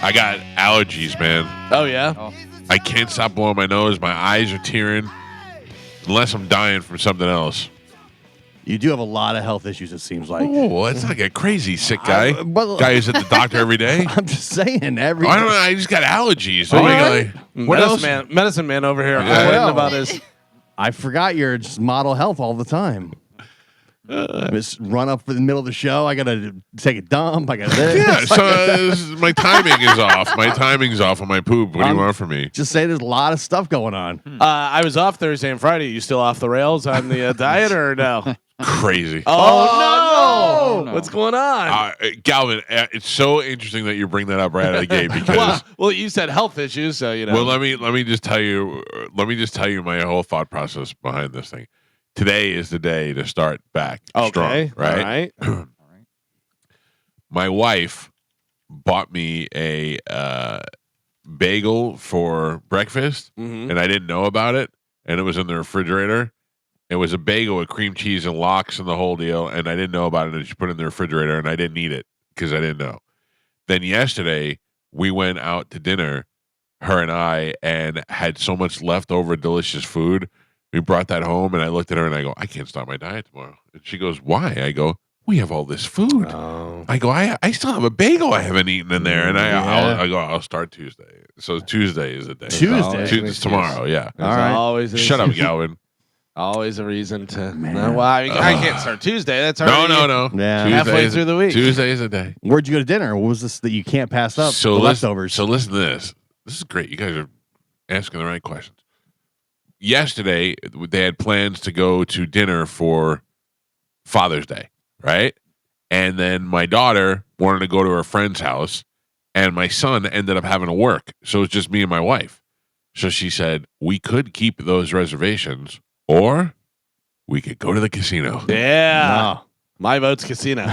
I got allergies, man. Oh, yeah? Oh. I can't stop blowing my nose. My eyes are tearing. Unless I'm dying from something else. You do have a lot of health issues, it seems like. Oh, let's not get crazy, sick guy. But- Guy who's at the doctor every day. I'm just saying, I don't know. I just got allergies. What right. Medicine man over here. Yeah. Complaining about his. I forgot you're just model health all the time. Just run up in the middle of the show. I gotta take a dump. I gotta this. Yeah, so my timing is off. My timing's off on my poop. What do you want from me? Just say there's a lot of stuff going on. I was off Thursday and Friday. You still off the rails on the diet or no? Crazy. Oh, no! no. What's going on? Galvin, it's so interesting that you bring that up right out of the gate because well, you said health issues, so you know. well, let me just tell you my whole thought process behind this thing. Today is the day to start back strong, right? All right. My wife bought me a bagel for breakfast, Mhm. and I didn't know about it, and it was in the refrigerator. It was a bagel with cream cheese and lox and the whole deal, and I didn't know about it, and she put it in the refrigerator, and I didn't eat it because I didn't know. Then yesterday, we went out to dinner, her and I, and had so much leftover delicious food. We brought that home, and I looked at her, and I go, I can't start my diet tomorrow. And she goes, why? I go, we have all this food. Oh. I go, I still have a bagel I haven't eaten in there, and I'll start Tuesday. So Tuesday is the day. Tuesday? It's tomorrow, yeah. There's All right. always an Shut up, excuse. Galvin. Always a reason to. No, well, I can't start Tuesday. That's already No. Yeah. halfway through the week. Tuesday is the day. Where'd you go to dinner? What was this that you can't pass up? So the listen, leftovers. So listen to this. This is great. You guys are asking the right questions. Yesterday, they had plans to go to dinner for Father's Day, right? And then my daughter wanted to go to her friend's house, and my son ended up having to work. So it's just me and my wife. So she said, we could keep those reservations, or we could go to the casino. Yeah. No. My vote's casino.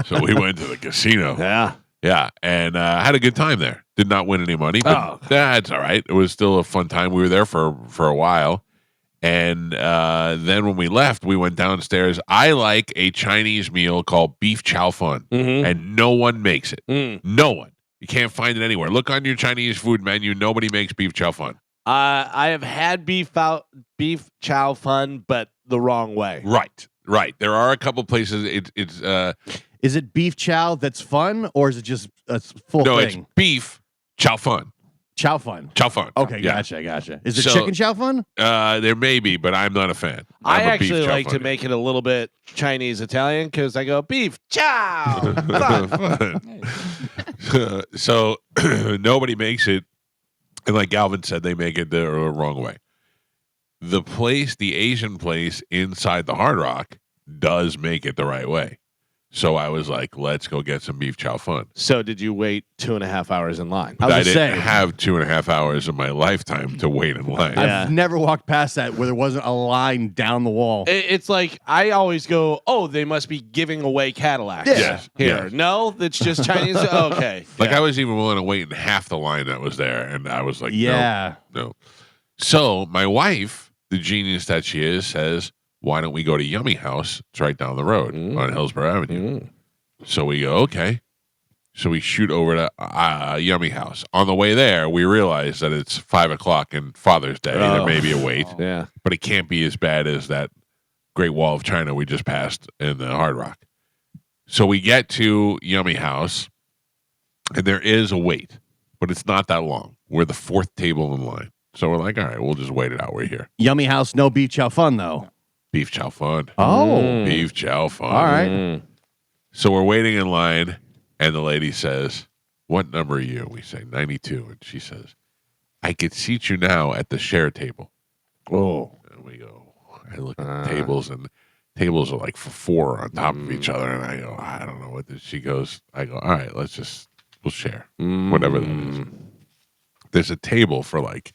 So we went to the casino. Yeah. Yeah, and had a good time there. Did not win any money, but that's all right. It was still a fun time. We were there for a while. And then when we left, we went downstairs. I like a Chinese meal called beef chow fun, and no one makes it. No one. You can't find it anywhere. Look on your Chinese food menu. Nobody makes beef chow fun. I have had beef chow fun, but the wrong way. Right. There are a couple places. It's Is it beef chow that's fun, or is it just a full no, thing? it's beef chow fun. Chow fun. Chow fun. Okay, Yeah. gotcha. Is it So- chicken chow fun? There may be, but I'm not a fan. I I'm a beef actually chow like to fun. make it a little bit Chinese Italian because I go beef chow. Fun. So nobody makes it, and like Galvin said, they make it the wrong way. The Asian place inside the Hard Rock does make it the right way. So I was like, let's go get some beef chow fun. So did you wait 2.5 hours in line? I was I just didn't saying. have 2.5 hours of my lifetime to wait in line. Yeah. I've never walked past that where there wasn't a line down the wall. It's like I always go, oh, they must be giving away Cadillacs Yes, here. yes. No, that's just Chinese. Okay. Like I was even willing to wait in half the line that was there, and I was like, Yeah. no. So my wife, the genius that she is, says, why don't we go to Yummy House? It's right down the road on Hillsborough Avenue. So we go, okay. So we shoot over to Yummy House. On the way there, we realize that it's 5 o'clock and Father's Day. There may be a wait, Yeah. but it can't be as bad as that Great Wall of China we just passed in the Hard Rock. So we get to Yummy House, and there is a wait, but it's not that long. We're the fourth table in line. So we're like, all right, we'll just wait it out. We're here. Yummy House, no beef chow fun though. Beef chow fun. Oh. Beef chow fun. All right. So we're waiting in line, and the lady says, what number are you? We say 92. And she says, I could seat you now at the share table. Oh. And we go, I look at the tables, and tables are like for four on top of each other. And I go, I don't know what this. She goes, I go, all right, we'll share. Whatever that is. There's a table for like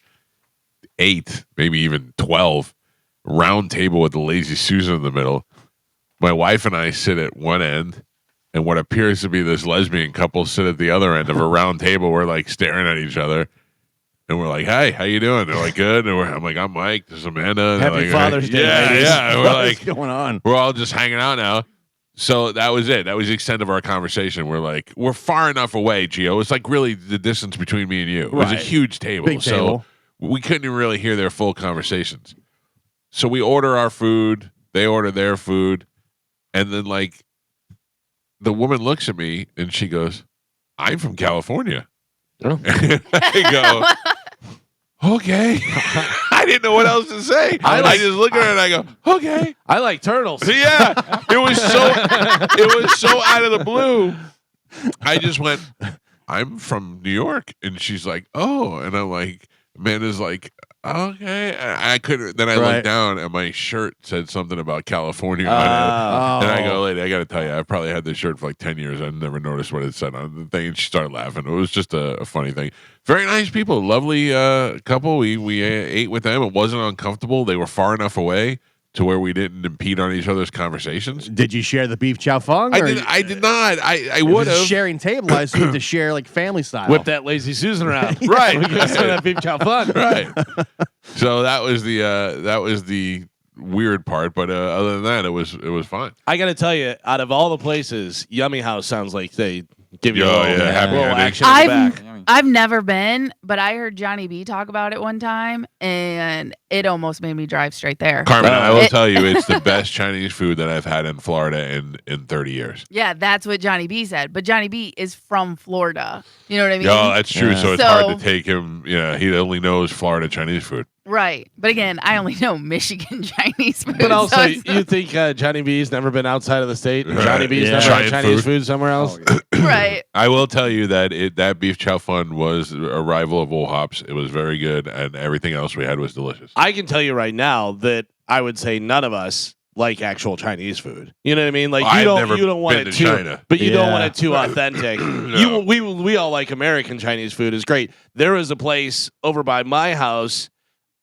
8, maybe even 12, round table with the Lazy Susan in the middle. My wife and I sit at one end, and what appears to be this lesbian couple sit at the other end of a round table. We're like staring at each other, and we're like, "Hey, how you doing?" They're like, "Good." And I'm like, "I'm Mike. This is Amanda." And they're Happy like, Father's Day, Yeah, ladies. yeah. And we're What's like, going on? we're all just hanging out now. So that was it. That was the extent of our conversation. We're far enough away, Gio. It's like really the distance between me and you. It was a Right. huge table. Big table. So we couldn't even really hear their full conversations. So we order our food. They order their food. And then, like, the woman looks at me and she goes, I'm from California. Oh. I go, okay. I didn't know what else to say. I just look at her and I go, okay. I like turtles. Yeah, it was so out of the blue. I just went, I'm from New York, and she's like, oh, and I'm like, Amanda's like, okay. I couldn't. Then I looked down, and my shirt said something about California on it. And I go, lady, I got to tell you, I probably had this shirt for like 10 years. I never noticed what it said on the thing. And she started laughing. It was just a funny thing. Very nice people, lovely couple. We ate with them. It wasn't uncomfortable. They were far enough away to where we didn't impede on each other's conversations. Did you share the beef chow fung? I did not. I would have. Sharing table, I assume to share like family style. Whip that lazy Susan around. Right. We got some of that beef chow fun. Right. So that was the weird part, but other than that, it was fine. I got to tell you, out of all the places, Yummy House sounds like they give you a little, happy little ending. action in the back. I've never been, but I heard Johnny B talk about it one time, and it almost made me drive straight there. Carmen, I will tell you, it's the best Chinese food that I've had in Florida in 30 years. Yeah, that's what Johnny B said. But Johnny B is from Florida. You know what I mean? No, that's true. Yeah. So it's hard to take him. Yeah, he only knows Florida Chinese food. Right. But again, I only know Michigan Chinese food. But also, so you think Johnny B's never been outside of the state? Right. Johnny B's Yeah. never had Giant Chinese food. food somewhere else? right. I will tell you that that beef chow fun was a rival of Old Hops. It was very good, and everything else we had was delicious. I can tell you right now that I would say none of us like actual Chinese food. You know what I mean? Like I've you never don't want been it to too, China. but you don't Yeah. want it too authentic. No. We all like American Chinese food. It's great. There was a place over by my house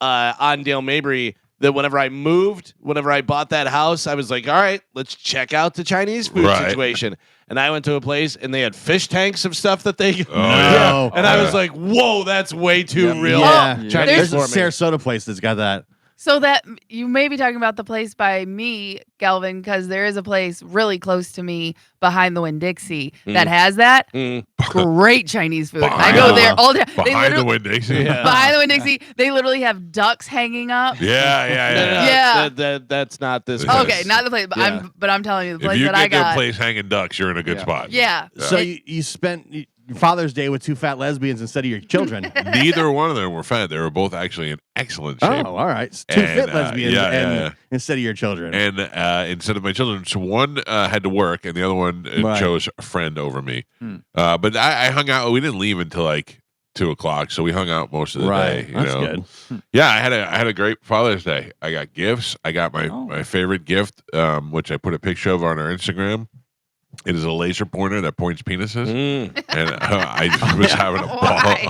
on Dale Mabry that whenever I bought that house, I was like, all right, let's check out the Chinese food Right. situation. And I went to a place and they had fish tanks of stuff that they. No. And I was like, whoa, that's way too real. Yeah. Chinese There's a for me. Sarasota place that's got that. So that you may be talking about the place by me, Galvin, because there is a place really close to me behind the Winn-Dixie that has that. Great Chinese food. I go there all the time. Behind the Winn-Dixie. Yeah. Behind the Winn-Dixie, they literally have ducks hanging up. Yeah. Yeah. That's not this place. Okay, not the place, but Yeah. I'm telling you the If place you that get I to a got. place hanging ducks, you're in a good spot. Yeah. So you spent Father's Day with two fat lesbians instead of your children. Neither one of them were fat. They were both actually in excellent shape. Oh, all right. It's two And, fit lesbians yeah. instead of your children. And instead of my children, so one had to work, and the other one Right. chose a friend over me. But I hung out. We didn't leave until like 2:00, so we hung out most of the day. You That's know? good. Yeah, I had a great Father's Day. I got gifts. I got my favorite gift, which I put a picture of on our Instagram. It is a laser pointer that points penises, and I was having a ball.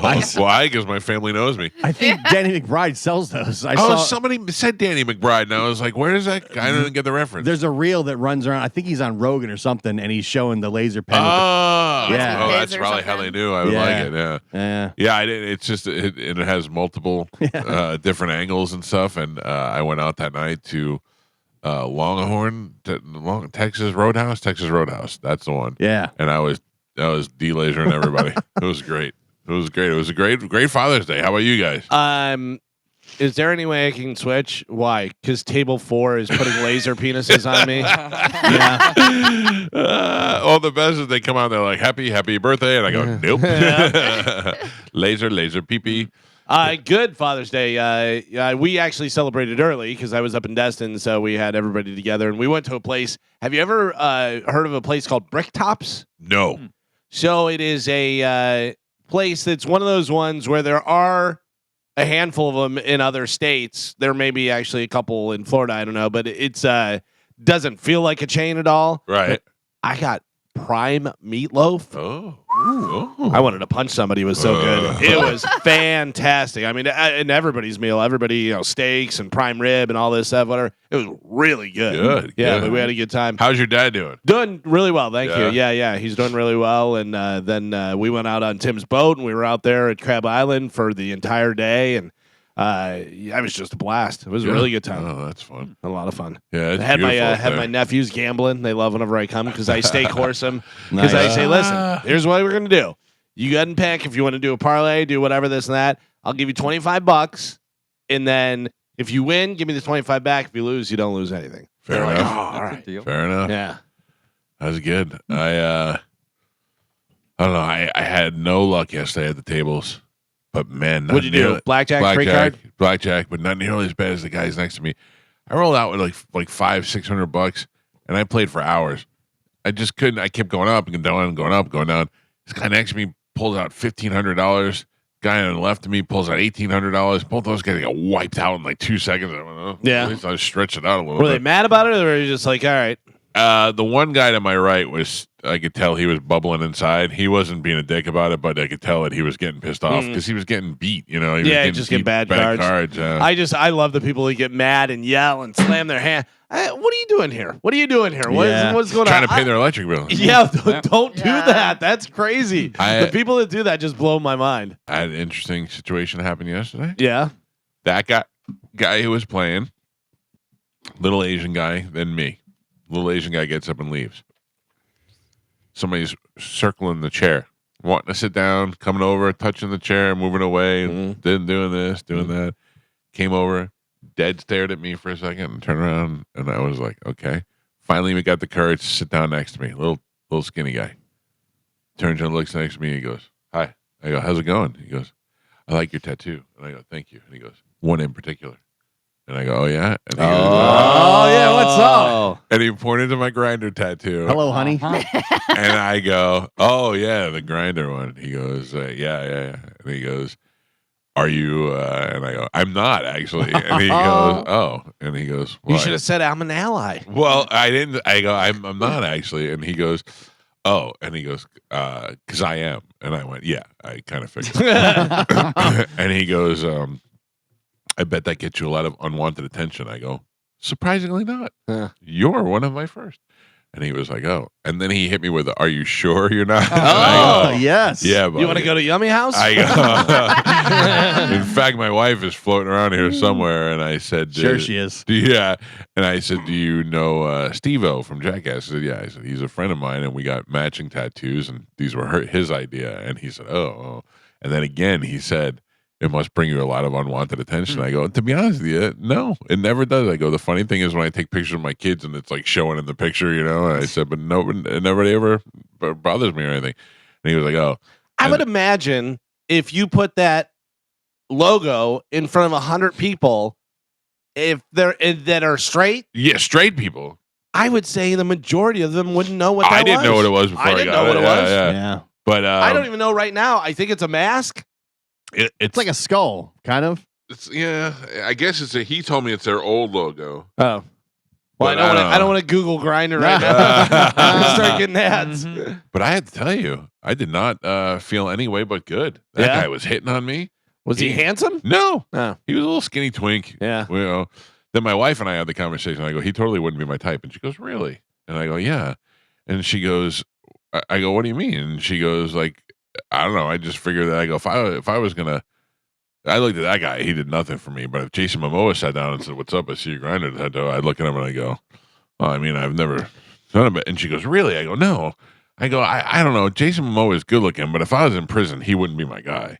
Why? Why? Because my family knows me. I think Danny McBride sells those. I Oh, saw somebody said Danny McBride, and I was like, "Where is that?" I didn't get the reference. there's a reel that runs around. I think he's on Rogan or something, and he's showing the laser pen. Oh, Yeah. oh, that's His or probably how they something. knew I would Yeah. like it. Yeah, Yeah. yeah. I didn't. It's just it has multiple different angles and stuff. And I went out that night to Longhorn, Texas Roadhouse. That's the one. Yeah. And I was de-lasering everybody. It was great. It was great. It was a great Father's Day. How about you guys? Is there any way I can switch? Why? Because table 4 is putting laser penises on me. All the best is they come out. They're like, happy birthday, and I go, nope. laser pee. Good Father's Day. We actually celebrated early because I was up in Destin, so we had everybody together, and we went to a place. Have you ever heard of a place called Bricktops? No. So it is a place that's one of those ones where there are a handful of them in other states. There may be actually a couple in Florida. I don't know, but it's doesn't feel like a chain at all. Right. I got prime meatloaf. Oh. I wanted to punch somebody. It was so good. It was fantastic. I mean, and everybody's meal, everybody, steaks and prime rib and all this stuff, whatever. It was really good. Good. Yeah, good. but we had a good time. How's your dad doing? Doing really well, thank you. Yeah? Yeah, he's doing really well. And then we went out on Tim's boat, and we were out there at Crab Island for the entire day. And it was just a blast. It was a really good time. Oh, that's fun. A lot of fun. Yeah, it's I had beautiful. had my nephews gambling. They love whenever I come because I stay course them. Nice. Because I say, listen, here's what we're gonna do. You go ahead and pick if you want to do a parlay, do whatever this and that. I'll give you $25, and then if you win, give me the 25 back. If you lose, you don't lose anything. Fair They're enough. Like, oh, all That's a right. deal. Fair enough. Yeah. That was good. I don't know. I had no luck yesterday at the tables, but man, not What'd you do? nearly- Blackjack, free card? blackjack, but not nearly as bad as the guys next to me. I rolled out with like $500-600, and I played for hours. I just couldn't. I kept going up and down, going up, going down. This guy next to me pulls out $1,500. Guy on the left of me pulls out $1,800. Both those guys got wiped out in like 2 seconds. I went, oh, Yeah. At least I stretched it out a little Were bit. they mad about it, or were you just like, all right? The one guy to my right was, I could tell he was bubbling inside. He wasn't being a dick about it, but I could tell that he was getting pissed off because he was getting beat. You know, he was getting just get beat, bad cards. Yeah. I love the people who get mad and yell and slam their hand. What are you doing here? What are you doing here? Yeah. What's going Trying on? to pay their electric bill. Yeah, don't do Yeah. that. That's crazy. I- The people that do that just blow my mind. I had an interesting situation happen yesterday. Yeah. That guy who was playing, little Asian guy, then me. Little Asian guy gets up and leaves. Somebody's circling the chair, wanting to sit down, coming over, touching the chair, moving away, then doing this, doing that. Came over, dead stared at me for a second and turned around, and I was like, okay. Finally, we got the courage to sit down next to me. Little skinny guy. Turns and looks next to me. He goes, hi. I go, how's it going? He goes, I like your tattoo. And I go, thank you. And he goes, one in particular. And I go, oh, yeah? And he goes, Oh, yeah. What's up? and he pointed to my grinder tattoo. Hello, honey. And I go, oh, yeah, the grinder one. He goes, yeah. And he goes, are you? And I go, I'm not, actually. And he goes, oh. And he goes, well, You should have said I'm an ally. well, I didn't. I go, I'm not, actually. And he goes, oh. And he goes, because I am. And I went, yeah, I kind of figured. And he goes, I bet that gets you a lot of unwanted attention. I go, surprisingly not. Yeah. You're one of my first. And he was like, oh. And then he hit me with, are you sure you're not? And Oh, I go, yes. yeah, buddy. You want to go to Yummy House? I go, in fact, my wife is floating around here somewhere. And I said, Sure she is. yeah. And I said, do you know Steve-O from Jackass? I said, yeah. I said, he's a friend of mine, and we got matching tattoos, and these were his idea. And he said, oh. And then again, he said, it must bring you a lot of unwanted attention. I go, to be honest with you, no, it never does. I go, the funny thing is when I take pictures of my kids and it's like showing in the picture, you know, and I said, but no, it nobody ever bothers me or anything. And he was like, oh. I would imagine if you put that logo in front of 100 people, if they're that are straight, Yeah, straight people. I would say the majority of them wouldn't know what that was. I didn't know what it was before I, didn't got know what it was. Yeah. Yeah. But I don't even know right now. I think it's a mask. It's like a skull, kind of. yeah, I guess he told me it's their old logo. Oh. Well, But I don't want to Google Grinder right now. Start getting ads. But I had to tell you, I did not feel any way but good. That Yeah? guy was hitting on me. Was he handsome? No, Oh. he was a little skinny twink. Yeah. You know. Then my wife and I had the conversation. I go, he totally wouldn't be my type. And she goes, really? And I go, yeah. And she goes, I go, what do you mean? And she goes, like, I don't know. I just figured that. I go, if I was gonna, I looked at that guy. He did nothing for me. But if Jason Momoa sat down and said, "What's up? I see your grinder tattoo," I'd look at him and I go, "Oh, I mean, I've never done it." And she goes, "Really?" I go, "No." I go, I don't know. Jason Momoa is good looking, but if I was in prison, he wouldn't be my guy.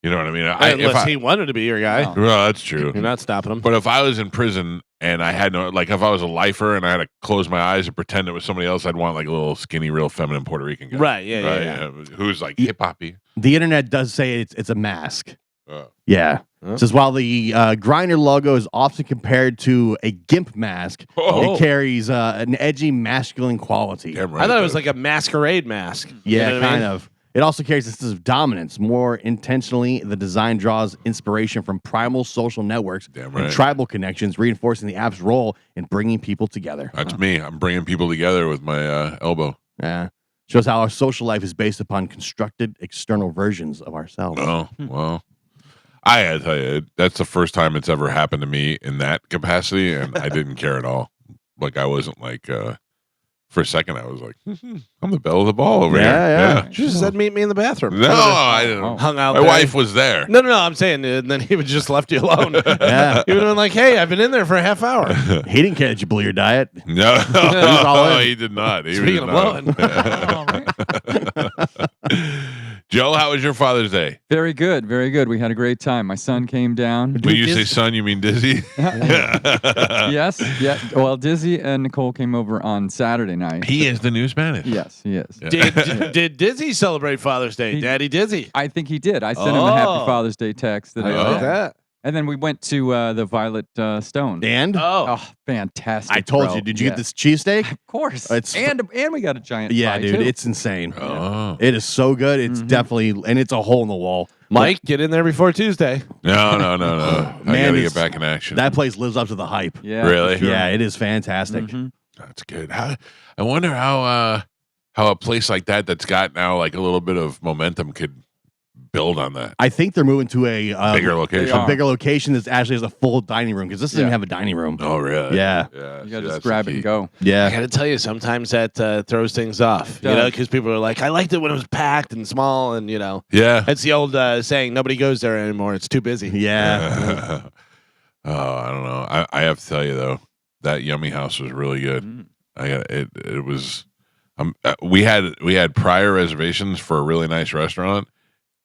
You know what I mean? Unless he wanted to be your guy. Oh. Well, that's true. You're not stopping him. But if I was in prison and I had no, like, if I was a lifer and I had to close my eyes and pretend it was somebody else, I'd want like a little skinny, real feminine Puerto Rican guy, Right, yeah. who's like hip hoppy. The internet does say it's a mask. Oh. Yeah. Huh? It says while the grinder logo is often compared to a gimp mask, Oh. it carries an edgy masculine quality. Damn right I thought it does. was like a masquerade mask. Yeah, You know what I kind mean? of. It also carries a sense of dominance. More intentionally, the design draws inspiration from primal social networks Damn and right. tribal connections, reinforcing the app's role in bringing people together. That's me. I'm bringing people together with my elbow. Yeah. Shows how our social life is based upon constructed external versions of ourselves. Oh, well. I gotta tell you, that's the first time it's ever happened to me in that capacity, and I didn't care at all. Like, I wasn't like For a second, I was like, I'm the belle of the ball over here. Yeah. You just said meet me in the bathroom. No, I didn't. Hung out My there. wife was there. No, I'm saying, and then he would just left you alone. Yeah. He would have been like, hey, I've been in there for a half hour. He didn't care that you blew your diet. No, all in. he did not. He Speaking of did not. Joe, how was your Father's Day? Very good, very good. We had a great time. My son came down. When you say son, you mean Dizzy? Yes, yeah. Well, Dizzy and Nicole came over on Saturday night. He is the new Spanish. Yes, he is. Yeah. Did Dizzy celebrate Father's Day? Daddy Dizzy. I think he did. I sent him a Happy Father's Day text. That I I like did. that. And then we went to the Violet Stone. And Oh. Oh, fantastic! I told bro. you. Did you Yeah. get this cheesesteak? Of course. It's- and we got a giant. Yeah, pie, dude. too. It's insane. Oh. It is so good. It's definitely, and it's a hole in the wall. Mike, get in there before Tuesday. No. I Man, gotta it's- get back in action. That place lives up to the hype. Yeah, Really? for sure. Yeah, it is fantastic. Mhm. That's good. I wonder how a place like that's got now like a little bit of momentum could build on that. I think they're moving to a Bigger location. are. a bigger location that actually has a full dining room because this doesn't Yeah. have a dining room. Oh, really? Yeah. Yeah. You see, got to that's just grab the it and key. go. I Yeah. got to tell you, sometimes that throws things off. You Does. know, because people are like, I liked it when it was packed and small, and Yeah. it's the old saying, nobody goes there anymore. It's too busy. Yeah. Oh, I don't know. I have to tell you though, that Yummy House was really good. Mm. I got it. It was. We had prior reservations for a really nice restaurant,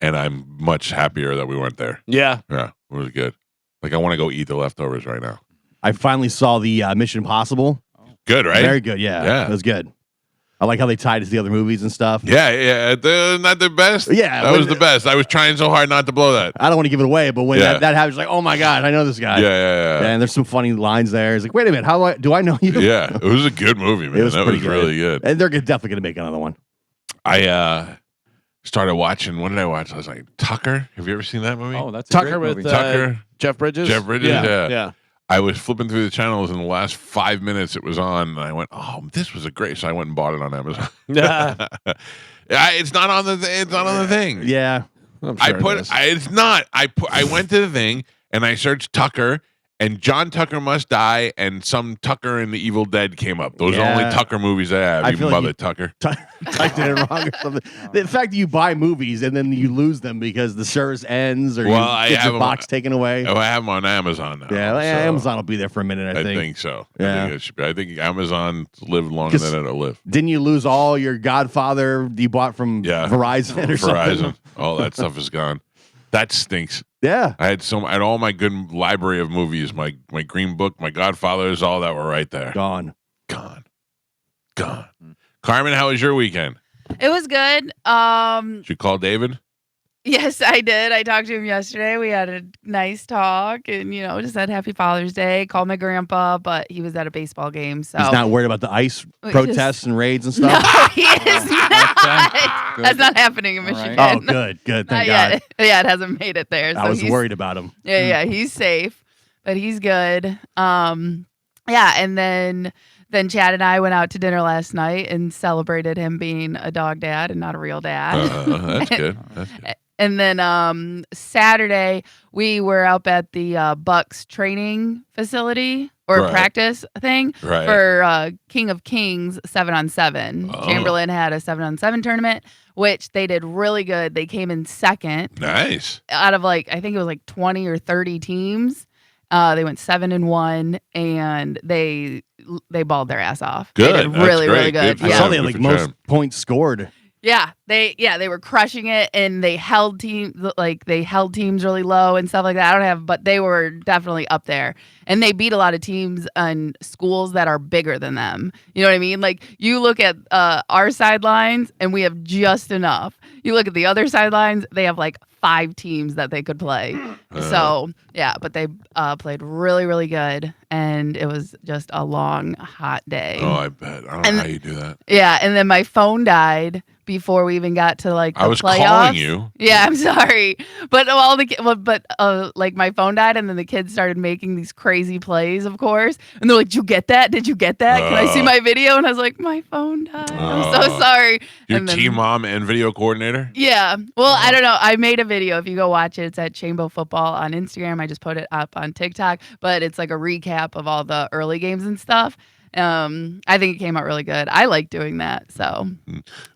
and I'm much happier that we went there. Yeah. Yeah, it was good. Like I want to go eat the leftovers right now. I finally saw the Mission Impossible. Good, right? Very good. Yeah. Yeah. It was good. I like how they tied it to the other movies and stuff. Yeah. Not the best. Yeah, that when- was the best. I was trying so hard not to blow that. I don't want to give it away, but when Yeah. that happens, like, oh my God, I know this guy. Yeah. And there's some funny lines there. It's like, wait a minute, how do I know you? Yeah, it was a good movie, man. It was that pretty was good. really good. And they're definitely going to make another one. I started watching. What did I watch? I was like, Tucker. Have you ever seen that movie? Oh, that's a Tucker great with movie. Tucker. Jeff Bridges. Jeff Bridges, yeah. Yeah. I was flipping through the channels, and the last 5 minutes it was on, and I went, "Oh, this was a great!" So I went and bought it on Amazon. Yeah. It's not on the. It's not on the thing. Yeah. I'm I sure it put. is. It's not. I went to the thing and I searched Tucker, and John Tucker Must Die, and some Tucker in the Evil Dead came up. Those are only Yeah. Tucker movies I have. I You feel like mother you- Tucker. Typed it wrong or something. The fact that you buy movies and then you lose them because the service ends or Well, I you get have your 'em- box taken away. Oh, I have them on Amazon now. Yeah, well, so Amazon will be there for a minute, I think. so. Yeah. I think Amazon lived longer 'Cause- than it'll live. Didn't you lose all your Godfather you bought from Yeah. Verizon or Verizon. something? All that stuff is gone. That stinks. Yeah. I had all my good library of movies, my Green Book, my Godfathers, all that were right there. Gone. Gone. Carmen, how was your weekend? It was good. Did you call David? Yes, I did. I talked to him yesterday. We had a nice talk and, just said happy Father's Day. Called my grandpa, but he was at a baseball game. So He's not worried about the ICE Just- protests and raids and No, stuff. he is not. Good. That's not happening in All right. Michigan. Oh, good. Not Thank God. yet. Yeah, it hasn't made it there. I so was he's- worried about him. Yeah, he's safe, but he's good. Yeah, and then Chad and I went out to dinner last night and celebrated him being a dog dad and not a real dad. That's good. That's good. And then Saturday we were up at the Bucks training facility or Right. practice thing Right. for King of Kings 7-on-7. Oh. Chamberlain had a 7-on-7 tournament, which they did really good. They came in second Nice. out of I think it was 20 or 30 teams. They went 7-1 and they balled their ass off. Good. They did That's really, great. really Good good. for I Yeah. saw them. they had Good for most Chad. points scored. Yeah, they were crushing it, and they held teams really low and stuff like that. But they were definitely up there, and they beat a lot of teams and schools that are bigger than them. You know what I mean? Like you look at our sidelines, and we have just enough. You look at the other sidelines, they have 5 teams that they could play. So yeah, but they played really, really good, and it was just a long, hot day. Oh, I bet. I don't know And- how you do that. Yeah, and then my phone died before we even got to the I was playoffs. calling you. Yeah, I'm sorry, but my phone died, and then the kids started making these crazy plays, of course, and they're like, "Did you get that? Did you get that? Can I see my video?" And I was like, "My phone died. I'm so sorry." Your And then- team mom and video coordinator? Yeah. Well, I don't know. I made a video. If you go watch it, it's at Chambo Football on Instagram. I just put it up on TikTok, but it's like a recap of all the early games and stuff. I think it came out really good. I like doing that. So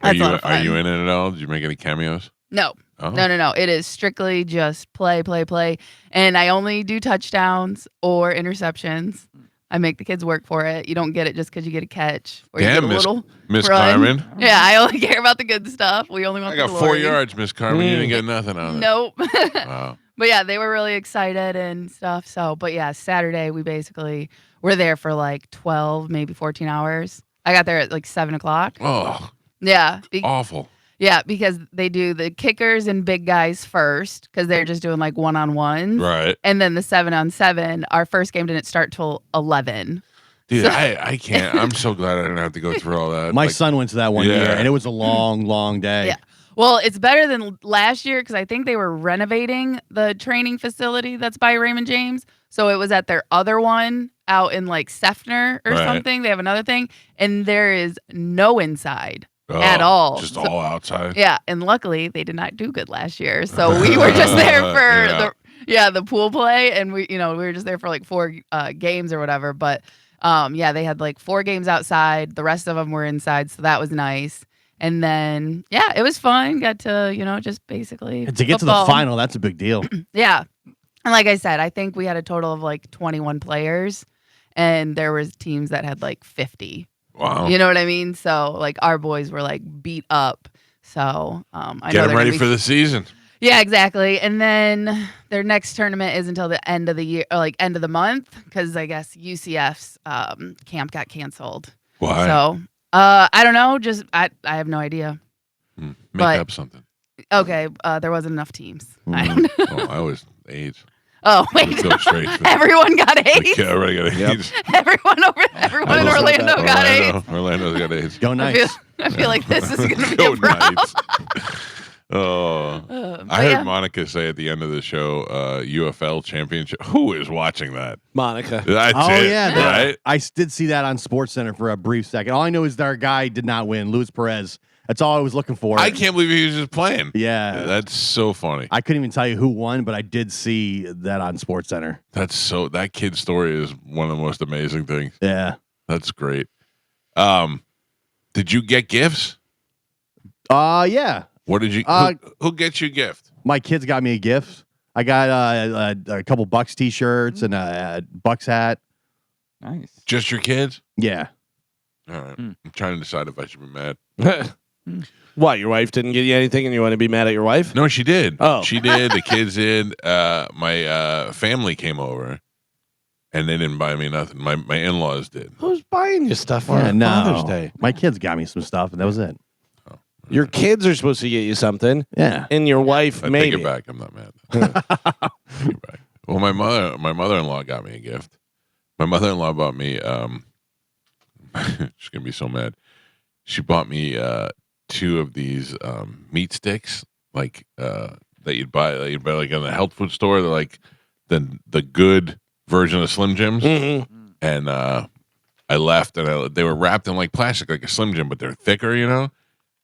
that's a lot of fun. Are you in it at all? Did you make any cameos? No. Oh. No. It is strictly just play. And I only do touchdowns or interceptions. I make the kids work for it. You don't get it just because you get a catch. Or Damn, you get a little Miss run. Carmen. Yeah, I only care about the good stuff. We only want I the got glory. 4 yards, Miss Carmen. You didn't get nothing on it. Nope. Wow. But yeah, they were really excited and stuff. So, but yeah, Saturday we basically were there for like 12, maybe 14 hours. I got there at like 7:00. Oh, Yeah. awful. Yeah, because they do the kickers and big guys first because they're just doing like one-on-ones. Right. And then the 7-on-7, our first game didn't start till 11. Dude, So- I can't. I'm so glad I didn't have to go through all that. My son went to that one Yeah. year, and it was a long day. Yeah. Well, it's better than last year because I think they were renovating the training facility that's by Raymond James. So it was at their other one out in like Sefner or Right. something. They have another thing, and there is no inside at all. Just So- all outside. Yeah, and luckily they did not do good last year, so we were just there for the pool play, and we were just there for like 4 games or whatever. But they had like 4 games outside. The rest of them were inside, so that was nice. And then it was fun. Got to just basically And to get football. to the final, that's a big deal. Yeah, and like I said, I think we had a total of like 21 players, and there was teams that had like 50. Wow. You know what I mean? So like our boys were like beat up. So I know Get they're them gonna ready be- for the season. Yeah, exactly. And then their next tournament is until the end of the year, or like end of the month, because I guess UCF's camp got canceled. Why? So I don't know. Just I have no idea. Make but- up something. Okay, there wasn't enough teams. I don't know. Oh, I was AIDS. Oh wait, Let's go straight for everyone got AIDS. Yeah, everybody got AIDS. Everyone in Orlando got AIDS. Orlando's got AIDS. Go nice. I feel like this is going to be Go a problem. Knights. Oh, But I heard yeah. Monica say at the end of the show, UFL championship. Who is watching that? Monica. That's Oh it, yeah, right? I did see that on SportsCenter for a brief second. All I know is that our guy did not win, Luis Perez. That's all I was looking for. I can't believe he was just playing. Yeah, That's so funny. I couldn't even tell you who won, but I did see that on SportsCenter. That kid's story is one of the most amazing things. Yeah. That's great. Did you get gifts? Yeah. What did you? Who gets you a gift? My kids got me a gift. I got a couple Bucks t-shirts and a Bucks hat. Nice. Just your kids? Yeah. All right. I'm trying to decide if I should be mad. What? Your wife didn't get you anything, and you want to be mad at your wife? No, she did. Oh. She did. The kids did. My family came over, and they didn't buy me nothing. My in-laws did. Who's buying you stuff for Yeah, no. Father's Day? My kids got me some stuff, and that was it. Your kids are supposed to get you something, Yeah. and your wife I maybe. take it back. I'm not mad. Take it back. Well, my mother-in-law got me a gift. My mother-in-law bought me. She's gonna be so mad. She bought me 2 of these meat sticks, like that you'd buy like in the health food store. They're like the good version of Slim Jims. Mm-hmm. And I left, and they were wrapped in like plastic, like a Slim Jim, but they're thicker, you know.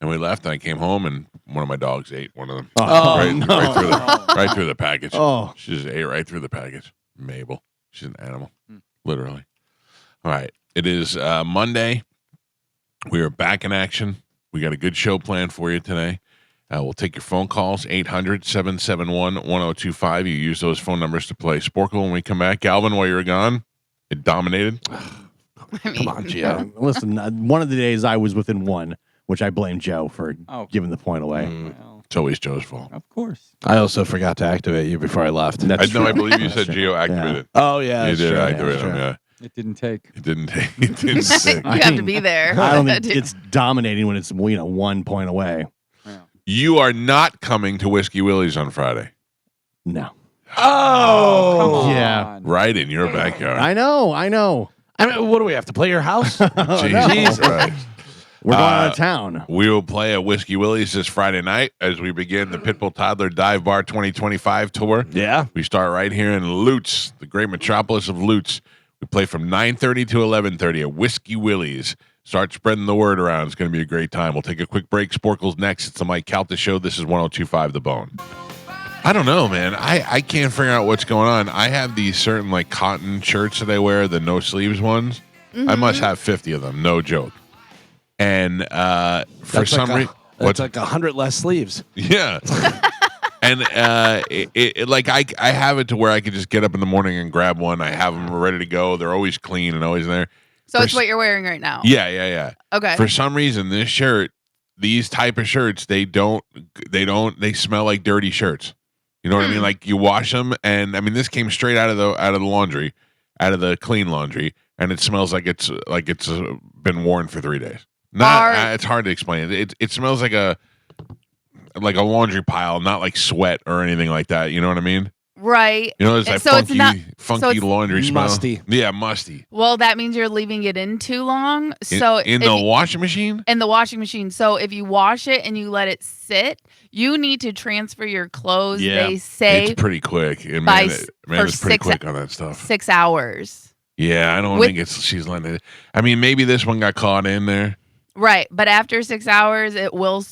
And we left, and I came home, and one of my dogs ate one of them. Oh, Right through the package. Oh. She just ate right through the package. Mabel. She's an animal. Literally. All right. It is Monday. We are back in action. We got a good show planned for you today. We'll take your phone calls, 800-771-1025. You use those phone numbers to play Sporkle when we come back. Galvin, while you were gone, it dominated. I mean, Come on, Gio. Listen, one of the days I was within one, which I blame Joe for giving the point away. Well, It's always Joe's fault. of course. I also forgot to activate you before I left. That's I know. true. I believe you said That's true. Gio activated. Oh yeah, You that's did true. activate That's him, true. yeah. It didn't take. It didn't take. It didn't take. you have to be there. I don't think it's dominating when it's 1 point away. You are not coming to Whiskey Willie's on Friday. No. Oh, Come on. Yeah. Right in your backyard. I know. I mean, what do we have to play your house? Jesus Christ. We're going out of town. We will play at Whiskey Willie's this Friday night as we begin the Pitbull Toddler Dive Bar 2025 tour. Yeah. We start right here in Lutz, the great metropolis of Lutz. We play from 9:30 to 11:30 at Whiskey Willie's. Start spreading the word around. It's going to be a great time. We'll take a quick break. Sporkle's next. It's the Mike Calta Show. This is 102.5 The Bone. I don't know, man. I can't figure out what's going on. I have these certain like cotton shirts that I wear, the no sleeves ones, I must have 50 of them, no joke. And for some reason, it's like 100 less sleeves. yeah. And like I have it to where I could just get up in the morning and grab one. I have them ready to go. They're always clean and always there. So it's what you're wearing right now. Yeah. Okay. For some reason, these type of shirts, they smell like dirty shirts. You know what I mean? Like you wash them, and I mean this came straight out of the laundry, out of the clean laundry, and it smells like it's been worn for 3 days. It's hard to explain. It smells like a laundry pile, not like sweat or anything like that. You know what I mean? Right. You know, it's like So it's funky laundry smell. Musty. Yeah, musty. Well, that means you're leaving it in too long. So in the washing machine? In the washing machine. So if you wash it and you let it sit, you need to transfer your clothes. Yeah. They say It's pretty quick. And by man, it's pretty 6 quick on that stuff. 6 hours. Yeah, I don't think she's letting it. I mean, maybe this one got caught in there. Right, but after 6 hours, it will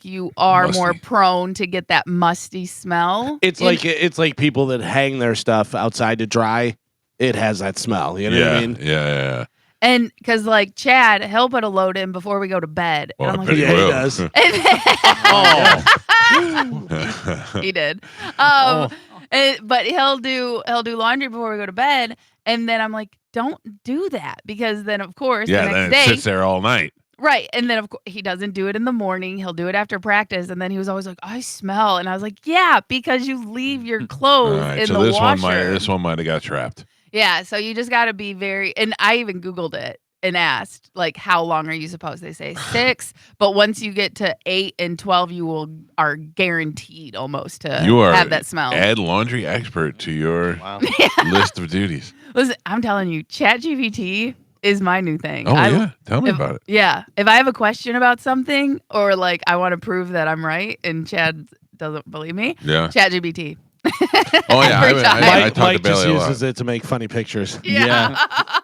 you are Musty. more prone to get that musty smell. It's like people that hang their stuff outside to dry. It has that smell. You know what I mean? Yeah. And because like Chad, he'll put a load in before we go to bed. Well, and I I'm bet like, he will. He does. He did. But he'll do laundry before we go to bed, and then I'm like, don't do that, because then of course the then next it day, sits there all night. right? And then of course he doesn't do it in the morning. He'll do it after practice, and then he was always like, I smell, and I was like, yeah, because you leave your clothes All right, in so the this washer. one might have got trapped. Yeah, so you just got to be very. And I even Googled it and asked, like, how long are you supposed? They say 6, but once you get to 8 and 12, you are guaranteed almost to have that smell. Add laundry expert to your list of duties. Listen, I'm telling you, ChatGPT is my new thing. Oh yeah, tell me about it. Yeah, if I have a question about something, or like I want to prove that I'm right and Chad doesn't believe me, Yeah. ChatGPT. Oh yeah, Every time. I talk to Mike just Bailey a lot. uses it to make funny pictures. Yeah.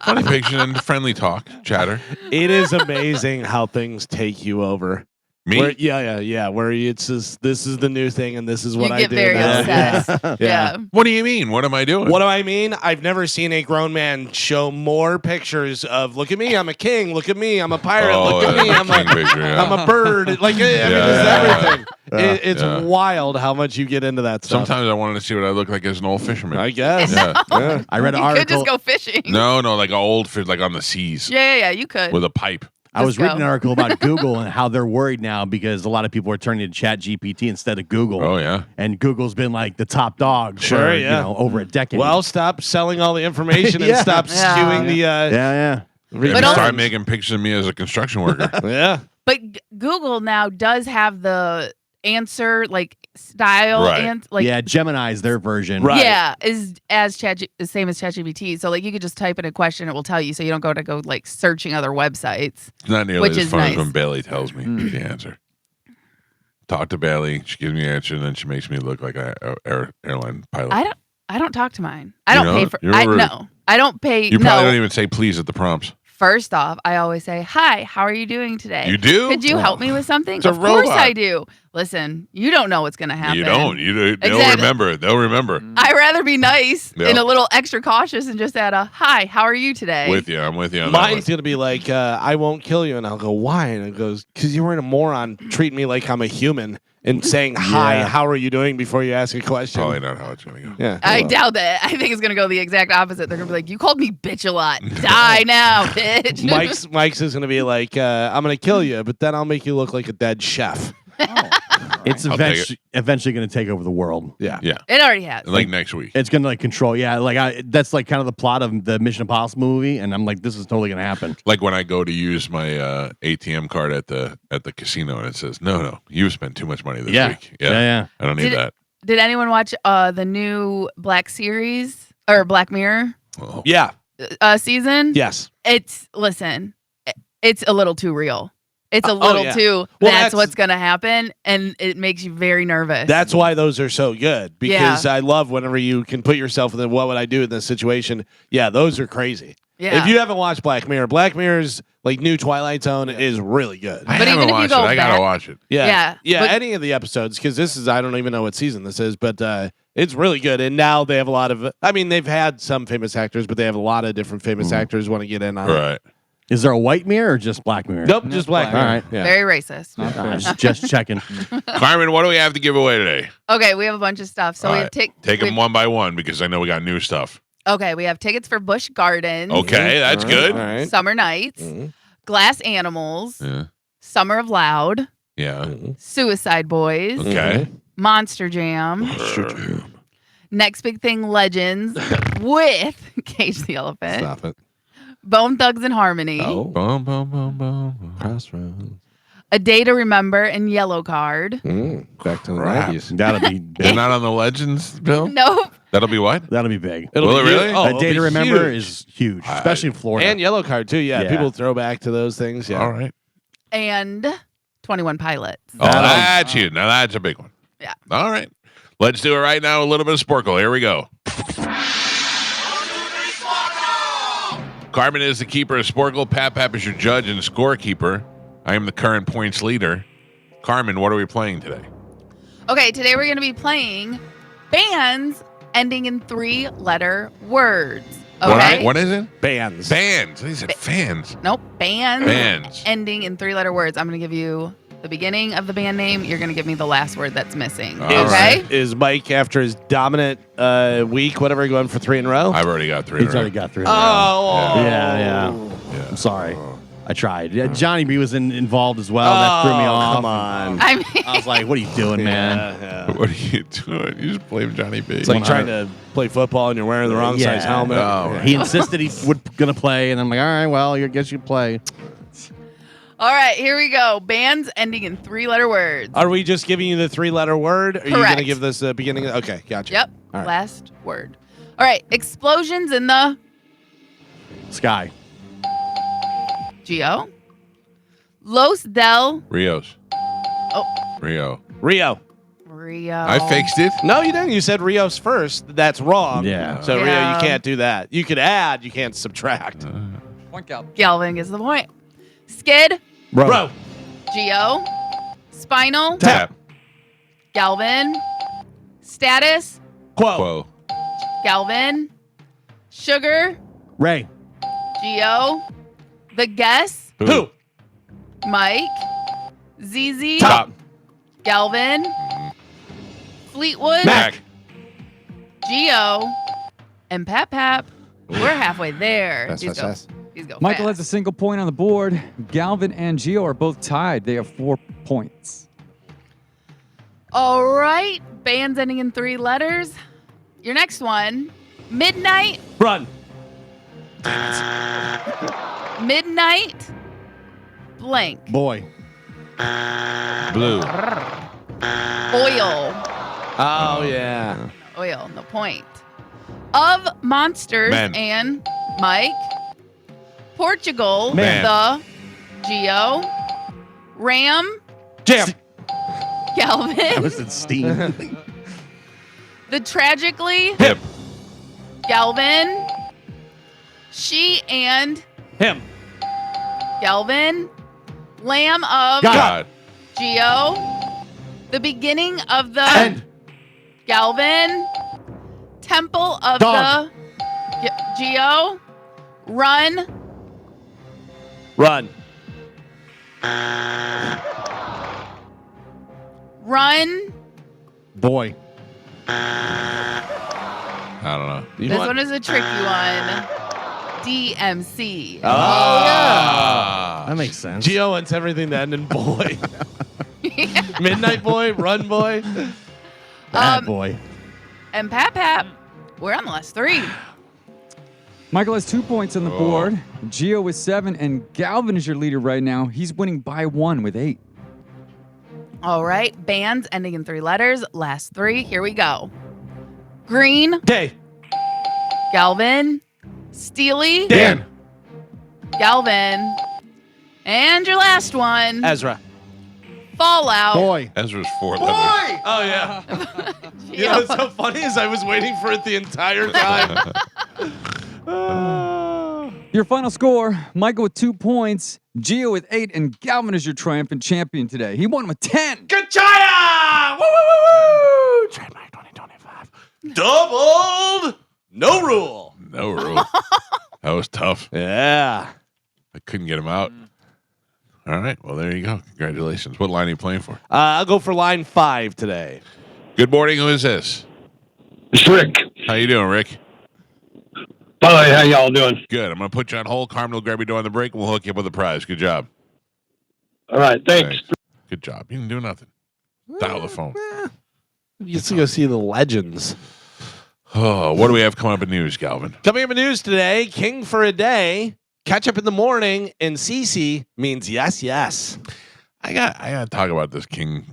Funny picture and friendly talk, chatter. It is amazing how things take you over. Me? Where, yeah. Where it's just, this is the new thing, and this is what You I get do very now. obsessed. Yeah. What do you mean? What am I doing? What do I mean? I've never seen a grown man show more pictures of "Look at me, I'm a king. Look at me, I'm a pirate. Oh, look at me, I'm king picture, yeah. I'm a bird." Like I mean, it's everything. It's Yeah. wild how much you get into that stuff. Sometimes I wanted to see what I look like as an old fisherman. I guess. Yeah. I read an You could article. just go fishing. No, like an old fish, like on the seas Yeah, you could. with a pipe. I was Just reading go. an article about Google and how they're worried now because a lot of people are turning to ChatGPT instead of Google. Oh yeah. And Google's been like the top dog Sure, for yeah. over a decade. Well, stop selling all the information and Yeah. stop Yeah. skewing the. yeah. Maybe But also- start making pictures of me as a construction worker. Yeah. But Google now does have the answer like style Right. and like yeah, Gemini's their version. Right. yeah is the same as ChatGPT. So like you could just type in a question, it will tell you. So you don't go like searching other websites. It's not nearly Which as is fun as nice. when Bailey tells me the answer. Talk to Bailey. She gives me the answer, and then she makes me look like an airline pilot. I don't talk to mine. I don't You pay don't? for. You're I rude. no. I don't pay. You probably no. don't even say please at the prompts. First off, I always say, "Hi, how are you doing today? You do? Could you Oh. help me with something?" It's a Of course robot. I do. Listen, you don't know what's going to happen. You don't. They'll Exactly. remember. They'll remember. I'd rather be nice Yeah. and a little extra cautious and just add a "Hi, how are you today?" With you. I'm with you on that one. Mine's gonna be like, "I won't kill you," and I'll go, "Why?" And it goes, "Because you weren't a moron treating me like I'm a human and saying hi, Yeah. how are you doing before you ask a question." Probably not how it's going to go. Yeah. I well. doubt that. I think it's going to go the exact opposite. They're going to be like, "You called me bitch a lot. Die now, bitch." Mike's is gonna be like, "I'm gonna kill you, but then I'll make you look like a dead chef." It's I'll take eventually going to take over the world. Yeah. Yeah. It already has. Like next week. It's going to like control. Yeah, that's like kind of the plot of the Mission Impossible movie, and I'm like, this is totally going to happen. Like when I go to use my ATM card at the casino and it says, no, you spent too much money this week. Yeah. I don't need Did- that. Did anyone watch the new Black series or Black Mirror Oh. Yeah. season? Yes. It's a little too real. It's a Oh, little yeah. too. Well, that's that's- what's going to happen, and it makes you very nervous. That's why those are so good, because I love whenever you can put yourself in the, what would I do in this situation? Yeah, those are crazy. Yeah. If you haven't watched Black Mirror's like new Twilight Zone is really good. I But even haven't if you watched go it. I gotta back- watch it. Yeah, but- any of the episodes because this is I don't even know what season this is, but it's really good. And now they have a lot of. I mean, they've had some famous actors, but they have a lot of different famous actors want to get in on it. Right. Is there a white mirror or just black mirror? Nope, just Black Black. Mirror. All right. Yeah. Very racist. Not fair. Just checking. Carmen, what do we have to give away today? Okay, we have a bunch of stuff. So All we right. have Take them one by one because I know we got new stuff. Okay, we have tickets for Busch Gardens. Okay, that's All right, good. All right. Summer Nights, Mhm. Glass Animals, Yeah. Summer of Loud, Yeah. Suicide Boys, Okay. Monster Jam, Next Big Thing Legends with Cage the Elephant, Stop it. Bone Thugs and Harmony, Oh. Boom, boom, boom, boom. Crossroads. A Day to Remember, and Yellow Card. Back to the Crap. 90s. That'll be They're big. not on the Legends, Bill? Nope. That'll be what? That'll be big. It'll Will be it huge. really? Oh, A it'll day be to remember huge. is huge, especially in Florida. And Yellow Card too. Yeah, Yeah. people throw back to those things. Yeah. All right. And 21 Pilots. Oh, that's huge. Now that's a big one. Yeah. All right. Let's do it right now. A little bit of Sporkle. Here we go. Carmen is the keeper of Sporkle. Pap is your judge and scorekeeper. I am the current points leader. Carmen, what are we playing today? Okay, today we're going to be playing bands ending in 3-letter words. Okay? What is it? Bands. Bands. He said fans. Nope, bands Bands. ending in 3-letter words. I'm going to give you the beginning of the band name. You're going to give me the last word that's missing. All Okay? right. Is Mike after his dominant week, whatever, going for 3 in a row? I've already got 3 in He's a row. already got 3. Oh. Yeah. Yeah. I'm sorry. I tried. Yeah, Johnny B was involved as well. That threw me off. Come on. I mean, I was like, what are you doing, man? Yeah. What are you doing? You just blame Johnny B. It's like trying to play football and you're wearing the wrong size helmet. Oh, right. He insisted he gonna play, and I'm like, all right, well, I guess you play. all right, here we go. Bands ending in 3-letter words. Are we just giving you the 3-letter word? Or are you going Correct. to give this the beginning? Okay, gotcha. Yep, All right. last word. All right, explosions in the Sky. Geo. Los del Rios. Oh. Rio. Rio. Rio. I fixed it. No, you didn't. You said Rios first. That's wrong. Yeah. So Rio, Yeah. you can't do that. You could add, you can't subtract. Point out. Galvin gets the point. Skid. Bro. Geo. Spinal. Tap. Galvin. Status. Quo. Whoa. Galvin. Sugar. Ray. Geo. The Guess. Who? Mike. ZZ. Top. Galvin. Fleetwood. Mac. Geo. And Pap. We're halfway there. Fast, These fast, go- fast. these go Michael fast. has a single point on the board. Galvin and Gio are both tied. They have 4 points. All right. Bands ending in 3 letters. Your next one. Midnight. Run. Midnight. Blank. Boy. Blue. Oil. Oh, yeah. Oil. No point. Of Monsters Men. and Mike. Portugal. Man. The Geo. Ram. Jam. I Galvin. was in steam. The Tragically. Hip. Galvin. She and Him. Galvin. Lamb of God. Geo. The beginning of the End. Galvin. Temple of Dog. the Geo. Run. Run. Run. Boy. I don't know. This one is a tricky one. DMC. Ah. That makes sense. Gio wants everything to end in boy. Midnight boy, run boy. Bad boy. And Pap. We're on the last 3. Michael has 2 points on the Oh. board. Gio with 7, and Galvin is your leader right now. He's winning by 1 with 8. All right. Bands ending in 3 letters. Last 3. Here we go. Green. Day. Galvin. Steely. Dan. Galvin. And your last one. Ezra. Fallout. Boy. Ezra's 4 letters. Oh, yeah. You know what's so funny is I was waiting for it the entire time. Your final score, Michael with 2 points, Gio with 8, and Galvin is your triumphant champion today. He won with 10. Good job! Woo, woo, woo, woo! Trademark 2025. Doubled! No rule. No rule. That was tough. Yeah. I couldn't get him out. All right. Well, there you go. Congratulations. What line are you playing for? I'll go for line 5 today. Good morning. Who is this? It's Rick. How you doing, Rick? Hi, how y'all doing? Good. I'm going to put you on hold. Carmen will grab you during the break, and we'll hook you up with a prize. Good job. All right, thanks. Good job. You didn't do nothing. Dial the phone. You get to go see the legends. Oh, what do we have coming up in news, Galvin? Coming up in news today, King for a day, catch up in the morning, and CC means yes, yes. I got to talk about this King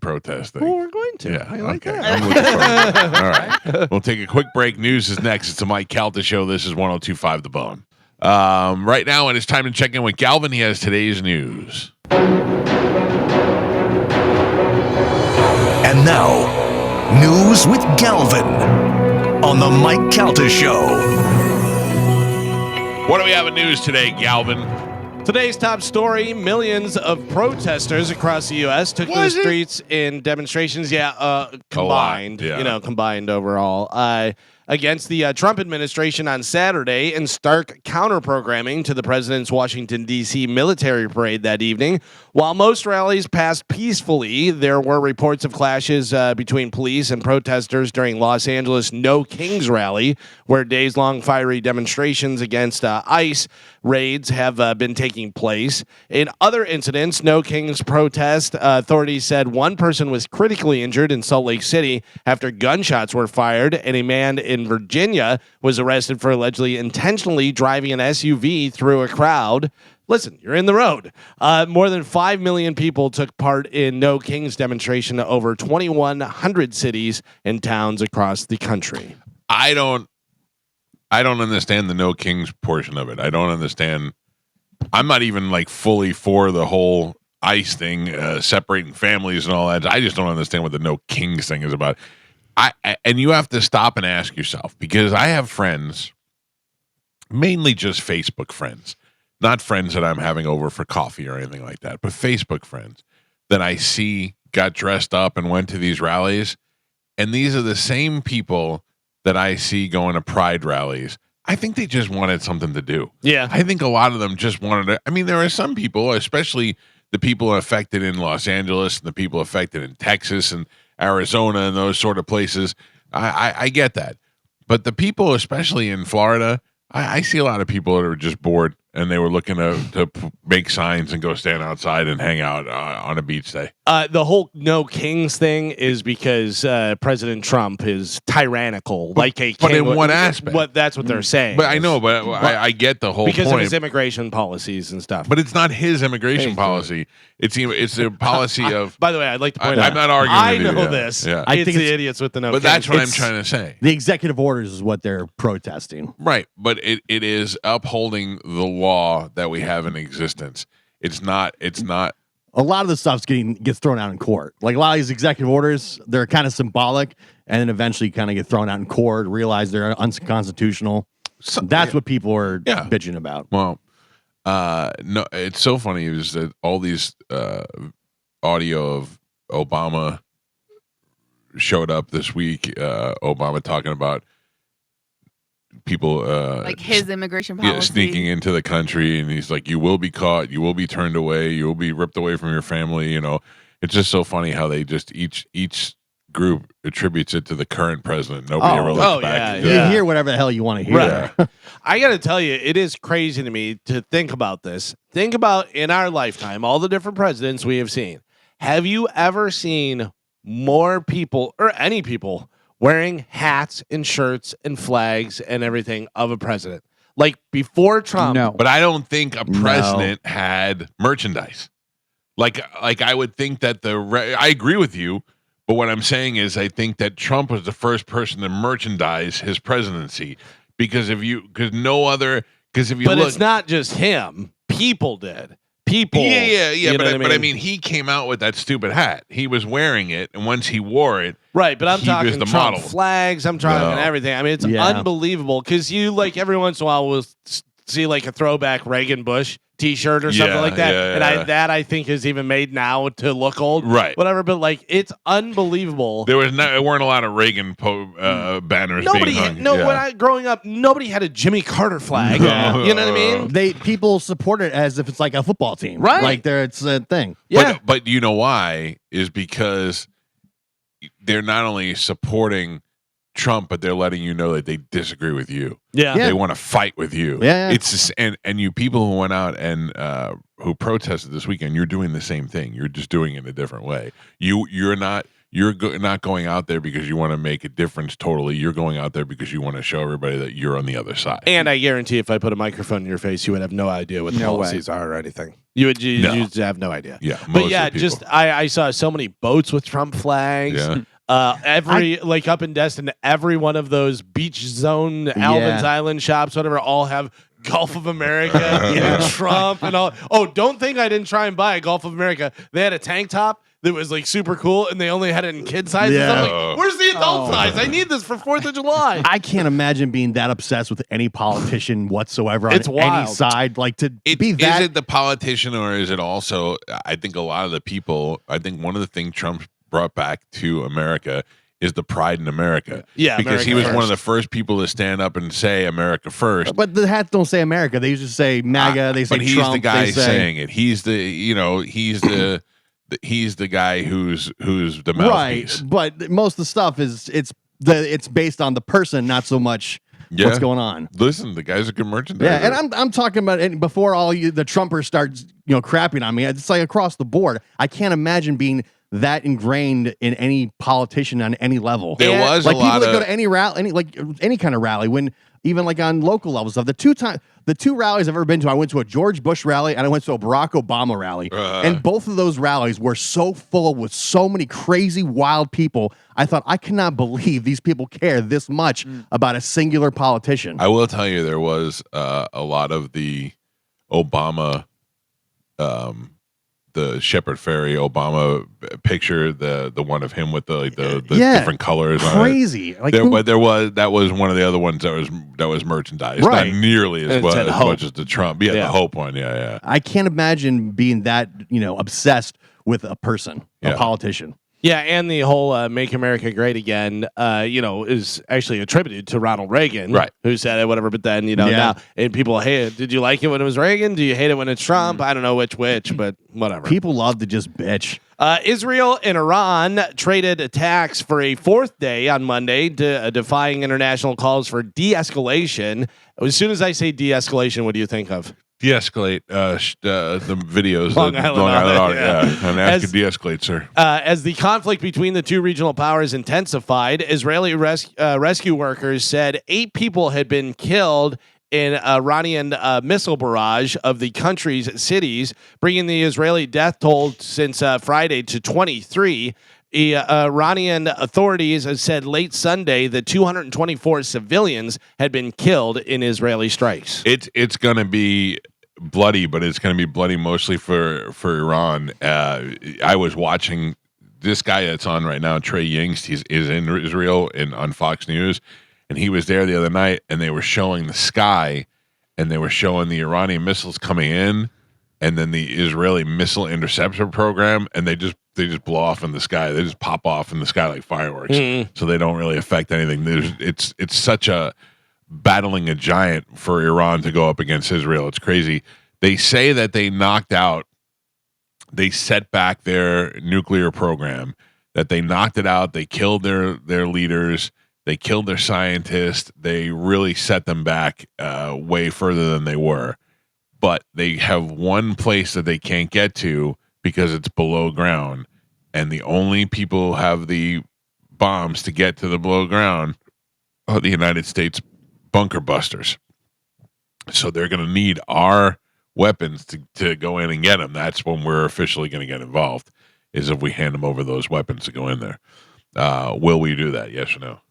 protest thing. Well, we're going to. Yeah, I like okay. that. I'm looking forward to it. All right. We'll take a quick break. News is next. It's the Mike Calta Show. This is 102.5 The Bone. Right now, and it's time to check in with Galvin. He has today's news. And now, news with Galvin on the Mike Calta Show. What do we have in news today, Galvin? Today's top story, millions of protesters across the U.S. took to the streets in demonstrations, combined, combined overall, against the Trump administration on Saturday in stark counter-programming to the president's Washington, D.C. military parade that evening. While most rallies passed peacefully, there were reports of clashes between police and protesters during Los Angeles' No Kings rally, where days-long fiery demonstrations against ICE raids have been taking place. In other incidents, No Kings protest, authorities said one person was critically injured in Salt Lake City after gunshots were fired, and a man in Virginia was arrested for allegedly intentionally driving an SUV through a crowd. Listen, you're in the road. More than 5 million people took part in No Kings demonstration to over 2,100 cities and towns across the country. I don't understand the No Kings portion of it. I don't understand. I'm not even like fully for the whole ICE thing, separating families and all that. I just don't understand what the No Kings thing is about. And you have to stop and ask yourself, because I have friends, mainly just Facebook friends, not friends that I'm having over for coffee or anything like that, but Facebook friends that I see got dressed up and went to these rallies. And these are the same people that I see going to pride rallies. I think they just wanted something to do. Yeah. I think a lot of them just wanted to. I mean, there are some people, especially the people affected in Los Angeles and the people affected in Texas and Arizona and those sort of places. I get that. But the people, especially in Florida, I see a lot of people that are just bored and they were looking to make signs and go stand outside and hang out on a beach day. The whole No Kings thing is because President Trump is tyrannical, like a king. But in one aspect. That's what they're saying. But I know, but I get the whole because point. of his immigration policies and stuff. But it's not his immigration policy. It's the policy of. By the way, I'd like to point out. I'm not arguing. I with you. know this. Yeah. I It's think the it's- idiots with the No But Kings. that's what I'm trying to say. The executive orders is what they're protesting. Right, but it is upholding the law that we have in existence. It's not. A lot of the stuff's gets thrown out in court. Like a lot of these executive orders, they're kind of symbolic, and then eventually kind of get thrown out in court, realize they're unconstitutional. That's what people are bitching about. Well, no, it's so funny is that all these audio of Obama showed up this week. Obama talking about people like his immigration policy, sneaking into the country, and he's like, you will be caught, you will be turned away, you will be ripped away from your family. You know, it's just so funny how they just each group attributes it to the current president. Nobody ever looks back. You hear whatever the hell you want to hear. Right. I got to tell you, it is crazy to me to think about this. Think about in our lifetime, all the different presidents we have seen. Have you ever seen more people or any people wearing hats and shirts and flags and everything of a president? Like before Trump. No. But I don't think a president had merchandise. Like I would think that I agree with you, but what I'm saying is I think that Trump was the first person to merchandise his presidency because if you look, it's not just him. People did. People. Yeah. But I mean, he came out with that stupid hat. He was wearing it, and once he wore it, right. But I'm he talking was the Trump model. flags. I'm talking everything. I mean, it's unbelievable because you like every once in a while will see like a throwback Reagan Bush T-shirt or something like that, and I think is even made now to look old, right? Whatever, but like it's unbelievable. There weren't a lot of Reagan banners. Nobody, being hung. when I growing up, nobody had a Jimmy Carter flag. You know what I mean? People support it as if it's like a football team, right? Like it's a thing. Yeah, but you know why is because they're not only supporting Trump, but they're letting you know that they disagree with you. Yeah. They want to fight with you. Yeah. It's just, and you people who went out and who protested this weekend, you're doing the same thing. You're just doing it in a different way. You're not going out there because you want to make a difference totally. You're going out there because you want to show everybody that you're on the other side. And I guarantee if I put a microphone in your face, you would have no idea what the policies are or anything. You would just have no idea. Yeah. But yeah, just I saw so many boats with Trump flags. Yeah. Like up in Destin, every one of those beach zone Alvin's Island shops, whatever, all have Gulf of America and Trump and all. Oh, don't think I didn't try and buy a Gulf of America. They had a tank top that was like super cool, and they only had it in kid sizes. Yeah. I'm like, where's the adult size? I need this for 4th of July. I can't imagine being that obsessed with any politician whatsoever on It's any wild. side. Like to be Is that. it the politician or is it also? I think a lot of the people. I think one of the things Trump brought back to America is the pride in America. Yeah, because America he was first. one of the first people to stand up and say America first. But the hats don't say America. They just say MAGA. They say but he's Trump. the guy they say, saying it. He's the guy who's the mouthpiece. right. But most of the stuff it's based on the person, not so much what's going on. Listen, the guy's a good merchandiser. Yeah, and I'm talking about it before all the Trumpers start crapping on me. It's like across the board. I can't imagine being that ingrained in any politician on any level. There was like a lot people that of go to any rally, any kind of rally. When even like on local levels of the two rallies I've ever been to, I went to a George Bush rally and I went to a Barack Obama rally, and both of those rallies were so full with so many crazy, wild people. I thought I cannot believe these people care this much about a singular politician. I will tell you, there was a lot of the Obama, the Shepherd Ferry Obama picture, the one of him with the different colors. Crazy. But that was one of the other ones that was merchandise. Right. Not nearly as much as the Trump. Yeah, Yeah. the Hope one. Yeah. I can't imagine being that obsessed with a person, Yeah. a politician. Yeah, and the whole "Make America Great Again," is actually attributed to Ronald Reagan, Right. Who said it, whatever. But then, now and people hate it. Did you like it when it was Reagan? Do you hate it when it's Trump? I don't know which, but whatever. People love to just bitch. Israel and Iran traded attacks for a 4th day on Monday, defying international calls for de-escalation. As soon as I say de-escalation, what do you think of? De-escalate the videos. Long Island audit, yeah. And ask to de-escalate, sir. As the conflict between the two regional powers intensified, Israeli rescue workers said 8 people had been killed in Iranian missile barrage of the country's cities, bringing the Israeli death toll since Friday to 23. Iranian authorities have said late Sunday that 224 civilians had been killed in Israeli strikes. It's going to be bloody, but it's going to be bloody mostly for Iran. I was watching this guy that's on right now, Trey Yingst. Is in Israel on Fox News, and he was there the other night, and they were showing the sky, and they were showing the Iranian missiles coming in, and then the Israeli missile interceptor program, and they just blow off in the sky. They just pop off in the sky like fireworks, so they don't really affect anything. It's such a battling a giant for Iran to go up against Israel. It's crazy. They say that they set back their nuclear program, that they knocked it out. They killed their leaders. They killed their scientists. They really set them back way further than they were. But they have one place that they can't get to because it's below ground. And the only people who have the bombs to get to the below ground are the United States bunker busters. So they're going to need our weapons to go in and get them. That's when we're officially going to get involved, is if we hand them over those weapons to go in there. Will we do that? Yes or no?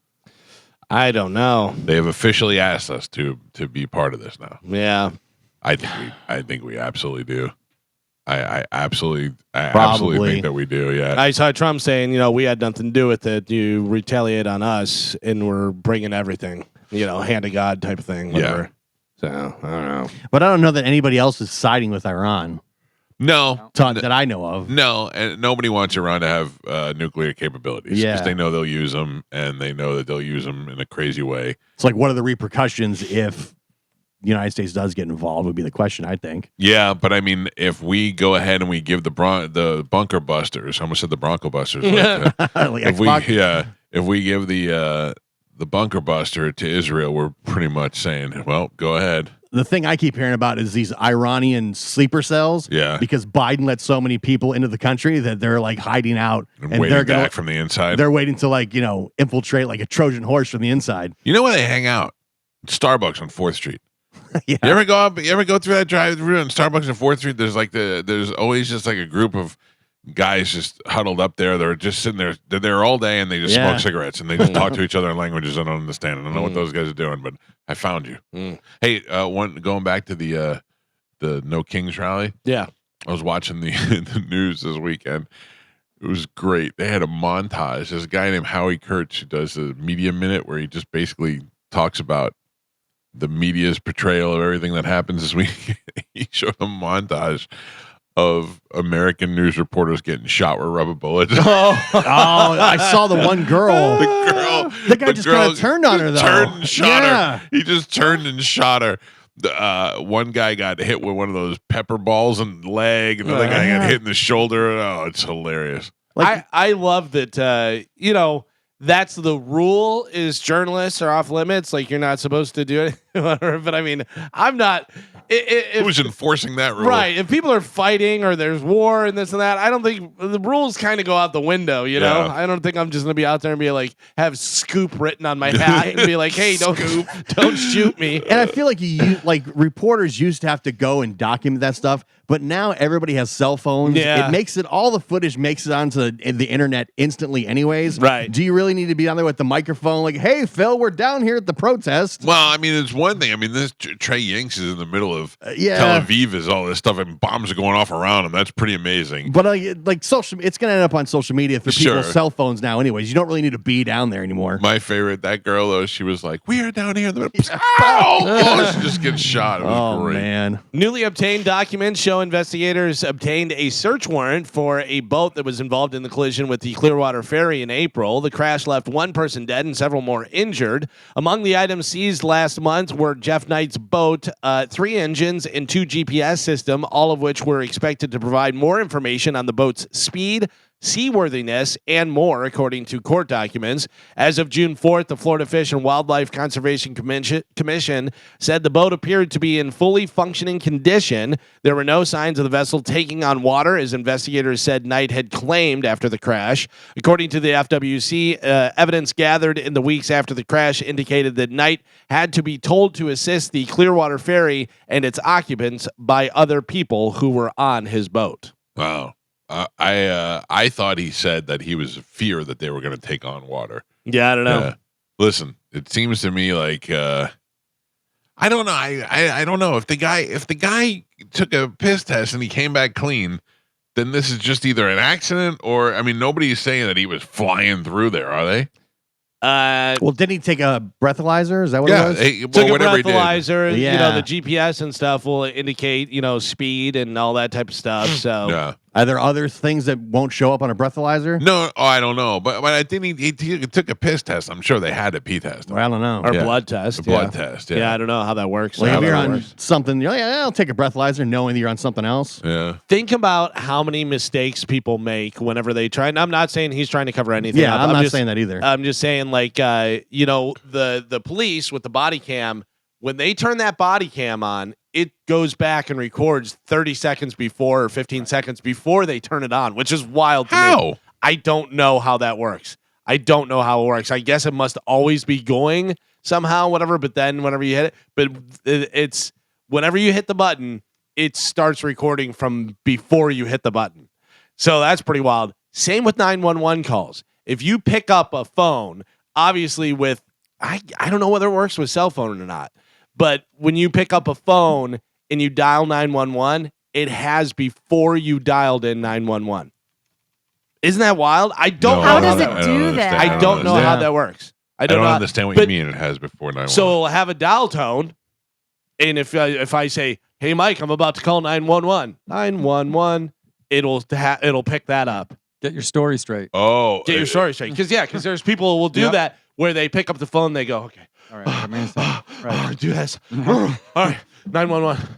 I don't know. They have officially asked us to be part of this now. Yeah. I think we absolutely do. I absolutely think that we do. Yeah. I saw Trump saying, we had nothing to do with it. You retaliate on us, and we're bringing everything. Hand of God type of thing. Whatever. So I don't know. But I don't know that anybody else is siding with Iran No, that I know of. no, and nobody wants Iran to have nuclear capabilities because Yeah. they know they'll use them, and they know that they'll use them in a crazy way. It's like, what are the repercussions if the United States does get involved? Would be the question, I think. Yeah, but I mean, if we go ahead and we give the bunker busters, I almost said the Bronco busters. Like, Like if Xbox? if we give the bunker buster to Israel, we're pretty much saying, well, go ahead. The thing I keep hearing about is these Iranian sleeper cells. Yeah. Because Biden let so many people into the country that they're like hiding out And they're waiting gonna, back from the inside. They're waiting to infiltrate like a Trojan horse from the inside. You know where they hang out? Starbucks on 4th Street. Yeah. You ever go through that drive-through on Starbucks on 4th Street? There's always just like a group of guys just huddled up there. They're just sitting there. They're there all day and they just smoke cigarettes and they just talk to each other in languages I don't understand. I don't know what those guys are doing, but I found you. Hey, going back to the No Kings rally. Yeah. I was watching the news this weekend. It was great. They had a montage. There's a guy named Howie Kurtz who does a media minute where he just basically talks about the media's portrayal of everything that happens this week. He showed a montage of American news reporters getting shot with rubber bullets. I saw the one girl. The guy just kind of turned on her, though. Turned and shot her. He just turned and shot her. One guy got hit with one of those pepper balls in the leg. Another guy got hit in the shoulder. Oh, it's hilarious. I love that. That's the rule. Is journalists are off limits. Like you're not supposed to do it. But I mean, I'm not. Who's enforcing that rule? Right. If people are fighting or there's war and this and that, I don't think the rules kind of go out the window. You know, I don't think I'm just gonna be out there and be like have scoop written on my hat and be like, hey, don't shoot me. And I feel like reporters used to have to go and document that stuff, but now everybody has cell phones. Yeah. It makes it all the footage makes it onto the internet instantly, anyways. Right. Do you really need to be down there with the microphone? Like, hey, Phil, we're down here at the protest. Well, I mean, it's one thing. I mean, this Trey Yanks is in the middle of yeah. Tel Aviv is all this stuff, and bombs are going off around him. That's pretty amazing. But like social, it's going to end up on social media for people's Sure. cell phones now. Anyways, you don't really need to be down there anymore. My favorite, that girl though, she was like, "We are down here in the middle." Oh, she just gets shot. It was great. Man. Newly obtained documents show investigators obtained a search warrant for a boat that was involved in the collision with the Clearwater Ferry in April. The crash left one person dead and several more injured. Among the items seized last month were Jeff Knight's boat, 3 engines, and 2 GPS system, all of which were expected to provide more information on the boat's speed, seaworthiness, and more, according to court documents. As of June 4th, the Florida Fish and Wildlife Conservation Commission said the boat appeared to be in fully functioning condition. There were no signs of the vessel taking on water, as investigators said Knight had claimed after the crash. According to the FWC, evidence gathered in the weeks after the crash indicated that Knight had to be told to assist the Clearwater Ferry and its occupants by other people who were on his boat. Wow. I thought he said that he was fear that they were going to take on water. Yeah, I don't know. Listen, it seems to me like I don't know. I don't know if the guy took a piss test and he came back clean, then this is just either an accident or I mean nobody's saying that he was flying through there, are they? Well, didn't he take a breathalyzer? Is that what it was? Took a whatever he did. breathalyzer, Yeah. the GPS and stuff will indicate, speed and all that type of stuff. So Yeah. Are there other things that won't show up on a breathalyzer? No, I don't know, but I think he took a piss test. I'm sure they had a pee test. Well, I don't know. or Yeah. blood test. A blood test. Yeah, Yeah. I don't know how that works. Like How if you're that on works. something, you're like, yeah, I'll take a breathalyzer knowing that you're on something else. Yeah. Think about how many mistakes people make whenever they try. And I'm not saying he's trying to cover anything. Yeah, up. I'm not just saying that either. I'm just saying, like, the police with the body cam, when they turn that body cam on, it goes back and records 30 seconds before or 15 seconds before they turn it on, which is wild to me. How? I don't know how that works. I don't know how it works. I guess it must always be going somehow, whatever. But then whenever you hit it, but it's whenever you hit the button, it starts recording from before you hit the button. So that's pretty wild. Same with 911 calls. If you pick up a phone, obviously with, I don't know whether it works with cell phone or not, but when you pick up a phone and you dial 911, it has before you dialed in 911. Isn't that wild? I don't know. How does I don't it do understand. that? I don't know how Yeah. that works. I don't know. understand what you mean it has before 911. So it'll have a dial tone, And if I say, "Hey, Mike, I'm about to call 911," 911, it'll pick that up. Get your story straight. Oh, Get your story straight. Because there's people who will do that where they pick up the phone, they go, "Okay, All right. right, do this. All right, 911."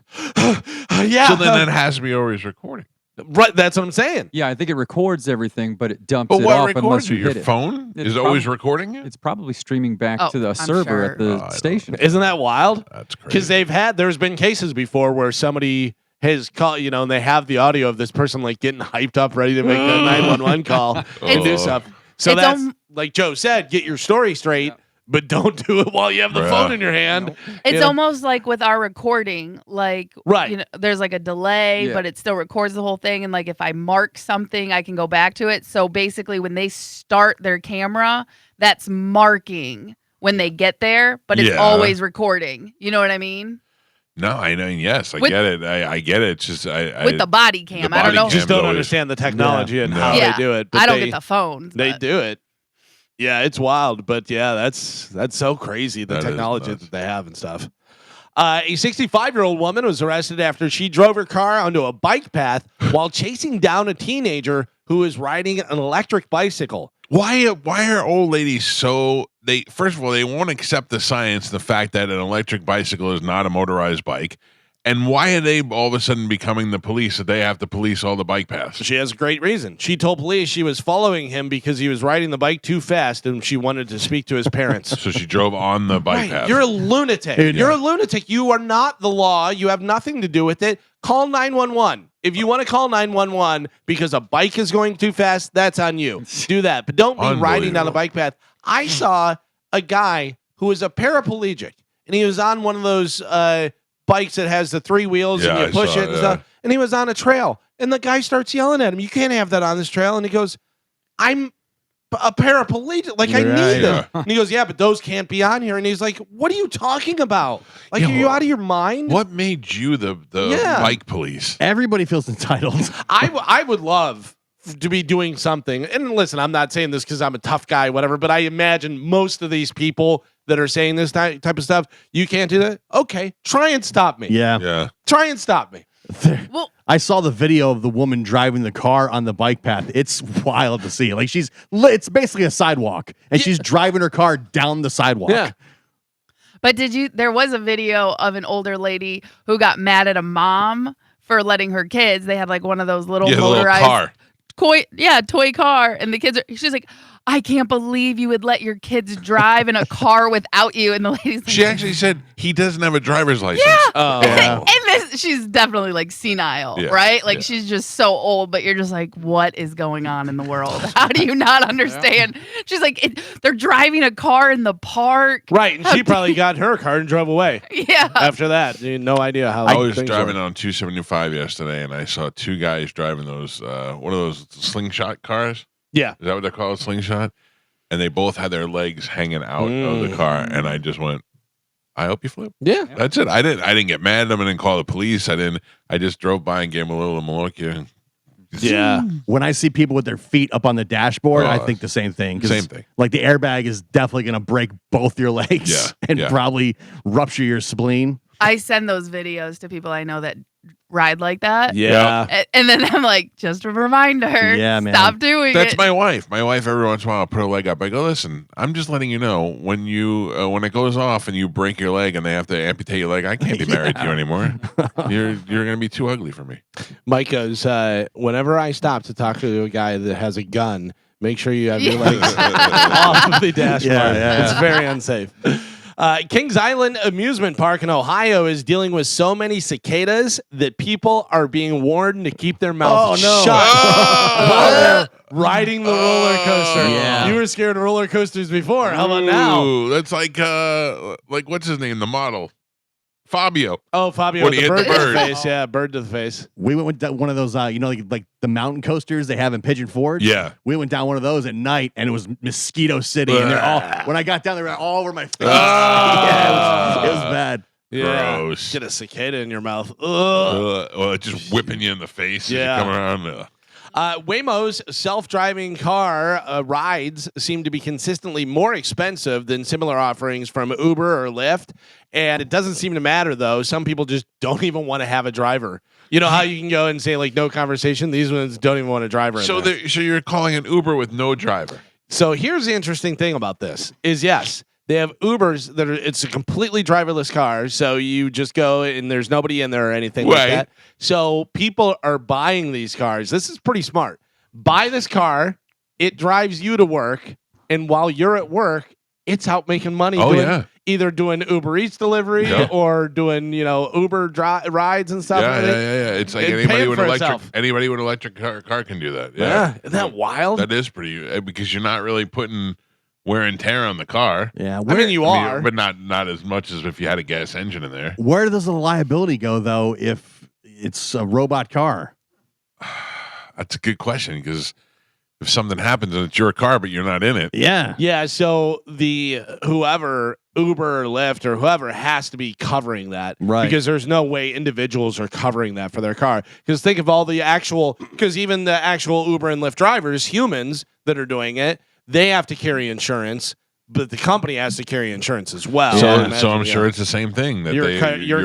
Yeah. So then it has to be always recording. Right, that's what I'm saying. Yeah, I think it records everything, but it dumps But it what off records unless it? you Your hit it. phone It's is always prob- recording it? It's probably streaming back Oh, to the I'm server sure. at the I station. Isn't that wild? That's crazy. Because there's been cases before where somebody has called, and they have the audio of this person like getting hyped up, ready to make the 911 call and do stuff. So It's that's like Joe said, get your story straight, but don't do it while you have the Yeah. phone in your hand. It's You know? almost like with our recording, like Right. there's like a delay, Yeah. but it still records the whole thing. And like if I mark something, I can go back to it. So basically, when they start their camera, that's marking when they get there, but it's Yeah. always recording. You know what I mean? No, I know. Yes, I With- get it. I get it. It's just With the body cam, the I don't body know. cam. Just don't always- understand the technology and No. how Yeah, they do it. But I don't they, get the phones. They but- do it. Yeah, it's wild, but yeah, that's so crazy, the That is technology nuts. that they have and stuff. A 65-year-old woman was arrested after she drove her car onto a bike path while chasing down a teenager who was riding an electric bicycle. Why are old ladies so first of all, they won't accept the science, the fact that an electric bicycle is not a motorized bike. And why are they all of a sudden becoming the police that they have to police all the bike paths? She has a great reason. She told police she was following him because he was riding the bike too fast and she wanted to speak to his parents. So she drove on the bike path. You're a lunatic. Dude, You're yeah. a lunatic. You are not the law. You have nothing to do with it. Call 911. If you want to call 911 because a bike is going too fast, that's on you. Do that. But don't be riding down a Unbelievable. bike path. I saw a guy who was a paraplegic, and he was on one of those bikes that has the 3 wheels Yeah, and you I push saw it and it, stuff. And he was on a trail. And the guy starts yelling at him, "You can't have that on this trail." And he goes, "I'm a paraplegic. Like, I Right. need them." Yeah. And he goes, "Yeah, but those can't be on here." And he's like, "What are you talking about? Like, Yeah, are you well, out of your mind?" What made you the Yeah. bike police? Everybody feels entitled. I would love to be doing something. And listen, I'm not saying this because I'm a tough guy, whatever, but I imagine most of these people that are saying this type of stuff, you can't do that. Okay, try and stop me. Yeah. Yeah. Try and stop me. Well, I saw the video of the woman driving the car on the bike path. It's wild to see. Like it's basically a sidewalk, and she's driving her car down the sidewalk. Yeah. but there was a video of an older lady who got mad at a mom for letting her kids. They had like one of those little Yeah, the little motorized car. toy car, and the kids she's like, "I can't believe you would let your kids drive in a car without you." And the lady's like, She actually said he doesn't have a driver's license. Oh. and she's definitely like senile, Yeah, right? Like yeah. she's just so old, but you're just like, what is going on in the world? How do you not understand? She's like, they're driving a car in the park. Right. And she probably got her car and drove away. Yeah. After that, you had no idea how I was things driving were. on 275 yesterday, and I saw 2 guys driving those one of those slingshot cars. Yeah. Is that what they're called, slingshot? And they both had their legs hanging out of the car, and I just went, "I hope you flip." Yeah. That's it. I didn't get mad at them. I didn't call the police. I just drove by and gave them a little Malokia. Yeah. When I see people with their feet up on the dashboard, I Oh, think the same thing. 'Cause same thing. Like the airbag is definitely going to break both your legs Yeah, and yeah. probably rupture your spleen. I send those videos to people I know that ride like that. Yeah. And then I'm like, just a reminder. Yeah, man. Stop doing That's it. my wife. My wife every once in a while will put her leg up. I go, "Listen, I'm just letting you know when when it goes off and you break your leg and they have to amputate your leg, I can't be married to you anymore. You're gonna be too ugly for me." Mike goes, whenever I stop to talk to a guy that has a gun, make sure you have your legs off of the dashboard. Yeah. It's very unsafe. Kings Island Amusement Park in Ohio is dealing with so many cicadas that people are being warned to keep their mouths shut while they're riding the roller coaster. Yeah. You were scared of roller coasters before. How about now? Ooh, that's like what's his name? The model, Fabio. Oh, Fabio When with he the hit bird the to the bird. face. Yeah, bird to the face. We went with one of those, like the mountain coasters they have in Pigeon Forge. Yeah. We went down one of those at night, and it was Mosquito City. And they're all, when I got down, they were all over my face. Yeah, it was bad. Yeah. Gross. Get a cicada in your mouth. Ugh. Well, it's just whipping you in the face as Yeah. you come around. Waymo's self-driving car rides seem to be consistently more expensive than similar offerings from Uber or Lyft. And it doesn't seem to matter, though. Some people just don't even want to have a driver. You know how you can go and say, like, no conversation? These ones don't even want a driver. So you're calling an Uber with no driver. So here's the interesting thing about this is, yes, they have Ubers that it's a completely driverless car. So you just go and there's nobody in there or anything like that. So people are buying these cars. This is pretty smart. Buy this car. It drives you to work. And while you're at work, it's out making money. Either doing Uber Eats delivery or doing, Uber rides and stuff. Yeah. It's like anybody with an electric car can do that. Yeah. Isn't that wild? That is pretty, because you're not really putting wear and tear on the car. Yeah. You are. But not as much as if you had a gas engine in there. Where does the liability go, though, if it's a robot car? That's a good question, because if something happens and it's your car, but you're not in it. Yeah. Yeah. So whoever, Uber or Lyft or whoever, has to be covering that. Right. Because there's no way individuals are covering that for their car. Because think of all because even the actual Uber and Lyft drivers, humans that are doing it, they have to carry insurance, but the company has to carry insurance as well. So I'm sure it's the same thing. That you're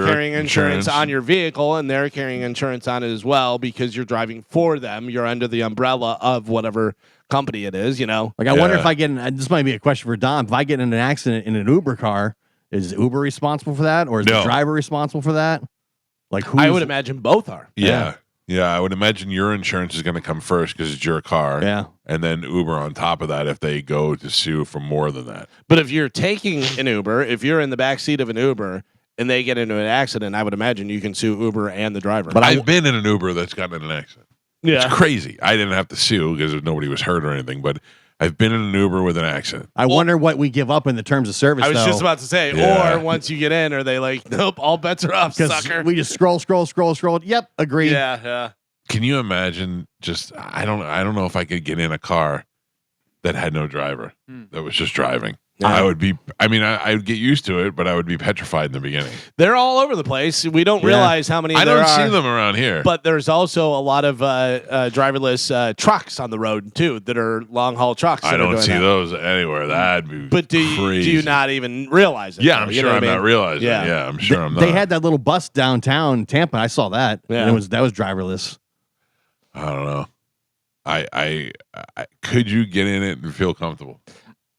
carrying insurance on your vehicle, and they're carrying insurance on it as well because you're driving for them. You're under the umbrella of whatever company it is, Like, I wonder if I get this might be a question for Dom. If I get in an accident in an Uber car, is Uber responsible for that, or is the driver responsible for that? Like, I would imagine both are. Yeah, I would imagine your insurance is going to come first because it's your car. Yeah. And then Uber on top of that if they go to sue for more than that. But if you're taking an Uber, if you're in the back seat of an Uber and they get into an accident, I would imagine you can sue Uber and the driver. But I've been in an Uber that's gotten in an accident. Yeah. It's crazy. I didn't have to sue because nobody was hurt or anything, but I've been in an Uber with an accident. I wonder what we give up in the terms of service, I was just about to say, or once you get in, are they like, nope, all bets are off, sucker? We just scroll. Yep, agreed. Yeah. Can you imagine I don't know if I could get in a car that had no driver, that was just driving. I would be, I would get used to it, but I would be petrified in the beginning. They're all over the place. We don't realize how many I there don't are. see them around here. But there's also a lot of driverless trucks on the road, too, that are long-haul trucks. I don't see those anywhere. That'd be crazy. Do you not even realize it? Yeah, I'm sure I'm not realizing. Yeah, I'm sure I'm not. They had that little bus downtown Tampa. I saw that. Yeah. And that was driverless. I don't know. I could you get in it and feel comfortable?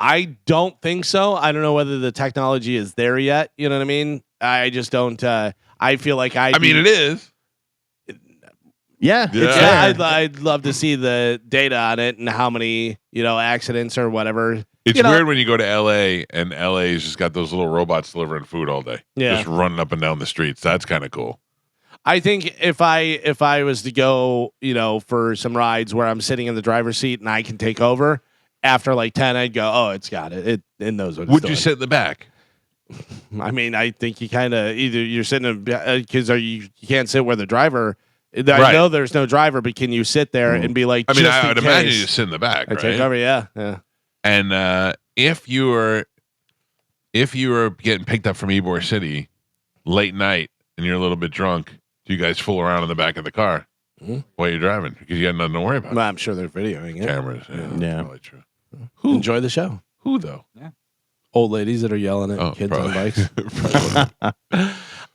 I don't think so. I don't know whether the technology is there yet. You know what I mean? I just don't. I feel like it is. Yeah. I'd love to see the data on it and how many accidents or whatever. It's weird when you go to LA and LA's just got those little robots delivering food all day. Yeah. Just running up and down the streets. That's kind of cool. I think if I was to go, for some rides where I'm sitting in the driver's seat and I can take over, after like 10, I'd go, oh, it's got it. It knows what it's doing. Would you sit in the back? I think you kind of either you're sitting because you can't sit where the driver. I know there's no driver, but can you sit there and be like? I would imagine you sit in the back, right? Take over, yeah. And if you were getting picked up from Ybor City late night and you're a little bit drunk, do you guys fool around in the back of the car while you're driving because you got nothing to worry about? Well, I'm sure they're videoing it. Cameras, yeah. Probably true. Who enjoy the show? Who though? Yeah. Old ladies that are yelling at kids probably. on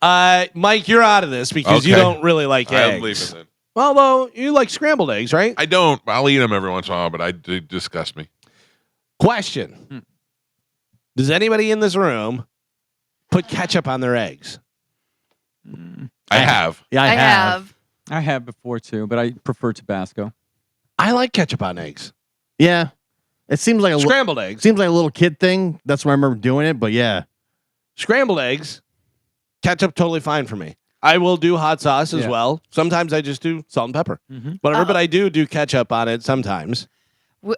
bikes. Mike, you're out of this because you don't really like eggs. I'm leaving then. Although you like scrambled eggs, right? I don't. I'll eat them every once in a while, but they disgust me. Question: Does anybody in this room put ketchup on their eggs? I have. Yeah, I have. I have before too, but I prefer Tabasco. I like ketchup on eggs. Yeah. It seems like Scrambled eggs. Seems like a little kid thing. That's why I remember doing it, but yeah. Scrambled eggs, ketchup totally fine for me. I will do hot sauce as well. Sometimes I just do salt and pepper. Whatever, but I do ketchup on it sometimes.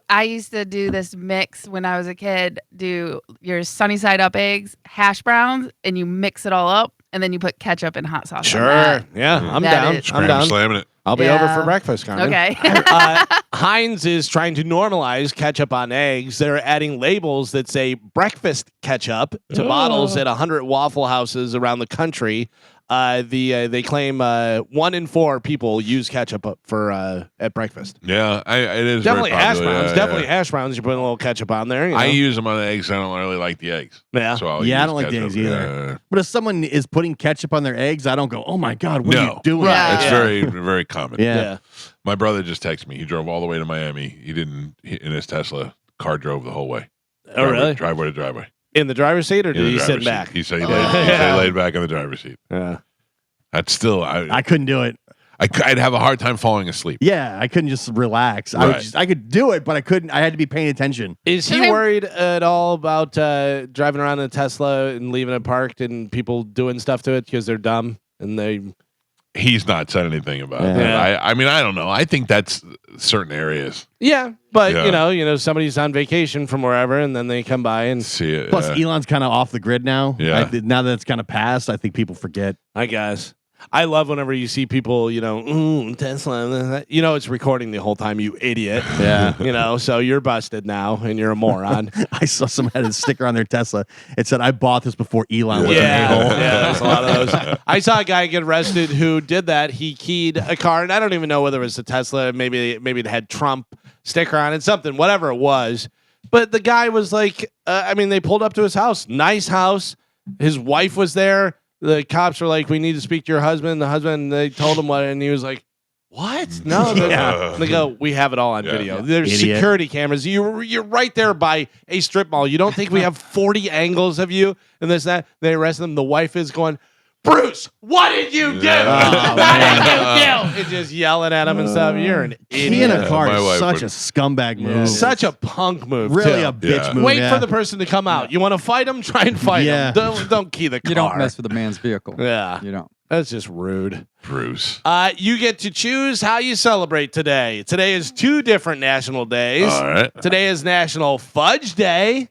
I used to do this mix when I was a kid. Do your sunny side up eggs, hash browns, and you mix it all up, and then you put ketchup and hot sauce. Sure. On that. Yeah, I'm That down. is- I'm down. Slamming it. I'll be over for breakfast, Carmen. Okay. Heinz is trying to normalize ketchup on eggs. They're adding labels that say breakfast ketchup to bottles at 100 Waffle Houses around the country. They claim 1 in 4 people use ketchup for at breakfast. Yeah, it is Definitely very hash popular. browns. Yeah, Definitely yeah. hash browns. You put a little ketchup on there. You know? I use them on the eggs. I don't really like the eggs. Yeah. So I'll I use don't like the ketchup. eggs either. Yeah. But if someone is putting ketchup on their eggs, I don't go, oh my God, what are you doing? Right. It's Yeah. very, very common. Yeah. My brother just texted me. He drove all the way to Miami. He didn't in his Tesla. Car drove the whole way. Oh, really? Driveway to driveway. In the driver's seat, or In did the he sit driver's seat. back? He said he Yeah. laid back in the driver's seat. Yeah. That's still I couldn't do it. I'd have a hard time falling asleep. Yeah, I couldn't just relax. Right. I could do it, but I couldn't. I had to be paying attention. Is he worried at all about driving around in a Tesla and leaving it parked and people doing stuff to it because they're dumb and they? He's not said anything about Yeah. that. Yeah. I mean, I don't know. I think that's certain areas. Yeah, but Yeah. you know, somebody's on vacation from wherever and then they come by and See it. Plus, Elon's kind of off the grid now. Yeah. Now that it's kind of passed, I think people forget. I guess. I love whenever you see people, you know, Tesla, you know, it's recording the whole time, you idiot. Yeah. You know, so you're busted now and you're a moron. I saw someone had a sticker on their Tesla. It said, "I bought this before Elon was an Yeah, a-hole." there's a lot of those. I saw a guy get arrested who did that. He keyed a car, and I don't even know whether it was a Tesla. Maybe it had Trump sticker on it, something, whatever it was. But the guy was like, they pulled up to his house, nice house. His wife was there. The cops were like, "We need to speak to your husband." The husband, they told him what, and he was like, "What? No." They go, "We have it all on video. There's Idiot. security cameras. You're right there by a strip mall. You don't think we have 40 angles of you and this that?" They arrest them. The wife is going, "Bruce, what did you do? What did you do?" And just yelling at him and stuff. You're an Key in idiot. a car My is wife such would- a scumbag move. Such a punk move. really too. a bitch Yeah. move. Wait yeah. for the person to come out. You want to fight him? Try and fight Yeah. him. Don't key the car. You don't mess with a man's vehicle. Yeah, You don't. that's just rude. Bruce. You get to choose how you celebrate today. Today is 2 different national days. All right. Today is National Fudge Day,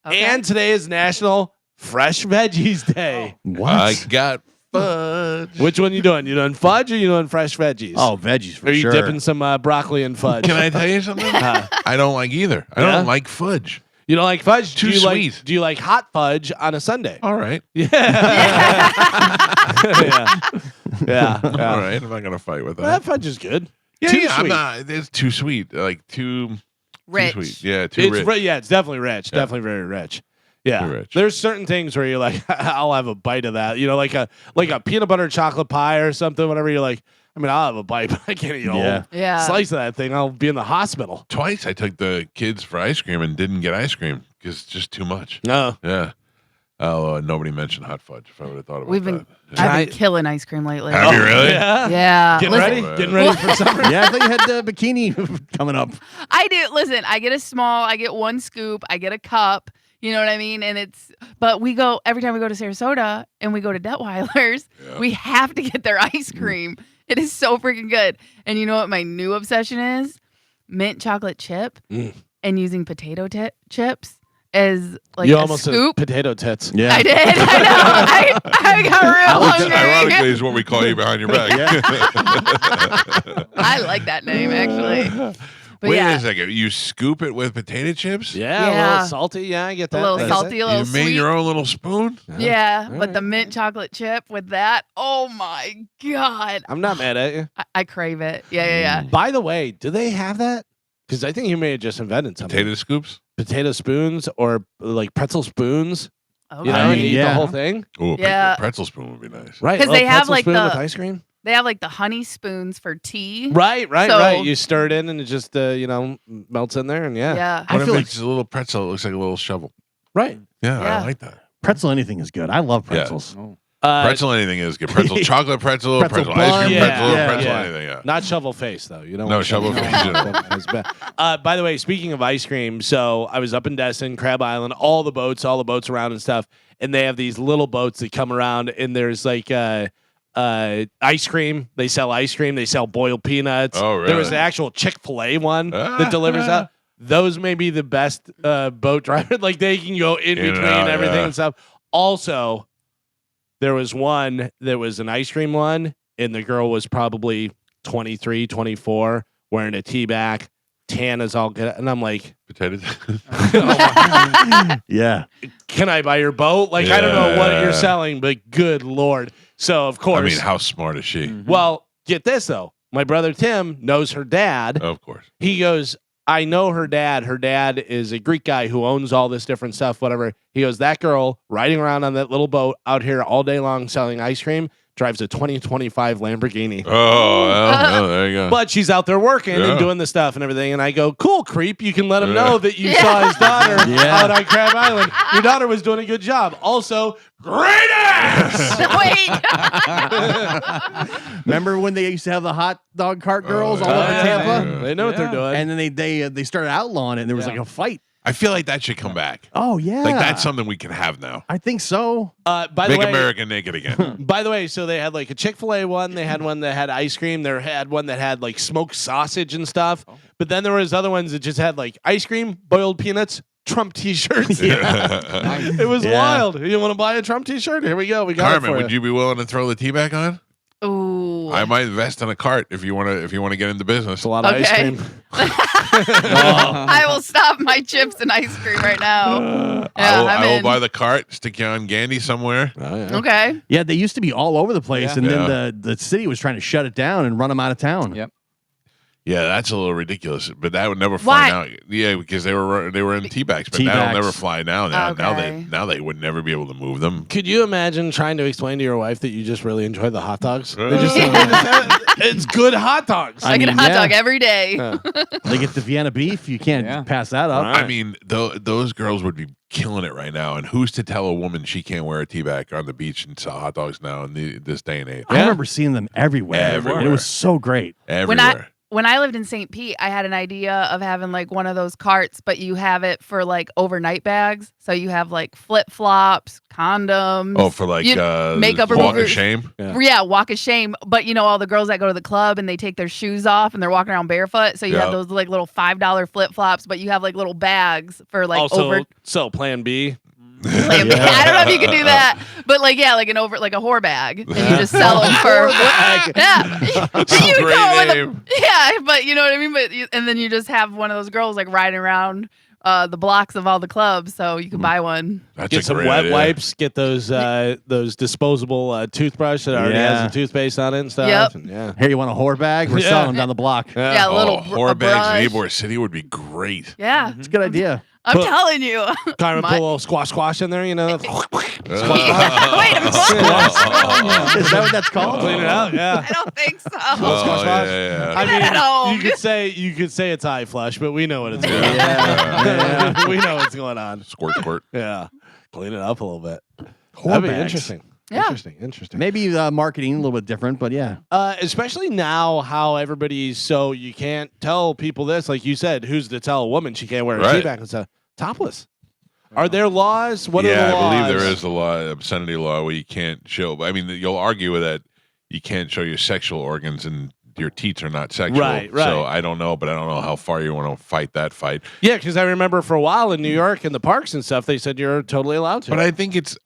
Okay. and today is National Fresh Veggies Day. What? I got fudge. Which one you doing? You doing fudge or you doing fresh veggies? Oh, veggies for Are you sure. dipping some broccoli in fudge? Can I tell you something? I don't like either. I Yeah? don't like fudge. You don't like fudge? Too do you sweet. do you like hot fudge on a Sunday? All right. Yeah. yeah. All right. I'm not gonna fight with Well, that. that fudge is good. Yeah, too yeah, I'm sweet. not. It's too sweet. Like too Rich. Too sweet. Yeah, too It's rich. yeah, it's definitely rich. Yeah. Definitely very rich. Yeah, Too rich. there's certain things where you're like, I'll have a bite of that. You know, like a peanut butter chocolate pie or something. Whatever. You're like, I mean, I'll have a bite, but I can't eat a Yeah. whole Yeah. slice of that thing. I'll be in the hospital. Twice I took the kids for ice cream and didn't get ice cream because it's just too much. No. Yeah. Oh, nobody mentioned hot fudge. If I would have thought about We've been that. I've been killing ice cream lately. Have you really? Yeah. Yeah. Getting Listen, ready? Getting ready for summer? Yeah, I thought you had the bikini coming up. I do. Listen, I get a small, I get 1 scoop, I get a cup. You know what I mean? And but we go, every time we go to Sarasota and we go to Detweiler's, Yeah. we have to get their ice cream. It is so freaking good. And you know what my new obsession is? Mint chocolate chip and using potato chips as like you a almost said scoop. potato tits. Yeah. I did. I know. I got real Which hungry. ironically is what we call you behind your back. I like that name actually. But Wait yeah, a second. You scoop it with potato chips? Yeah, a Yeah. little salty. Yeah, I get that. a little I get salty, a You little made sweet. your own little spoon? Yeah, All but the right. mint chocolate chip with that, oh my god, that. I'm not mad at you. I crave it. Yeah. By the way, do they have that? Because I think you may have just invented something. Potato scoops? Potato spoons or like pretzel spoons. Okay. You know, I and mean, you eat the yeah. whole thing. Oh, Yeah. pretzel spoon would be nice. Right. 'Cause they have, pretzel like, spoon the- with ice cream. They have like the honey spoons for tea. Right. So- You stir it in and it just melts in there and yeah. Yeah. I What if feel like it's a little pretzel? It looks like a little shovel. Right. Yeah, Yeah. I like that. pretzel anything is good. I love Yeah. pretzels. Pretzel anything is good. Pretzel chocolate pretzel, Pretzel pretzel ice bun. cream Yeah, pretzel, yeah, pretzel yeah. anything, yeah. Not shovel face though. You don't. No, want shovel face, yeah. That's bad. By the way, speaking of ice cream, so I was up in Destin, Crab Island, all the boats around and stuff, and they have these little boats that come around, and there's like ice cream. They sell ice cream. They sell boiled peanuts. Oh, really? There was an actual Chick-fil-A one that delivers out. Those may be the best boat driver. Like they can go in In and between out, everything yeah. and stuff. Also, there was one that was an ice cream one, and the girl was probably 23, 24, wearing a tee back, tan as all good. And I'm like, Potatoes. Yeah. can I buy your boat? Like, I don't know what Yeah. you're selling, but good Lord. So of course, I mean, how smart is she? well, get this though. My brother Tim knows her dad. Of course. He goes, I know her dad. Her dad is a Greek guy who owns all this different stuff, whatever. He goes, that girl riding around on that little boat out here all day long selling ice cream drives a 2025 Lamborghini. Oh, well, there you go. But she's out there working Yeah. and doing the stuff and everything. And I go, cool, creep. You can let him know that you saw his daughter out on Crab Island. Your daughter was doing a good job. Also, great ass. Wait. Remember when they used to have the hot dog cart girls all over Tampa? yeah. They know what they're doing. And then they started outlawing it, and there was like a fight. I feel like that should come back. Oh yeah, Like that's something we can have now. I think so. By the Make way, America naked again. By the way, so they had like a Chick-fil-A one. They had one that had ice cream. They had one that had like smoked sausage and stuff. But then there was other ones that just had like ice cream, boiled peanuts, Trump T-shirts. It was wild. You want to buy a Trump T-shirt? Here we go. We got Carmen, it for would you be willing to throw the tea back on? Ooh. I might invest in a cart if you want to get into business. It's a lot of ice Okay. cream. I will stop my chips and ice cream right now. I will in. buy the cart, stick you on Gandy somewhere. Oh, yeah. Okay. Yeah, they used to be all over the place, Yeah. and Yeah. then the city was trying to shut it down and run them out of town. Yep. Yeah, that's a little ridiculous, but that would never Why? fly now. Yeah, because they were in tea bags, but Tea that'll bags. never fly now. Okay. Now they would never be able to move them. Could you imagine trying to explain to your wife that you just really enjoy the hot dogs? Uh. They just it's good hot dogs. I get a mean, hot yeah. dog every day. They get the Vienna beef. You can't pass that up. Right. I mean, those girls would be killing it right now. And who's to tell a woman she can't wear a tea bag on the beach and sell hot dogs now in this day and age? I remember seeing them everywhere. Everywhere. And it was so great. Everywhere. When I lived in St. Pete, I had an idea of having like one of those carts, but you have it for like overnight bags. So you have like flip flops, condoms. Oh, for like makeup walk removers. of shame. Yeah, walk of shame. But you know, all the girls that go to the club and they take their shoes off and they're walking around barefoot. So you have those like little $5 flip flops, but you have like little bags for like So Plan B. I don't know if you can do that, but like like a whore bag, and you just sell them for That's a great name. but you know what I mean. But and then you just have one of those girls like riding around the blocks of all the clubs, so you can buy one. That's Get a some great wet idea. wipes. Get those disposable toothbrush that already has the toothpaste on it and stuff. Yep. And, yeah. Here, you want a whore bag? We're selling them down the block. Yeah, a little whore a bags in brush. Ybor City would be great. Yeah, It's a good idea. I'm Put- telling you. Carmen, My- put a little squash in there, you know. Wait a minute. Is that what that's called? Clean it out, yeah. I don't think so. Oh, yeah. I Get it at home. mean, you could say it's eye flush, but we know what it's going Yeah. on. We know what's going on. Squirt, squirt. Yeah, clean it up a little bit. Whore That'd be bags. interesting. Yeah. Interesting. Maybe marketing a little bit different, but yeah. Especially now, how everybody's so you can't tell people this, like you said, who's to tell a woman she can't wear a Right. tea bag and stuff? Topless. Are there laws? What are the I laws? believe there is a law, obscenity law, where you can't show. I mean, you'll argue with that you can't show your sexual organs and your teats are not sexual. Right. So I don't know, but I don't know how far you want to fight that fight. Yeah, because I remember for a while in New York in the parks and stuff, they said you're totally allowed to. But I think it's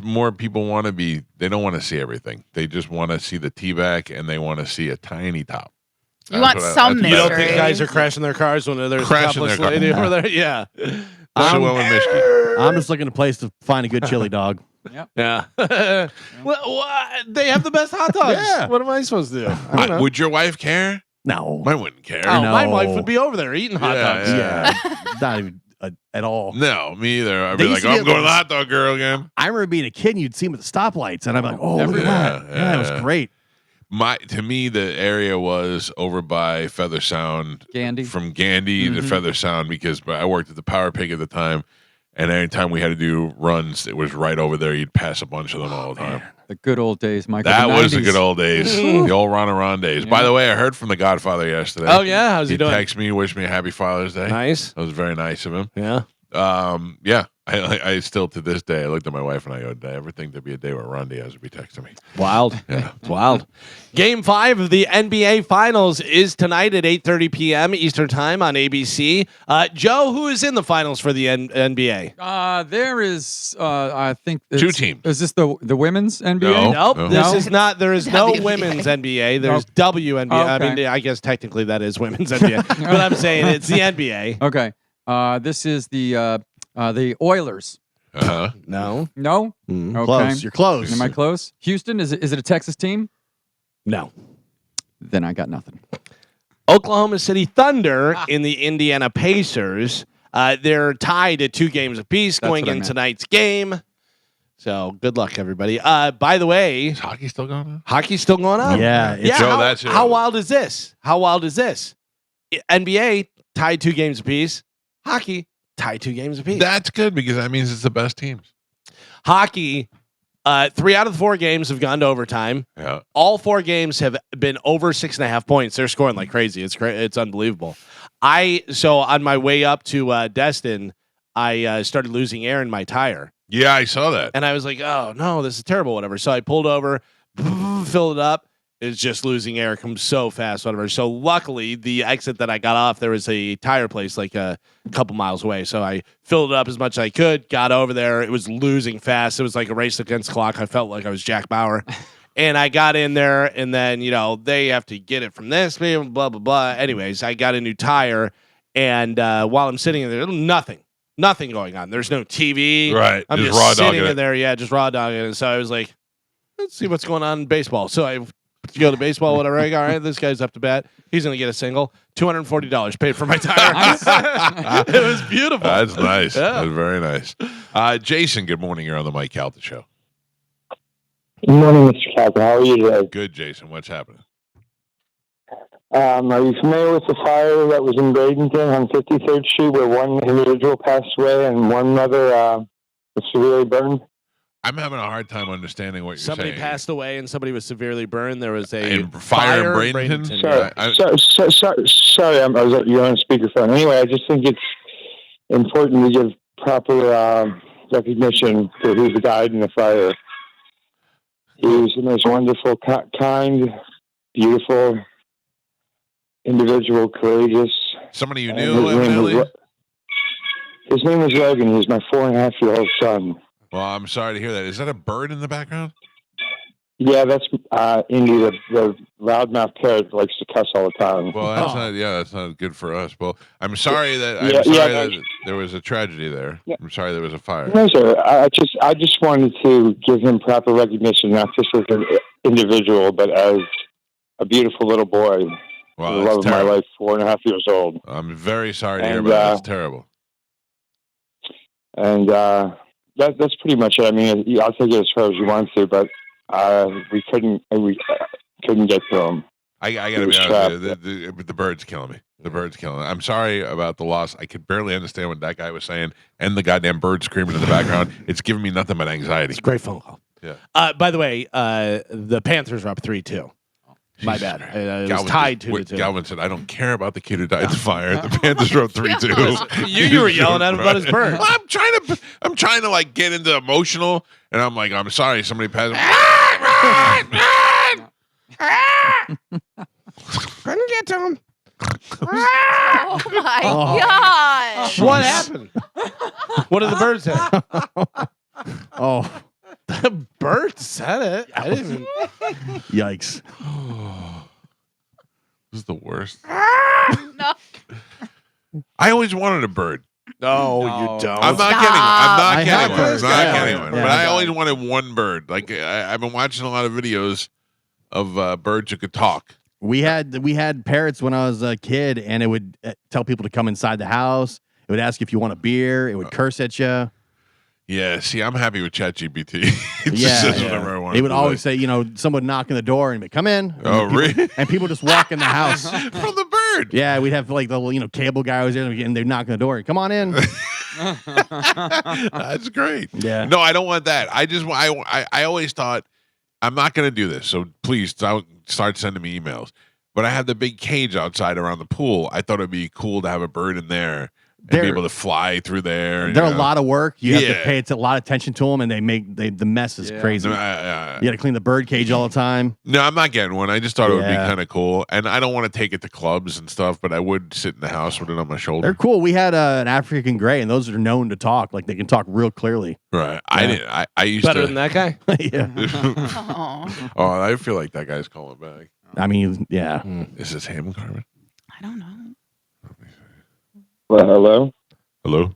more people want to be. They don't want to see everything. They just want to see the tea bag and they want to see a tiny top. You want some you don't mystery. think guys are crashing their cars when there's a Crashing topless their lady car. over there? Yeah. So well in Michigan. I'm just looking a place to find a good chili dog. Yeah. They have the best hot dogs. Yeah. What am I supposed to do? I don't know. Would your wife care? No. I wouldn't care. Oh, my No. wife would be over there eating hot Yeah, dogs. Yeah. Not even at all. No, me either. I'd They be used like, to I'm get going to the those- hot dog girl again. I remember being a kid and you'd see them at the stoplights, and I'm like, oh, look at that. Yeah, it was great. To me, the area was over by Feather Sound. Gandy. From Gandy to Feather Sound, because I worked at the Power Pig at the time, and anytime we had to do runs, it was right over there. You'd pass a bunch of them all the time. The good old days, Michael. That the was the 90s. good old days, the old Ron days. By the way, I heard from the Godfather yesterday. Oh, yeah? How's he doing? Texted me, wished me a happy Father's Day. Nice. That was very nice of him. Yeah. Yeah. I still, to this day, I looked at my wife and I go, "Did I ever think there'd be a day where Ron Diaz would be texting me?" Wild. Yeah. It's wild. Game 5 of the NBA Finals is tonight at 8:30 p.m. Eastern Time on ABC. Joe, who is in the finals for the NBA? There is, I think, Two teams. Is this the women's NBA? No. Nope. No. This No? is not. There is no WNBA. women's NBA. There's WNBA. I Okay. mean, I guess technically that is women's NBA, but I'm saying it's the NBA. Okay. This is the Oilers. No. No? Mm. Okay. Close. You're close. Am I close? Houston, is it a Texas team? No. Then I got nothing. Oklahoma City Thunder in the Indiana Pacers. They're tied at 2 games apiece That's going what I in meant. tonight's game. So good luck, everybody. By the way, Is hockey still going on? hockey's still going on. Yeah. Yeah. Joe, How, that's it. how wild is this? How wild is this? NBA tied 2 games apiece. Hockey tied 2 games apiece. That's good because that means it's the best teams. Hockey, 3 out of the 4 games have gone to overtime. Yeah. All 4 games have been over 6.5 points. They're scoring like crazy. It's unbelievable. So on my way up to Destin, I started losing air in my tire, Yeah, I saw that. and I was like, "Oh no, this is terrible." Whatever. So I pulled over, filled it up. It's just losing air. Comes so fast. Whatever. So luckily, the exit that I got off, there was a tire place like a couple miles away. So I filled it up as much as I could. Got over there. It was losing fast. It was like a race against the clock. I felt like I was Jack Bauer. And I got in there, and then, they have to get it from this, blah, blah, blah. Anyways, I got a new tire, and while I'm sitting in there, nothing going on. There's no TV. Right. I'm Just just raw sitting dogging in it. there, just raw dogging it. And so I was like, let's see what's going on in baseball. So I go to baseball, whatever. I go, all right, this guy's up to bat. He's going to get a single. $240 paid for my tire. It was beautiful. That's nice. Yeah. That's very nice. Jason, good morning. You're on the Mike Calta Show. Good morning, Mr. Calta. How are you today? Good, Jason. What's happening? Are you familiar with the fire that was in Bradenton on 53rd Street where one individual passed away and one other was severely burned? I'm having a hard time understanding what you're Somebody saying. passed away and somebody was severely burned. There was a And fire in in Bradenton? yeah. Sorry, you're on speakerphone. Anyway, I just think it's important to give proper recognition to who died in the fire. He was the most wonderful, kind, beautiful individual, courageous. Somebody you And knew, evidently? His name was Logan. He was my 4.5-year-old son. Well, I'm sorry to hear that. Is that a bird in the background? Yeah, that's Indy, the loudmouth parrot likes to cuss all the time. Well, that's not good for us. Well, I'm sorry that that there was a tragedy there. Yeah. I'm sorry there was a fire. No, sir. I just wanted to give him proper recognition, not just as an individual, but as a beautiful little boy. Wow, the that's love of my terrible. life, 4.5 years old. I'm very sorry to hear And, about that. That's terrible. And that's pretty much it. I mean, I'll take it as far as you want to, but we couldn't get to him. I got to be honest with you. The bird's killing me. The bird's killing me. I'm sorry about the loss. I could barely understand what that guy was saying, and the goddamn bird screaming in the background. It's giving me nothing but anxiety. It's a great phone call. Yeah. By the way, the Panthers are up 3-2. My bad. It was tied 2-2. Galvin said, "I don't care about the kid who died in the fire." The Panthers wrote 3-2. You were yelling at him about his bird. Well, I'm trying to like get into emotional, and I'm like, I'm sorry, somebody passed. Couldn't get to him. Oh my gosh. What happened? What did the bird say? Oh, The bird said it. I didn't even. yikes. This is the worst. No. I always wanted a bird. No, No. you don't. I'm not Stop. getting one. I'm I not have getting one. I'm birds. not Yeah. getting one. Yeah, But I I got always wanted one bird. Like I've been watching a lot of videos of birds who could talk. We had parrots when I was a kid, and it would tell people to come inside the house. It would ask if you want a beer. It would curse at you. Yeah, see, I'm happy with ChatGPT. It just says whatever I want. They would always say, someone knock on the door and be, come in. Oh, and people, really? And people just walk in the house. from the bird. Yeah, we'd have like the cable guy was there, and they'd knock on the door. Come on in. That's great. Yeah. No, I don't want that. I always thought I'm not going to do this. So please don't start sending me emails. But I have the big cage outside around the pool. I thought it'd be cool to have a bird in there and be able to fly through there. They're a lot of work. You have to Yeah. pay a lot of attention to them, and the mess is crazy. No, You got to clean the bird cage all the time. no, I'm not getting one. I just thought it would be Yeah. kind of cool. And I don't want to take it to clubs and stuff, but I would sit in the house with it on my shoulder. They're cool. We had an African gray, and those are known to talk. Like they can talk real clearly. Right. I used Better to. than that guy? Yeah. Oh, Oh, I feel like that guy's calling back. I mean, yeah. Is this him, Carmen? I don't know. Well, hello? Hello?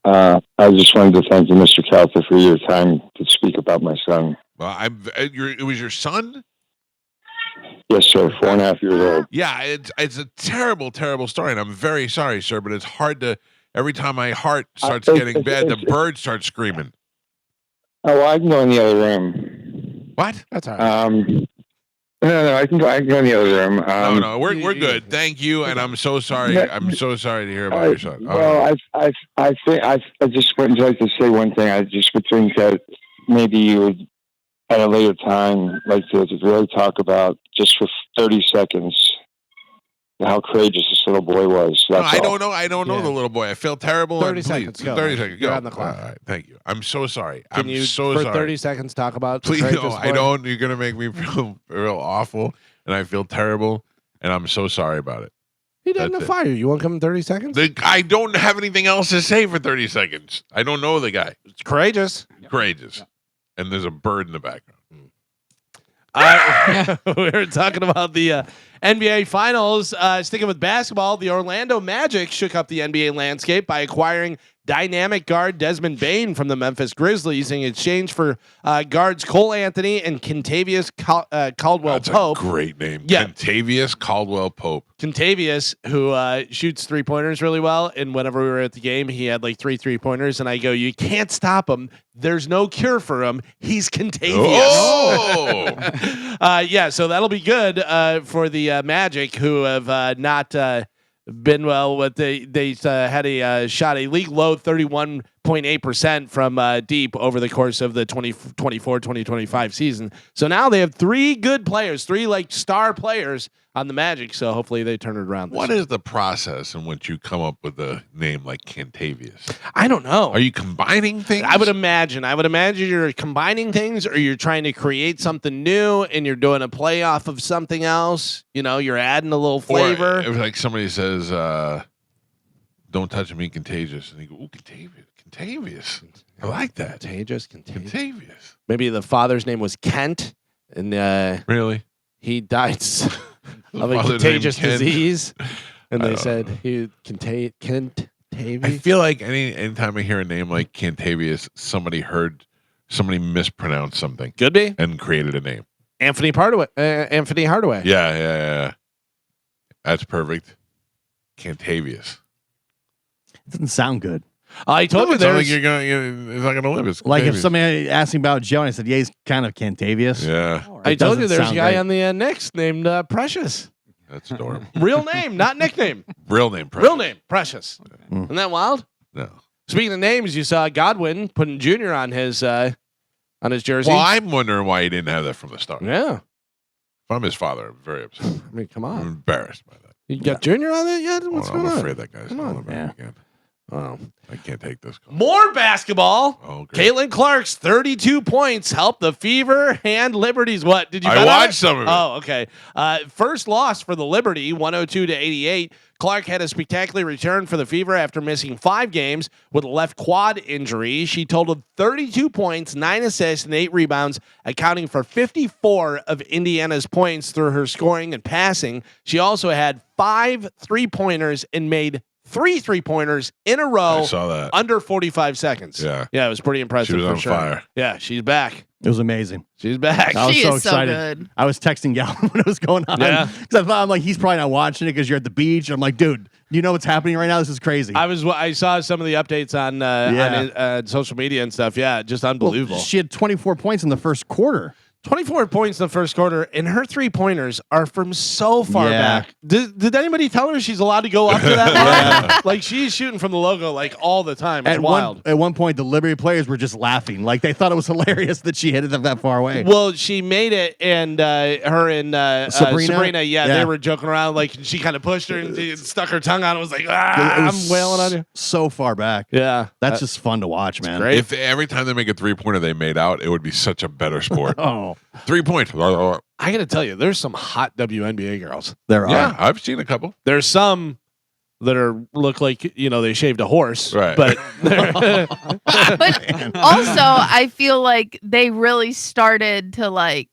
I just wanted to thank you, Mr. Calta, for your time to speak about my son. Well, it was your son? Yes, sir. 4.5 years old. Yeah, it's a terrible, terrible story, and I'm very sorry, sir, but it's hard to. Every time my heart starts getting bad, the bird starts screaming. Oh, well, I can go in the other room. What? That's all right. No, I can go in the other room. No, we're good. Thank you, and I'm so sorry. I'm so sorry to hear about your son. Well, I think I just would like to say one thing. I just would think that maybe you would, at a later time, like to really talk about just for 30 seconds how courageous this little boy was. No, That's all. I don't know the little boy. I feel terrible. 30 and seconds, please, go. 30 seconds. You're Go. on the clock. All right, thank you. I'm so sorry. Can I'm you, so for sorry. 30 seconds, talk about Please, the no, courageous I boy? don't. You're gonna make me feel real awful, and I feel terrible, and I'm so sorry about it. He didn't That's it. fire you. You want to come in 30 seconds? I don't have anything else to say for 30 seconds. I don't know the guy. It's courageous. Courageous, and there's a bird in the background. We were talking about the NBA Finals. Sticking with basketball, the Orlando Magic shook up the NBA landscape by acquiring dynamic guard Desmond Bane from the Memphis Grizzlies in exchange for guards Cole Anthony and Kentavious Caldwell That's Pope. a great name. Yeah. Kentavious Caldwell Pope. Kentavious, who shoots 3-pointers really well, and whenever we were at the game, he had like 3-3-pointers, and I go, you can't stop him. There's no cure for him. He's Kentavious. Oh! Yeah, so that'll be good for the Magic, who have not been well. What they had a shot a league low 31.8% from deep over the course of the 2024-2025 season. So now they have three good players, three like star players on the Magic. So hopefully they turn it around. What is the process in which you come up with a name like Kentavious? I don't know. Are you combining things? I would imagine you're combining things, or you're trying to create something new, and you're doing a play off of something else. You know, you're adding a little flavor. Or if like somebody says, "Don't touch me, contagious," and you go, "Ooh, Kentavious. I like that. Contagious. Kentavious. Maybe the father's name was Kent, and Really? he died of a Father's contagious name Kent? disease, and I they don't said know. he I Kentavious. feel like anytime I hear a name like Kentavious, somebody mispronounced something Could be and created a name. Anthony Hardaway. Yeah. That's perfect. Kentavious. It doesn't sound good. I told you It's not like there's. it's not gonna live. It's Like if Kentavious. somebody asked me about Joe and I said, yeah, he's kind of Cantavious. Yeah, I told you doesn't there's a sound guy great. on the Knicks named Precious. that's adorable. Real name, not nickname. Real name. Real name, Precious. Mm. Isn't that wild? No. Speaking of names, you saw Godwin putting Junior on his jersey. Well, I'm wondering why he didn't have that from the start. Yeah. If I'm his father, I'm very upset. I mean, come I'm on. embarrassed by that. You got Junior on it yet? What's I'm going on? afraid that guy's Come on. calling back Yeah. again. Oh. I can't take this call. More basketball. Oh, great. Caitlin Clark's 32 points helped the Fever hand Liberties. What did you? I bet on watched it? some of it. Oh, okay. First loss for the Liberty, 102-88. Clark had a spectacular return for the Fever after missing 5 games with a left quad injury. She totaled 32 points, 9 assists, and 8 rebounds, accounting for 54 of Indiana's points through her scoring and passing. She also had 5 3-pointers and made 3 3-pointers in a row I saw that. under 45 seconds. Yeah. Yeah, it was pretty impressive. She was for on sure. fire. Yeah, she's back. It was amazing. She's back. I was She so is so excited. good. I was texting Galvin when it was going on. Yeah. Because I thought, I'm like, he's probably not watching it because you're at the beach. I'm like, dude, do you know what's happening right now? This is crazy. I saw some of the updates on social media and stuff. Yeah, just unbelievable. Well, she had 24 points in the first quarter. 24 points in the first quarter, and her 3-pointers are from so far Yeah. back. Did anybody tell her she's allowed to go up to that far? Like, she's shooting from the logo like all the time. It's wild. At one point, the Liberty players were just laughing. Like, they thought it was hilarious that she hit it that far away. Well, she made it, and her and Sabrina? yeah, they were joking around. Like, she kind of pushed her and she stuck her tongue out and was like, It I'm was wailing on you. so far back. Yeah. That's just fun to watch, man. great. If every time they make a 3-pointer they made out, it would be such a better sport. Oh, 3-point. I got to tell you, there's some hot WNBA girls. there Yeah, are. I've seen a couple. There's some that look like, they shaved a horse. Right. But But also, I feel like they really started to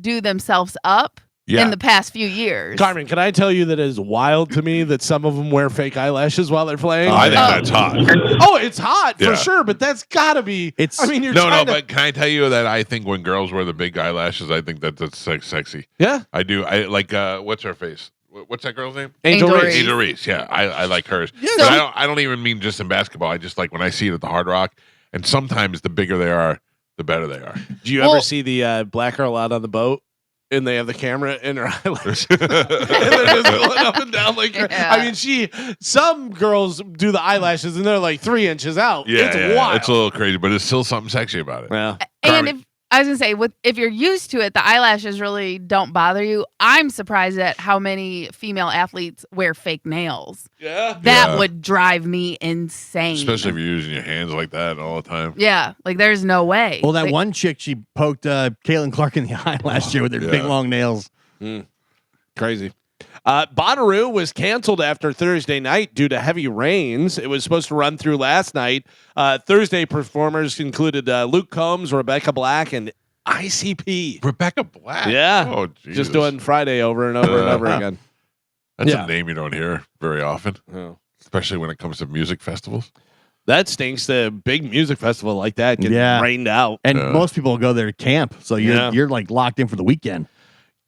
do themselves up in the past few years. Carmen, can I tell you that it is wild to me that some of them wear fake eyelashes while they're playing? I think that's hot. Oh, it's hot Yeah. for sure, but that's gotta be. I mean, you're no, trying to. but can I tell you that I think when girls wear the big eyelashes, I think that's sexy. Yeah, I do. I like. What's her face? What's that girl's name? Angel Reese. Angel Reese. Yeah, I like hers. Yeah. But So- I don't even mean just in basketball. I just like when I see it at the Hard Rock, and sometimes the bigger they are, the better they are. Do you ever see the black girl out on the boat? And they have the camera in her eyelash, and they're just going up and down like. Yeah. I mean, some girls do the eyelashes, and they're like 3 inches out. Yeah, It's wild. It's a little crazy, but it's still something sexy about it. Yeah. And if I was gonna say, if you're used to it, the eyelashes really don't bother you. I'm surprised at how many female athletes wear fake nails. Yeah. That Yeah. would drive me insane. Especially if you're using your hands like that all the time. Yeah, like there's no way. Well, that Like, one chick, she poked Caitlin Clark in the eye last year with her Yeah. big long nails. Crazy. Bonnaroo was canceled after Thursday night due to heavy rains. It was supposed to run through last night. Thursday performers included Luke Combs, Rebecca Black, and ICP. Rebecca Black. Yeah. Oh, Jesus. Just doing Friday over and over and over again. That's Yeah. a name you don't hear very often, Oh. especially when it comes to music festivals. That stinks. The big music festival like that getting Yeah. rained out. And Yeah. most people go there to camp, so Yeah. you're like locked in for the weekend.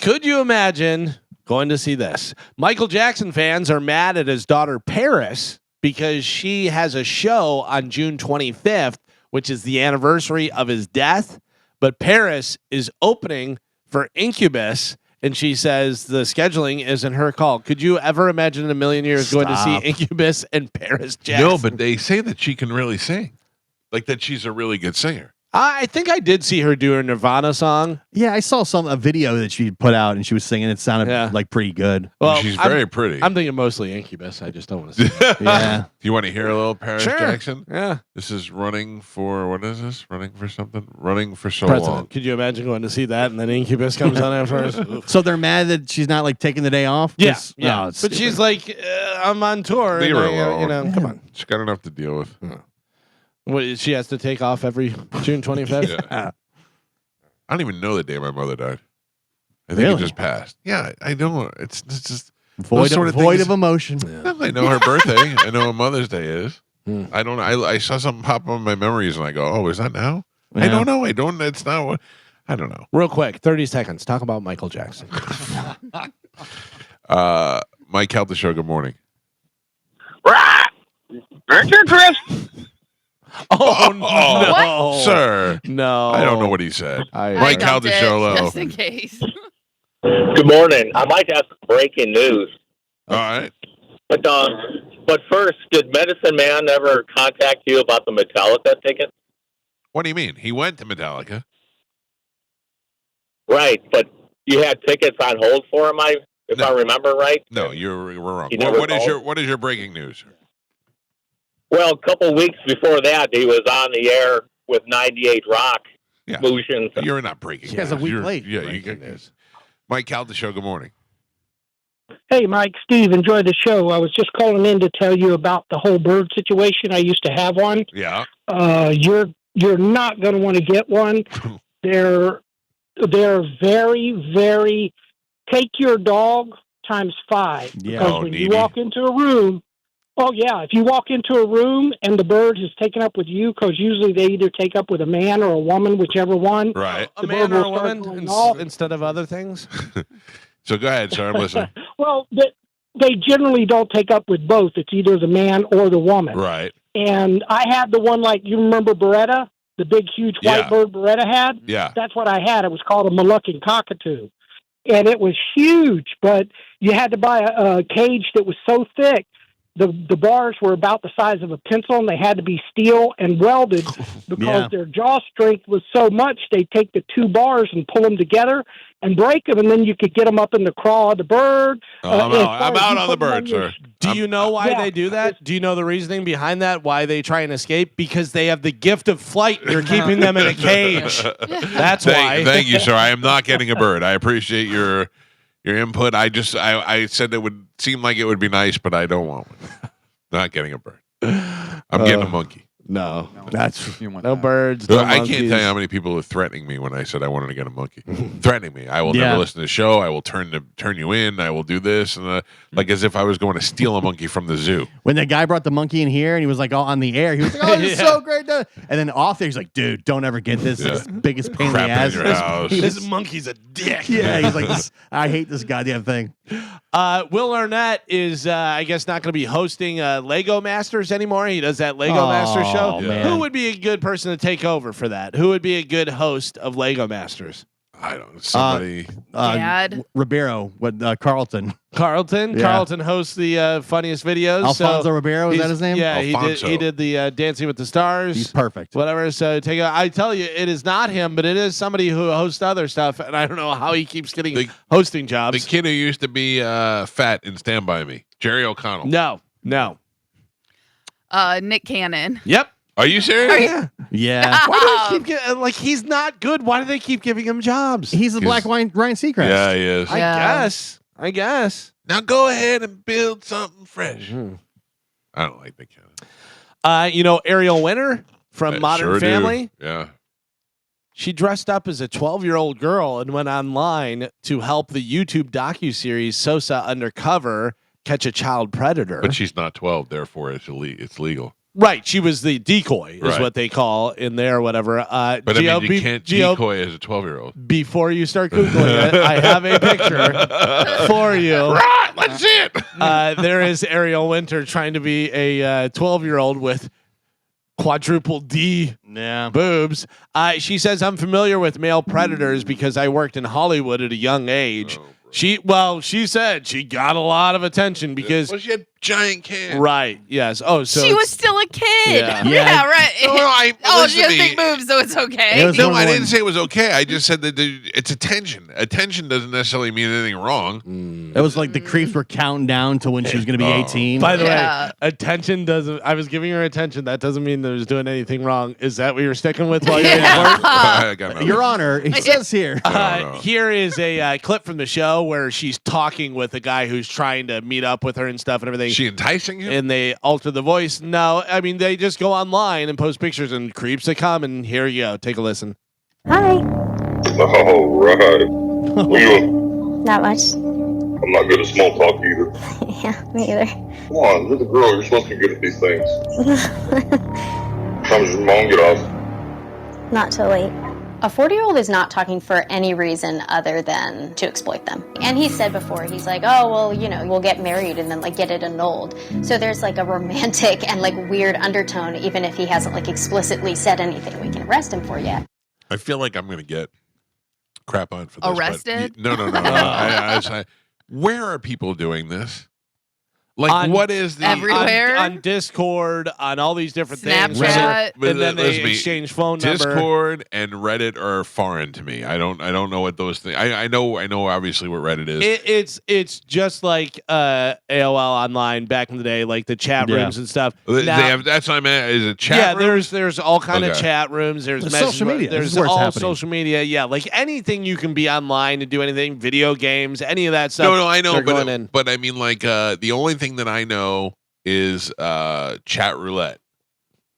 Could you imagine going to see this? Michael Jackson fans are mad at his daughter Paris because she has a show on June 25th, which is the anniversary of his death. But Paris is opening for Incubus, and she says the scheduling isn't her call. Could you ever imagine in a million years going to see Stop. Incubus and Paris Jackson? No, but they say that she can really sing, like that she's a really good singer. I think I did see her do a Nirvana song. Yeah, I saw a video that she put out and she was singing. It sounded Yeah. like pretty good. Well, She's very pretty. I'm thinking mostly Incubus. I just don't want to see it. Yeah. Do you want to hear a little Paris Sure. Jackson? Yeah. This is running for, what is this? Running for something? Running for so President. long. Could you imagine going to see that and then Incubus comes on afterwards? Oof. So they're mad that she's not like taking the day off? Yeah, 'Cause- yeah. Oh, it's But she's stupid. like, I'm on tour. Leave and her I, alone. you know, come on. She's got enough to deal with. What, she has to take off every June 25th? Yeah. I don't even know the day my mother died. I think Really? it just passed. Yeah, I know. It's just void, those sort of void things- of emotion. I know her birthday. I know what Mother's Day is. Hmm. I don't. I saw something pop up in my memories, and I go, "Oh, is that now?" I Yeah. don't know. I don't. It's not. What I don't know. Real quick, 30 seconds. Talk about Michael Jackson. Mike Calta Show. Good morning. Richard Chris. Oh, no, sir. No. I don't know what he said. I Mike dumped Calta it Show low. just in case. Good morning. I might have some breaking news, All right. but first, did Medicine Man ever contact you about the Metallica ticket? What do you mean? He went to Metallica. Right, but you had tickets on hold for him. If I remember right. No, you're wrong. He never What is called? what is your breaking news? Well, a couple weeks before that, he was on the air with 98 Rock. Yeah. Solutions. You're not breaking. Yeah, it's a news. week You're- late. Yeah, you Breaking get news. Mike Calta Show. Good morning. Hey, Mike, Steve, enjoy the show. I was just calling in to tell you about the whole bird situation. I used to have one. Yeah. You're not going to want to get one. They're very, very. Take your dog times 5. Yeah. Because Oh, when needy. you walk into a room, oh yeah, if you walk into a room and the bird is taken up with you, because usually they either take up with a man or a woman, whichever one. Right. A The man bird or a will start woman going off. instead of other things? So go ahead, sir. I'm listening. Well, they generally don't take up with both. It's either the man or the woman. Right. And I had the one like, you remember Beretta, the big, huge white Yeah. bird Beretta had? Yeah. That's what I had. It was called a Moluccan cockatoo. And it was huge, but you had to buy a cage that was so thick. The bars were about the size of a pencil, and they had to be steel and welded because Yeah. their jaw strength was so much. They'd take the 2 bars and pull them together and break them, and then you could get them up in the craw of the bird. Oh, I'm as out. far I'm as out you on the put them bird, your sir. Do you know why Yeah. they do that? Do you know the reasoning behind that? Why they try and escape? Because they have the gift of flight. You're keeping them in a cage. That's why. Thank you, sir. I am not getting a bird. I appreciate your input. I said it would seem like it would be nice, but I don't want one. Not getting a bird. I'm getting a monkey. No. That's You don't want No that. birds. No I monkeys. can't tell you how many people were threatening me when I said I wanted to get a monkey. Threatening me. I will Yeah. never listen to the show. I will turn you in. I will do this. And like as if I was going to steal a monkey from the zoo. when that guy brought the monkey in here and he was like all on the air. He was like, "Oh, this is so great!" And then off there, he's like, "Dude, don't ever get this. Yeah. It's the biggest pain in the Crap ass." in your house. This monkey's a dick. Yeah, he's like, "I hate this goddamn thing." Will Arnett is, I guess, not going to be hosting Lego Masters anymore. He does that Lego Masters show. man. Who would be a good person to take over for that? Who would be a good host of Lego Masters? I don't know. Somebody. Dad. Ribeiro, Carlton. Carlton. Yeah. Carlton hosts the funniest videos. Alfonso Ribeiro, is that he's- his name? Yeah, Alfonso. he did the Dancing with the Stars. He's perfect. Whatever. So I tell you, it is not him, but it is somebody who hosts other stuff, and I don't know how he keeps getting hosting The jobs. kid who used to be fat in Stand By Me. Jerry O'Connell. No. Nick Cannon. Yep. Are you serious? Yeah. Yeah. Why do they keep like he's not good? Why do they keep giving him jobs? He's the black Ryan Seacrest. Yeah, he is. I guess. Now go ahead and build something fresh. I don't like that kind Ariel Winter from of. Modern Sure do. Family. Yeah. She dressed up as a 12-year-old girl and went online to help the YouTube docuseries Sosa Undercover catch a child predator. But she's not 12, therefore it's legal. Right, she was the decoy, is Right. what they call in there, or whatever. But Gio, I mean, you can't Gio, decoy as a 12-year-old. Before you start Googling it, I have a picture for you. Right, let's see it. There is Ariel Winter trying to be a 12-year-old with quadruple D Yeah. boobs. She says, I'm familiar with male predators because I worked in Hollywood at a young age. She said she got a lot of attention because Well, she had giant cans. right, yes. Oh, so she was still a kid. Yeah. Yeah, right. No, She has big boobs, so it's okay. It was No, one I of the didn't ones- say it was okay. I just said that it's attention. Attention doesn't necessarily mean anything wrong. It was like the creeps were counting down to when she was going to be 18. By the Yeah. way, attention doesn't. I was giving her attention. That doesn't mean that I was doing anything wrong. Is that what you're sticking with while you're at work? I got nothing. Your Honor, it says here. No. Here is a clip from the show where she's talking with a guy who's trying to meet up with her and stuff and everything. Is she enticing him? And they alter the voice. No, I mean they just go online and post pictures and creeps that come. And here you go. Take a listen. Hi. All right. What you doing? Not much. I'm not good at small talk either. Yeah, me either. Come on, you're the girl. You're supposed to be good at these things. Time does your mom get off? Not till late. A 40-year-old is not talking for any reason other than to exploit them. And he said before, he's like, oh, well, we'll get married and then get it annulled. So there's a romantic and weird undertone, even if he hasn't explicitly said anything we can arrest him for yet. I feel like I'm going to get crap on for this. but- Arrested? No. Where are people doing this? What is the Everywhere. on Discord, on all these different things, Snapchat. and then they Listen, exchange phone number. Discord and Reddit are foreign to me. I don't know what those things. I know obviously what Reddit is. It's just like AOL online back in the day, like the chat rooms and stuff. They Now- have, that's what I meant. Is it chat? yeah, rooms? there's all kind of Okay. chat rooms. There's There's message social media. This There's is where it's all happening. social media. Yeah, like anything you can be online and do anything. Video games, any of that stuff. No, I know, they're going in. but I mean, the only thing that I know is chat roulette,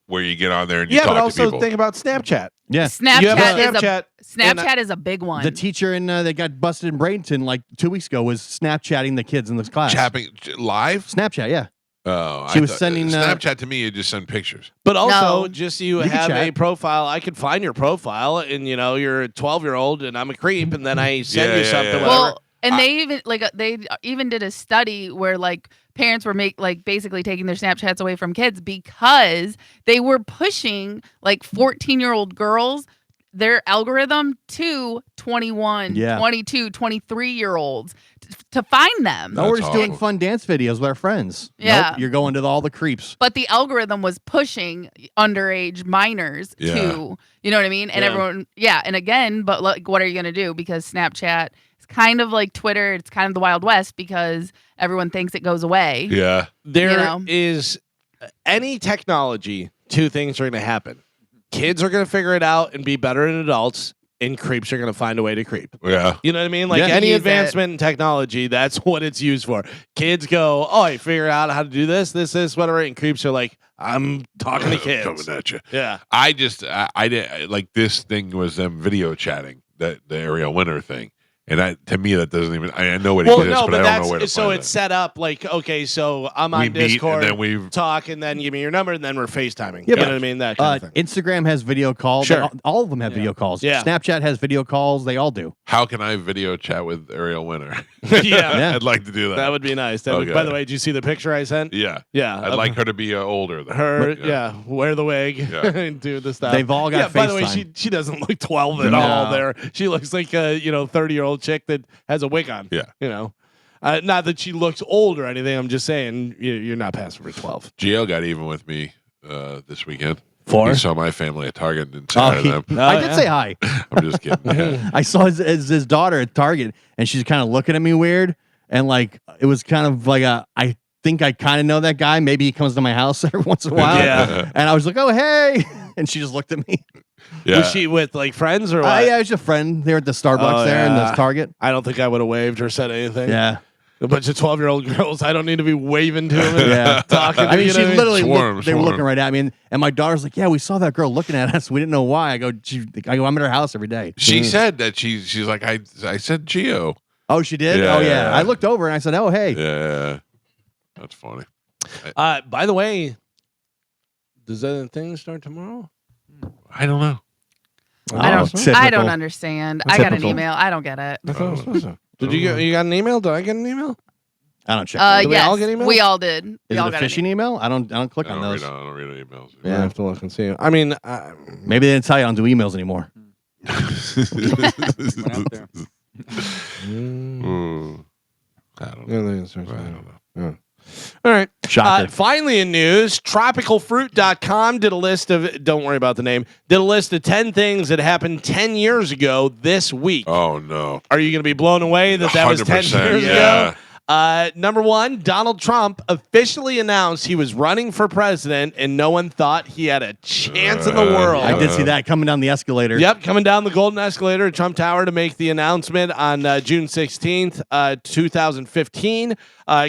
where you get on there and you Yeah, talk but to also people. think about Snapchat. Yeah. You have Snapchat and Snapchat is a big one. The teacher that got busted in Bradenton 2 weeks ago was Snapchatting the kids in this class. Chapping live. Snapchat, yeah. Oh, She was sending, Snapchat to me. You just send pictures. But also, No. just so you You can have a chat. profile, I could find your profile, and you're a 12-year-old, and I'm a creep, and then I send Yeah, you yeah, something. yeah. Whatever. well, and they even did a study where parents were basically taking their Snapchats away from kids because they were pushing 14-year-old girls their algorithm to 21, Yeah. 22, 23-year-olds to find them. No, we're That's just doing awful. fun dance videos with our friends. Yeah. Nope, you're going to all the creeps. But the algorithm was pushing underage minors Yeah. to, you know what I mean? And Yeah. everyone, and again, but what are you going to do? Because Snapchat is kind of like Twitter. It's kind of the Wild West because everyone thinks it goes away. Yeah. There you is know? any technology, two things are going to happen. Kids are going to figure it out and be better than adults, and creeps are going to find a way to creep. Yeah. You know what I mean? Like Yeah. any Use advancement in technology, that's what it's used for. Kids go, oh, I figured out how to do this, whatever. And creeps are like, I'm talking to kids. Coming at you. Yeah. I did like this thing was them video chatting, the Ariel Winter thing. And to me, that doesn't even. I know it exists, but I don't know where to so find it's that. set up like, okay, so I'm We on meet, Discord, and then we talk, and then give me your number, and then we're FaceTiming. Yeah, You know but, what I mean? That kind of thing. Instagram has video calls. Sure. All of them have video calls. Yeah. Snapchat has video calls. They all do. How can I video chat with Ariel Winter? Yeah. I'd like to do that. That would be nice. Okay. By the way, did you see the picture I sent? Yeah. Yeah. I'd like her to be older. Though. Her, wear the wig Yeah. and do the stuff. They've all got By the way, FaceTime. she doesn't look 12 at No. all. There, she looks like a 30-year-old chick that has a wig on. Yeah. Not that she looks old or anything. I'm just saying you're not passing for 12. Gio got even with me this weekend. For? He saw my family at Target and didn't say hi to them. I did say hi. I'm just kidding. Yeah. I saw his daughter at Target, and she's kind of looking at me weird, and like it was kind of like I think I kind of know that guy. Maybe he comes to my house every once in a while. Yeah. And I was like, oh hey, and she just looked at me. Yeah. Was she with like friends or what? Yeah, it was a friend. They were at the Starbucks Oh, there in the yeah. Target. I don't think I would have waved or said anything. Yeah. A bunch of 12-year-old girls. I don't need to be waving to them and Yeah. talking. I mean, you know she what literally Swarm, they were swarm. looking right at me, and my daughter's like, "Yeah, we saw that girl looking at us. We didn't know why." I go, "I'm at her house every day." She said that she's like I said Gio. Oh, she did. Yeah, Oh, yeah. yeah. I looked over and I said, "Oh, hey." Yeah. That's funny. By the way, does that thing start tomorrow? I don't know. I don't. typical. I don't understand. I got an Typical. email. I don't get it. Did you got an email? Did I get an email? I don't check. Did we Yes, all get emails? we all did. Is We it all a got an phishing email? I don't click I on don't those. read, I don't read any emails. Yeah, I have to look and see. I mean, Maybe they didn't tell you I don't do emails anymore. Went out there. I don't know. I don't know. All right. Shocker. Finally in news, tropicalfruit.com did a list of, don't worry about the name, did a list of 10 things that happened 10 years ago this week. Oh no. Are you going to be blown away that was 10 100%, years yeah. ago? Number one, Donald Trump officially announced he was running for president, and no one thought he had a chance in the world. I did see that coming down the escalator. Yep, coming down the golden escalator at Trump Tower to make the announcement on June 16th, 2015.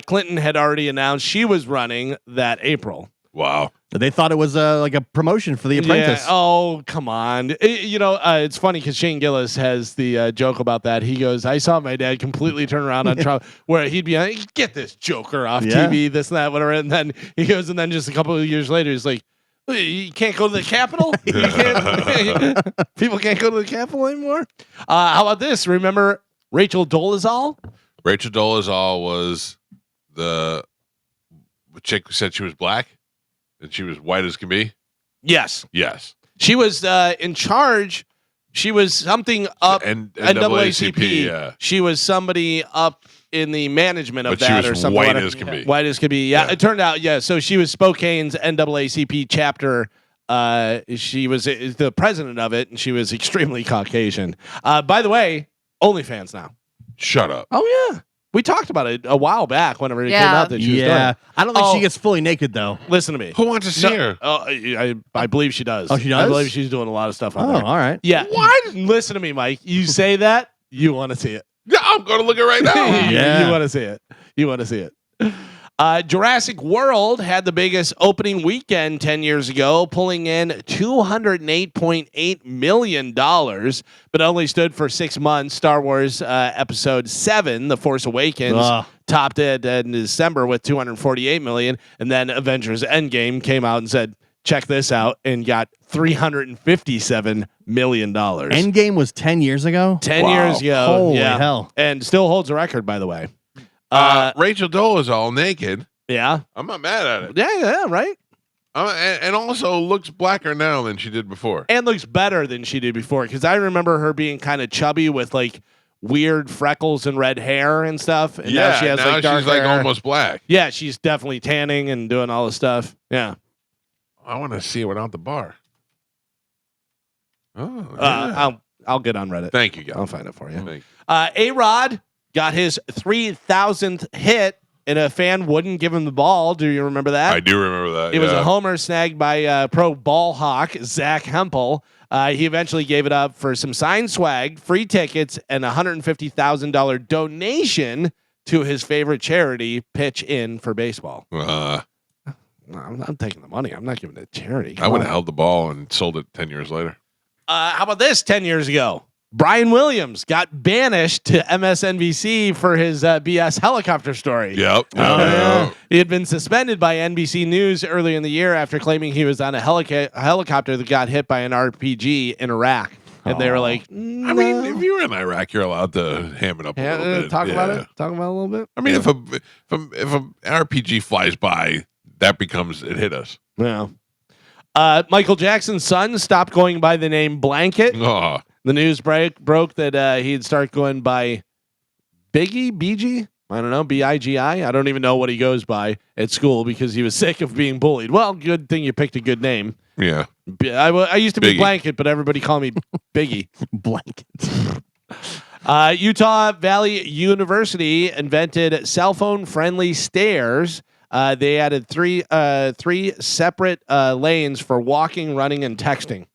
Clinton had already announced she was running that April. Wow. They thought it was like a promotion for The Apprentice. Yeah. Oh, come on. It's funny because Shane Gillis has the joke about that. He goes, I saw my dad completely turn around on Trump, where he'd be like, get this joker off Yeah. TV, this and that, whatever. And then he goes, and then just a couple of years later, he's like, you can't go to the Capitol? You can't, people can't go to the Capitol anymore? How about this? Remember Rachel Dolezal? Rachel Dolezal was the chick who said she was black and she was white as can be. Yes. Yes. She was in charge. She was something up NAACP, yeah. She was somebody up in the management of But she that was or something. white whatever. as can be. White as could be. Yeah, Yeah. it turned out. Yeah, so she was Spokane's NAACP chapter. She was the president of it, and she was extremely Caucasian. By the way, OnlyFans now. Shut up. Oh yeah, we talked about it a while back. Whenever it came Yeah. out that she was doing Yeah. it. I don't think Oh. she gets fully naked, though. Listen to me. Who wants to see her? I believe she does. Oh, she I does? believe she's doing a lot of stuff on Oh, there. all right. Yeah. What? Listen to me, Mike. You say that, you want to see it. Yeah, I'm going to look at it right now. Yeah. You want to see it. You want to see it. Jurassic World had the biggest opening weekend 10 years ago, pulling in $208.8 million, but only stood for 6 months. Star Wars Episode 7, The Force Awakens, Ugh. topped it in December with $248 million, and then Avengers Endgame came out and said, check this out, and got $357 million. Endgame was 10 years ago? 10 Wow. years ago. Holy yeah. hell. And still holds a record, by the way. Rachel Dolezal naked. Yeah. I'm not mad at it. Yeah, right? And also looks blacker now than she did before. And looks better than she did before, because I remember her being kind of chubby with like weird freckles and red hair and stuff. And now she has like dark she's like hair. almost black. Yeah, she's definitely tanning and doing all this stuff. Yeah. I want to see it without the bar. Oh, yeah. I'll get on Reddit. Thank you, guys. I'll find it for you. Thank you. A-Rod got his 3,000th hit and a fan wouldn't give him the ball. Do you remember that? I do remember that. It was a homer snagged by pro ball hawk Zach Hempel. He eventually gave it up for some signed swag, free tickets, and a $150,000 donation to his favorite charity, Pitch In for Baseball. No, I'm taking the money. I'm not giving it to charity. I would have held the ball and sold it 10 years later. How about this? 10 years ago, Brian Williams got banished to MSNBC for his BS helicopter story. Yep. He had been suspended by NBC News earlier in the year after claiming he was on a helicopter that got hit by an RPG in Iraq. And they were like, I mean, if you're in Iraq, you're allowed to ham it up a little bit. Talk about it a little bit. I mean, if an RPG flies by, that becomes it hit us. Yeah. Michael Jackson's son stopped going by the name Blanket. Oh. The news broke that he'd start going by Biggie, BG. I don't know, Bigi. I don't even know what he goes by at school because he was sick of being bullied. Well, good thing you picked a good name. Yeah. I used to be Biggie. Blanket, but everybody called me Biggie. Blanket. Utah Valley University invented cell phone friendly stairs. They added three separate lanes for walking, running, and texting.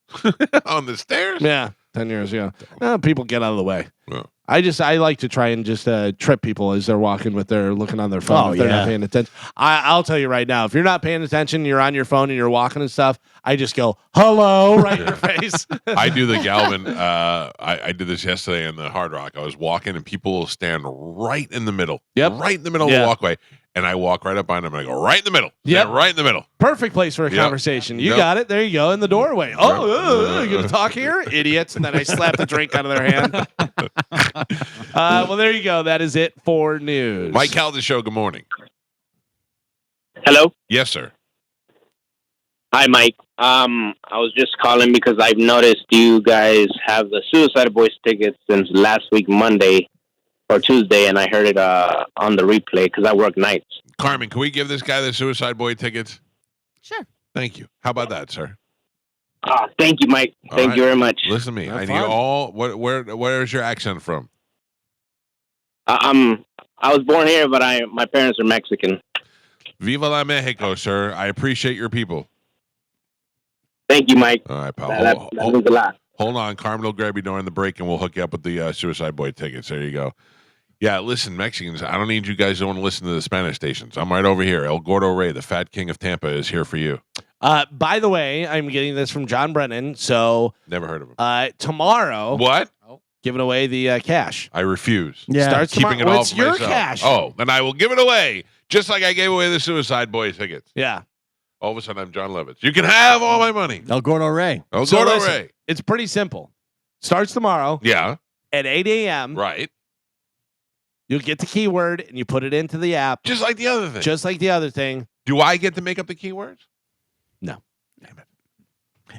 On the stairs? Yeah, 10 years ago. People get out of the way. Yeah. I like to try and just trip people as they're walking with their looking on their phone. If they're not paying attention. I'll tell you right now, if you're not paying attention, you're on your phone and you're walking and stuff. I just go hello right in your face. I do the Galvin. I did this yesterday in the Hard Rock. I was walking and people will stand right in the middle. Yep. Right in the middle of the walkway. And I walk right up behind them and I go right in the middle. Yep. Right in the middle. Perfect place for a conversation. You got it. There you go in the doorway. Oh, you gonna talk here, idiots? And then I slap the drink out of their hand. Well, there you go. That is it for news. Mike Calta Show. Good morning. Hello. Yes, sir. Hi, Mike. I was just calling because I've noticed you guys have the Suicide Boys tickets since last week, Monday or Tuesday, and I heard it on the replay because I work nights. Carmen, can we give this guy the Suicide Boy tickets? Sure. Thank you. How about that, sir? Thank you, Mike. Thank you very much. Listen to me. Have I fun. need all. Where's your accent from? I was born here, but my parents are Mexican. Viva la Mexico, sir. I appreciate your people. Thank you, Mike. All right, pal. That means a lot. Hold on. Carmen will grab you during the break, and we'll hook you up with the Suicide Boy tickets. There you go. Yeah, listen, Mexicans, I don't need you guys to want to listen to the Spanish stations. I'm right over here. El Gordo Rey, the Fat King of Tampa, is here for you. By the way, I'm getting this from John Brennan. So Never heard of him. Tomorrow, What? giving away the cash. I refuse. Yeah. Starts Keeping tomorrow. it all It's for your myself. cash. Oh, then I will give it away, just like I gave away the Suicide Boy tickets. Yeah. All of a sudden, I'm John Levitz. You can have all my money. El Gordo Rey. El So Gordo listen, Rey. it's pretty simple. Starts tomorrow Yeah, at 8 a.m. right. You'll get the keyword and you put it into the app, Just like the other thing. just like the other thing. Do I get to make up the keywords? No. Damn it.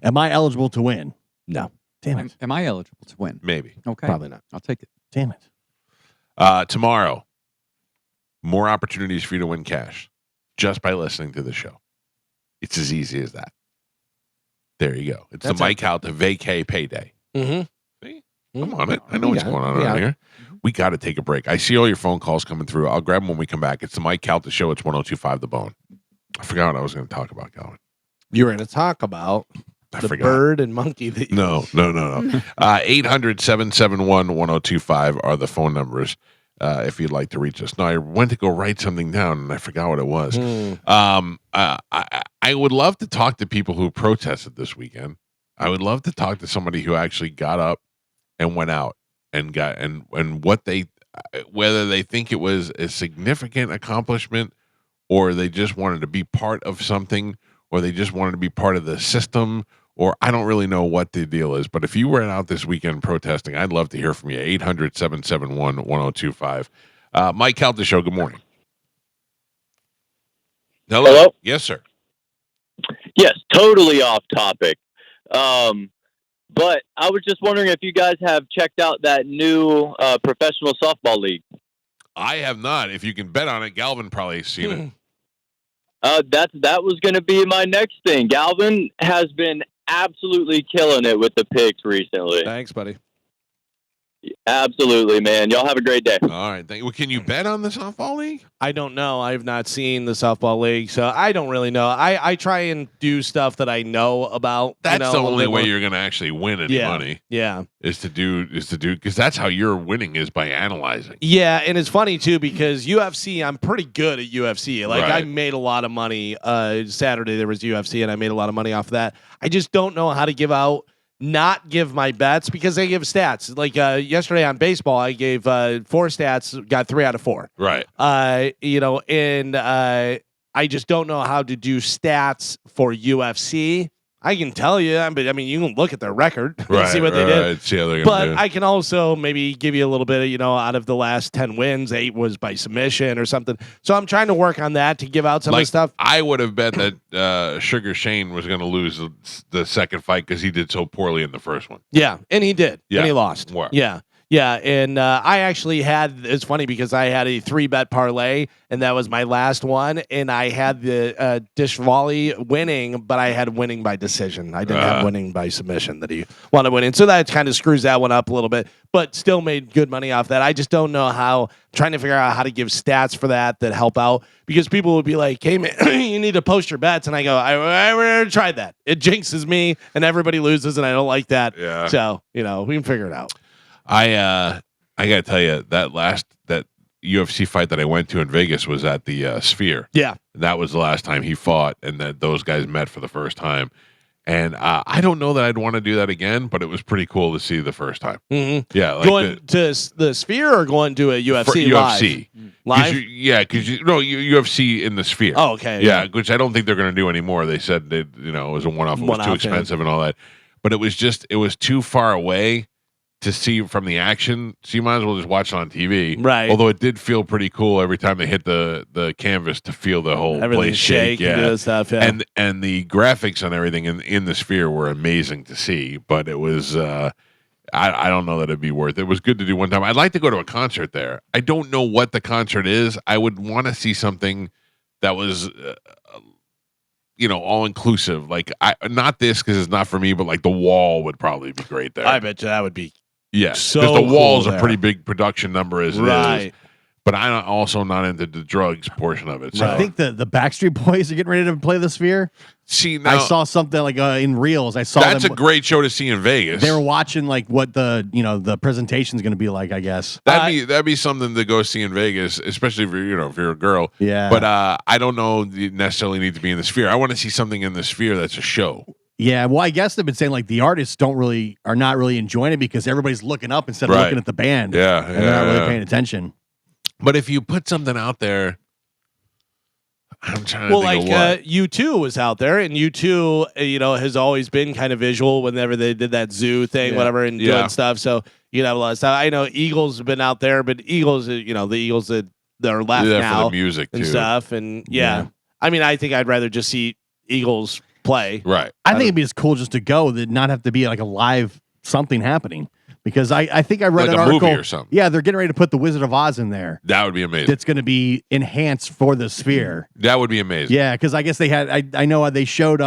Am I eligible to win? No. Damn it. Am I eligible to win? Maybe. Okay. Probably not. I'll take it. Damn it. Tomorrow, more opportunities for you to win cash just by listening to the show. It's as easy as that. There you go. It's That's the Mike Calta vacay payday. Mm-hmm. See? I'm on it. I know what's going on around here. We got to take a break. I see all your phone calls coming through. I'll grab them when we come back. It's the Mike Calta Show. It's 102.5 The Bone. I forgot what I was going to talk about, Calvin. You were going to talk about I the forgot. bird and monkey that you No. 800-771-1025 are the phone numbers if you'd like to reach us. Now, I went to go write something down, and I forgot what it was. I would love to talk to people who protested this weekend. I would love to talk to somebody who actually got up and went out and got and what they whether they think it was a significant accomplishment or they just wanted to be part of something or they just wanted to be part of the system or I don't really know what the deal is. But if you were out this weekend protesting, I'd love to hear from you. 800-771-1025. Mike Calta Show, good morning. Hello? Yes, sir. Yes, totally off topic. But I was just wondering if you guys have checked out that new professional softball league. I have not. If you can bet on it, Galvin probably seen it. That was going to be my next thing. Galvin has been absolutely killing it with the picks recently. Thanks, buddy. Absolutely, man. Y'all have a great day. All right. Thank you. Well, can you bet on the softball league? I don't know. I've not seen the softball league, so I don't really know. I try and do stuff that I know about. That's the a little only bit way more. you're going to actually win any money. Yeah. Is to do because that's how you're winning is by analyzing. Yeah, and it's funny too because UFC, I'm pretty good at UFC. Like I Right. made a lot of money. Saturday there was UFC, and I made a lot of money off of that. I just don't know how to not give my bets because they give stats. Like yesterday on baseball, I gave 4 stats, got 3 out of 4. Right. And I just don't know how to do stats for UFC. I can tell you, but I mean, you can look at their record and see what they did. Right. See how they're But gonna do. I can also maybe give you a little bit of, out of the last 10 wins, 8 was by submission or something. So I'm trying to work on that to give out some of the stuff. I would have bet that Sugar Shane was going to lose the second fight because he did so poorly in the first one. Yeah, and he did. Yeah. And he lost. Wow. Yeah. Yeah, and I actually it's funny because I had a 3-bet parlay, and that was my last one, and I had the Dish Volley winning, but I had winning by decision. I didn't have winning by submission that he wanted winning. So that kind of screws that one up a little bit, but still made good money off that. I just don't know trying to figure out how to give stats for that help out, because people would be like, hey, man, you need to post your bets, and I go, I already tried that. It jinxes me, and everybody loses, and I don't like that. Yeah. So, we can figure it out. I gotta tell you that UFC fight that I went to in Vegas was at the Sphere. Yeah, that was the last time he fought, and that those guys met for the first time. And I don't know that I'd want to do that again, but it was pretty cool to see the first time. Mm-hmm. Yeah, like going to the Sphere or going to a UFC UFC live? Because UFC in the Sphere. Oh, okay. Yeah, which I don't think they're going to do anymore. They said that it was a one-off. It was too expensive and all that. But it was too far away to see from the action, so you might as well just watch it on TV. Right. Although it did feel pretty cool every time they hit the canvas to feel the whole Everything place shake. and do stuff, yeah. And the graphics on everything in the Sphere were amazing to see, but it was I don't know that it'd be worth it. It was good to do one time. I'd like to go to a concert there. I don't know what the concert is. I would want to see something that was all inclusive. Like not this because it's not for me, but like The Wall would probably be great there. I bet you that would be. Yes, so because The Wall's cool a there. pretty big production number as it is. But I'm also not into the drugs portion of it. So. I think the Backstreet Boys are getting ready to play the Sphere. See, now, I saw something like in Reels. I saw that's them, a great show to see in Vegas. They were watching like what the presentation's going to be like. I guess that'd be something to go see in Vegas, especially if you're a girl. Yeah. But I don't know you necessarily need to be in the Sphere. I want to see something in the Sphere that's a show. Yeah, well, I guess they've been saying like the artists are not really enjoying it because everybody's looking up instead of looking at the band. Yeah, and they're not really paying attention. But if you put something out there, I'm trying to think of what. U2 was out there, and U2, has always been kind of visual whenever they did that zoo thing, whatever, and doing stuff. So you have a lot of stuff. I know Eagles have been out there, but Eagles, the Eagles that are left now for the music and too. stuff, and I mean, I think I'd rather just see Eagles play. Right. I think it'd be as cool just to go than not have to be like a live something happening. Because I think I read like an a article. movie or something. Yeah, they're getting ready to put the Wizard of Oz in there. That would be amazing. It's going to be enhanced for the Sphere. That would be amazing. Yeah, because I guess they had. I know they showed.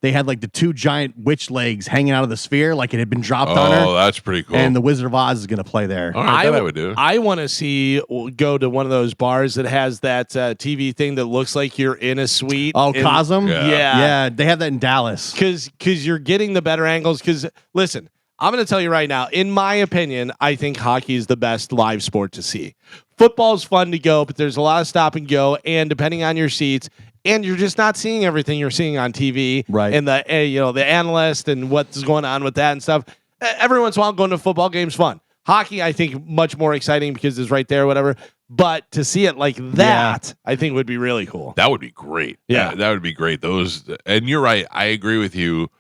They had like the 2 giant witch legs hanging out of the Sphere, like it had been dropped on her. Oh, that's pretty cool. And the Wizard of Oz is going to play there. All right, that I would do. I want to go to one of those bars that has that TV thing that looks like you're in a suite. Oh, Cosm? Yeah. They have that in Dallas. Because you're getting the better angles. Because, listen, I'm going to tell you right now, in my opinion, I think hockey is the best live sport to see. Football's fun to go, but there's a lot of stop and go, and depending on your seats, and you're just not seeing everything you're seeing on TV, right? And the the analyst and what's going on with that and stuff. Every once in a while, going to a football game's fun. Hockey, I think, much more exciting because it's right there, whatever. But to see it like that, I think would be really cool. That would be great. Yeah, that would be great. And you're right. I agree with you.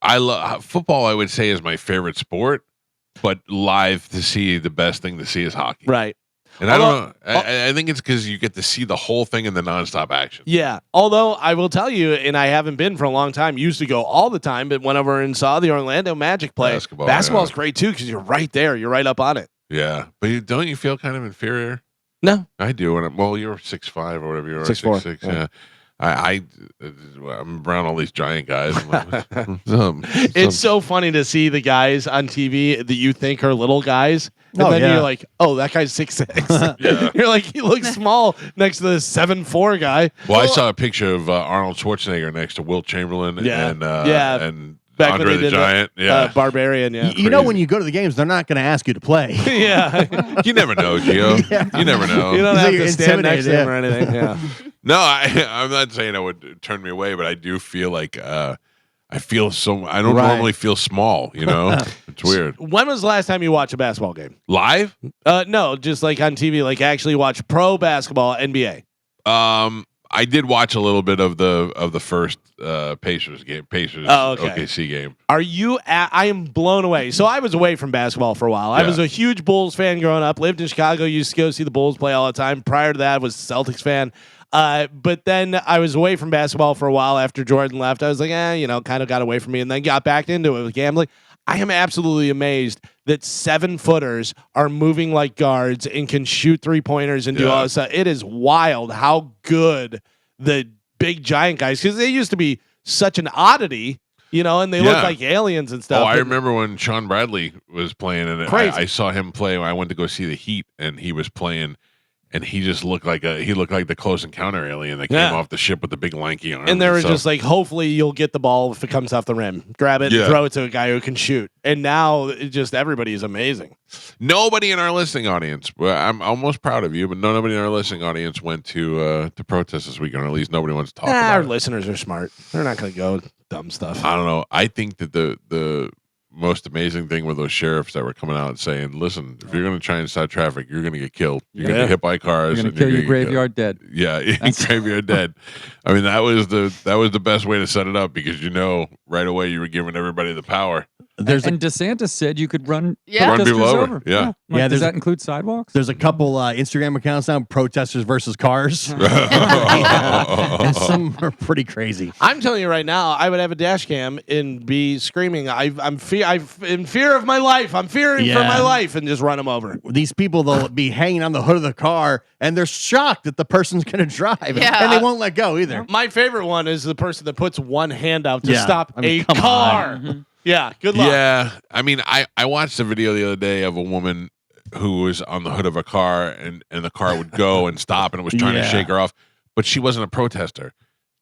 I love football. I would say is my favorite sport, but live to see the best thing to see is hockey. Right. And I don't know. I think it's because you get to see the whole thing in the nonstop action. Yeah. Although I will tell you, and I haven't been for a long time, used to go all the time, but went over and saw the Orlando Magic play. Basketball's great too because you're right there. You're right up on it. Yeah. But don't you feel kind of inferior? No. I do. You're 6'5" or whatever you are. 6'4". 6'6", yeah. I'm around all these giant guys. It's so funny to see the guys on TV that you think are little guys. And Oh, then yeah. you're like, oh, that guy's 6'6". Yeah. You're like, he looks small next to the 7'4" guy. Well, I saw a picture of Arnold Schwarzenegger next to Wilt Chamberlain Yeah. and Yeah. and Back when Andre they the did Giant. Yeah. Barbarian, yeah. You know, when you go to the games, they're not going to ask you to play. yeah. You never know, Gio. You never know. You don't So have you're to stand next to intimidated, him or anything. Yeah. No, I'm not saying it would turn me away, but I do feel like I don't Right. normally feel small, you know? It's weird. When was the last time you watched a basketball game? Live? No, just like on TV, like actually watch pro basketball, NBA. I did watch a little bit of the first Pacers OKC game. Are you I am blown away. So I was away from basketball for a while. I was a huge Bulls fan growing up, lived in Chicago, used to go see the Bulls play all the time. Prior to that, I was a Celtics fan. But then I was away from basketball for a while after Jordan left. I was like, kind of got away from me, and then got back into it with gambling. I am absolutely amazed that 7-footers are moving like guards and can shoot 3-pointers and do all this stuff. It is wild how good the big giant guys, because they used to be such an oddity, and they look like aliens and stuff. Oh, I remember when Sean Bradley was playing, and I saw him play. I went to go see the Heat, and he was playing. And he just looked like the Close Encounter alien that came off the ship with the big lanky arms. And they were just like, hopefully you'll get the ball if it comes off the rim. Grab it, and throw it to a guy who can shoot. And now everybody is amazing. Nobody in our listening audience. Well, I'm almost proud of you, but nobody in our listening audience went to protest this weekend, or at least nobody wants to talk about our it. listeners are smart. They're not going to go dumb stuff. I don't know. I think that the most amazing thing were those sheriffs that were coming out and saying, listen, if you're going to try and stop traffic, you're going to get killed. You're going to get hit by cars. You're going to kill your graveyard dead. Yeah, graveyard dead. I mean, that was the best way to set it up, because right away you were giving everybody the power. And DeSantis said you could run run people protesters over. Yeah. Does that include sidewalks? There's a couple Instagram accounts now, protesters versus cars. And some are pretty crazy. I'm telling you right now, I would have a dash cam and be screaming, I'm in fear of my life. I'm fearing for my life, and just run them over. These people, they'll be hanging on the hood of the car, and they're shocked that the person's going to drive. Yeah. And they won't let go either. My favorite one is the person that puts one hand out to stop a come car. on. Yeah, good luck. Yeah, I mean, I watched a video the other day of a woman who was on the hood of a car, and the car would go and stop, and it was trying to shake her off, but she wasn't a protester.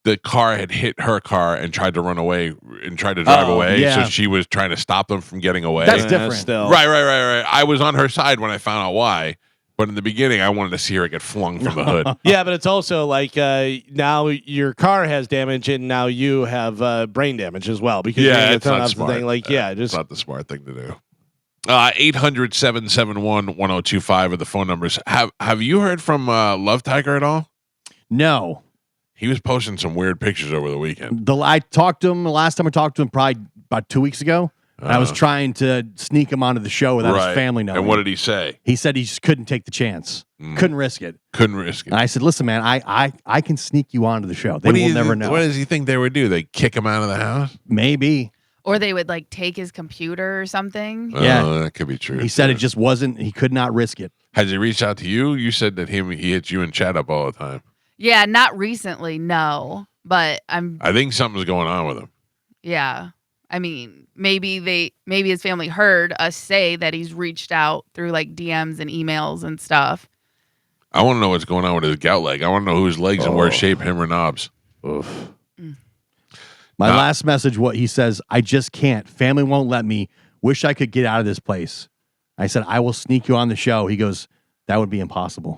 The car had hit her car and tried to run away and tried to drive away, so she was trying to stop them from getting away. That's different. Still. Right. I was on her side when I found out why, but in the beginning, I wanted to see her get flung from the hood. Yeah, but it's also like now your car has damage, and now you have brain damage as well, because It's not off the smart. thing. Like, It's not the smart thing to do. 800-771-1025 are the phone numbers. Have you heard from Love Tiger at all? No. He was posting some weird pictures over the weekend. I talked to him, the last time I talked to him, probably about 2 weeks ago. And I was trying to sneak him onto the show without his family knowing. And what did he say? He said he just couldn't take the chance. Couldn't risk it. And I said, listen, man, I can sneak you onto the show. They will never know. What does he think they would do? They kick him out of the house? Maybe. Or they would take his computer or something. Yeah. That could be true. He said it just wasn't, he could not risk it. Has he reached out to you? You said that he hits you and chat up all the time. Yeah, not recently, no. But I think something's going on with him. Yeah. I mean, maybe his family heard us say that he's reached out through DMs and emails and stuff. I want to know what's going on with his gout leg. I want to know whose leg's in worse shape, him or Knobs. Oof. My last message, what he says, I just can't. Family won't let me. Wish I could get out of this place. I said, I will sneak you on the show. He goes, that would be impossible.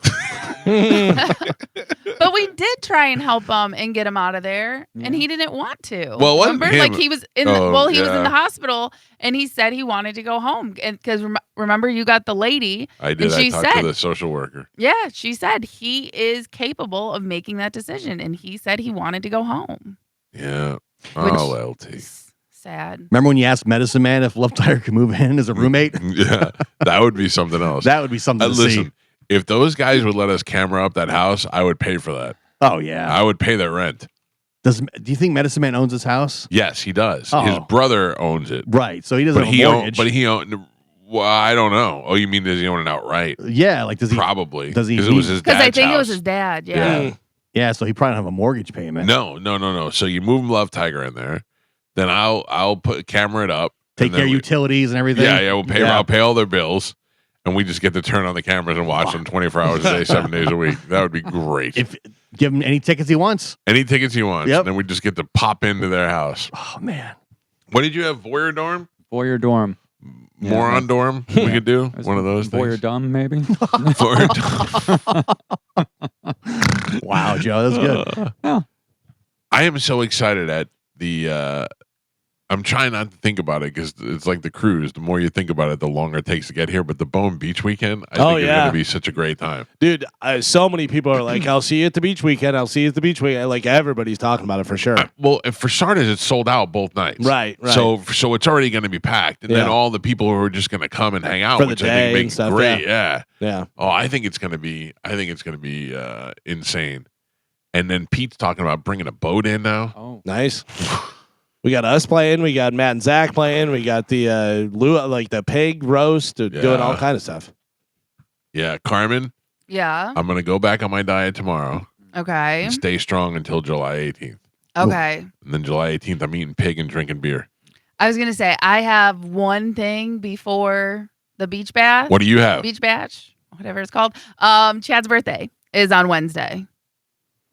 But we did try and help him and get him out of there, and he didn't want to. Well, remember, he was in he was in the yeah. hospital, and he said he wanted to go home. And because remember, you got the lady. I did. And she I talked said, to the social worker. Yeah, she said he is capable of making that decision, and he said he wanted to go home. Yeah. Which LT. Sad. Remember when you asked Medicine Man if Love Tiger could move in as a roommate? Yeah, that would be something else. That would be something to see. Listen, if those guys would let us camera up that house, I would pay for that. Oh, yeah. I would pay their rent. Do you think Medicine Man owns his house? Yes, he does. Oh. His brother owns it. Right, so he doesn't have a mortgage. But he owned. Well, I don't know. Oh, you mean does he own it outright? Yeah, does he? Probably. Does he? Because it was his dad's Because I think house. it was his dad. Yeah. Yeah, so he probably don't have a mortgage payment. No. So you move Love Tiger in there, then I'll camera it up. Take care of utilities and everything. Yeah, I'll pay all their bills, and we just get to turn on the cameras and watch them 24 hours a day, 7 days a week. That would be great. Give him any tickets he wants. Any tickets he wants. Yep. And then we just get to pop into their house. Oh man. What did you have? Voyeur dorm? Voyeur dorm. Moron dorm? We could do one of those Voyeur things. dumb, maybe. Voyeur dumb. Wow, Joe, that's good. Yeah. I am so excited at the I'm trying not to think about it because it's like the cruise. The more you think about it, the longer it takes to get here. But the Bowen Beach weekend, I think is going to be such a great time. Dude, so many people are like, I'll see you at the beach weekend. I'll see you at the beach weekend. Like, everybody's talking about it for sure. Well, for starters, it's sold out both nights. Right. So it's already going to be packed. And then all the people who are just going to come and hang out, For the which I day think and makes stuff, great. yeah. Oh, I think it's going to be insane. And then Pete's talking about bringing a boat in now. Oh, nice. We got us playing. We got Matt and Zach playing. We got the the pig roast, doing all kind of stuff. Yeah, Carmen. Yeah. I'm going to go back on my diet tomorrow. Okay. And stay strong until July 18th. Okay. And then July 18th, I'm eating pig and drinking beer. I was going to say, I have one thing before the beach bash. What do you have? Beach bash, whatever it's called. Chad's birthday is on Wednesday.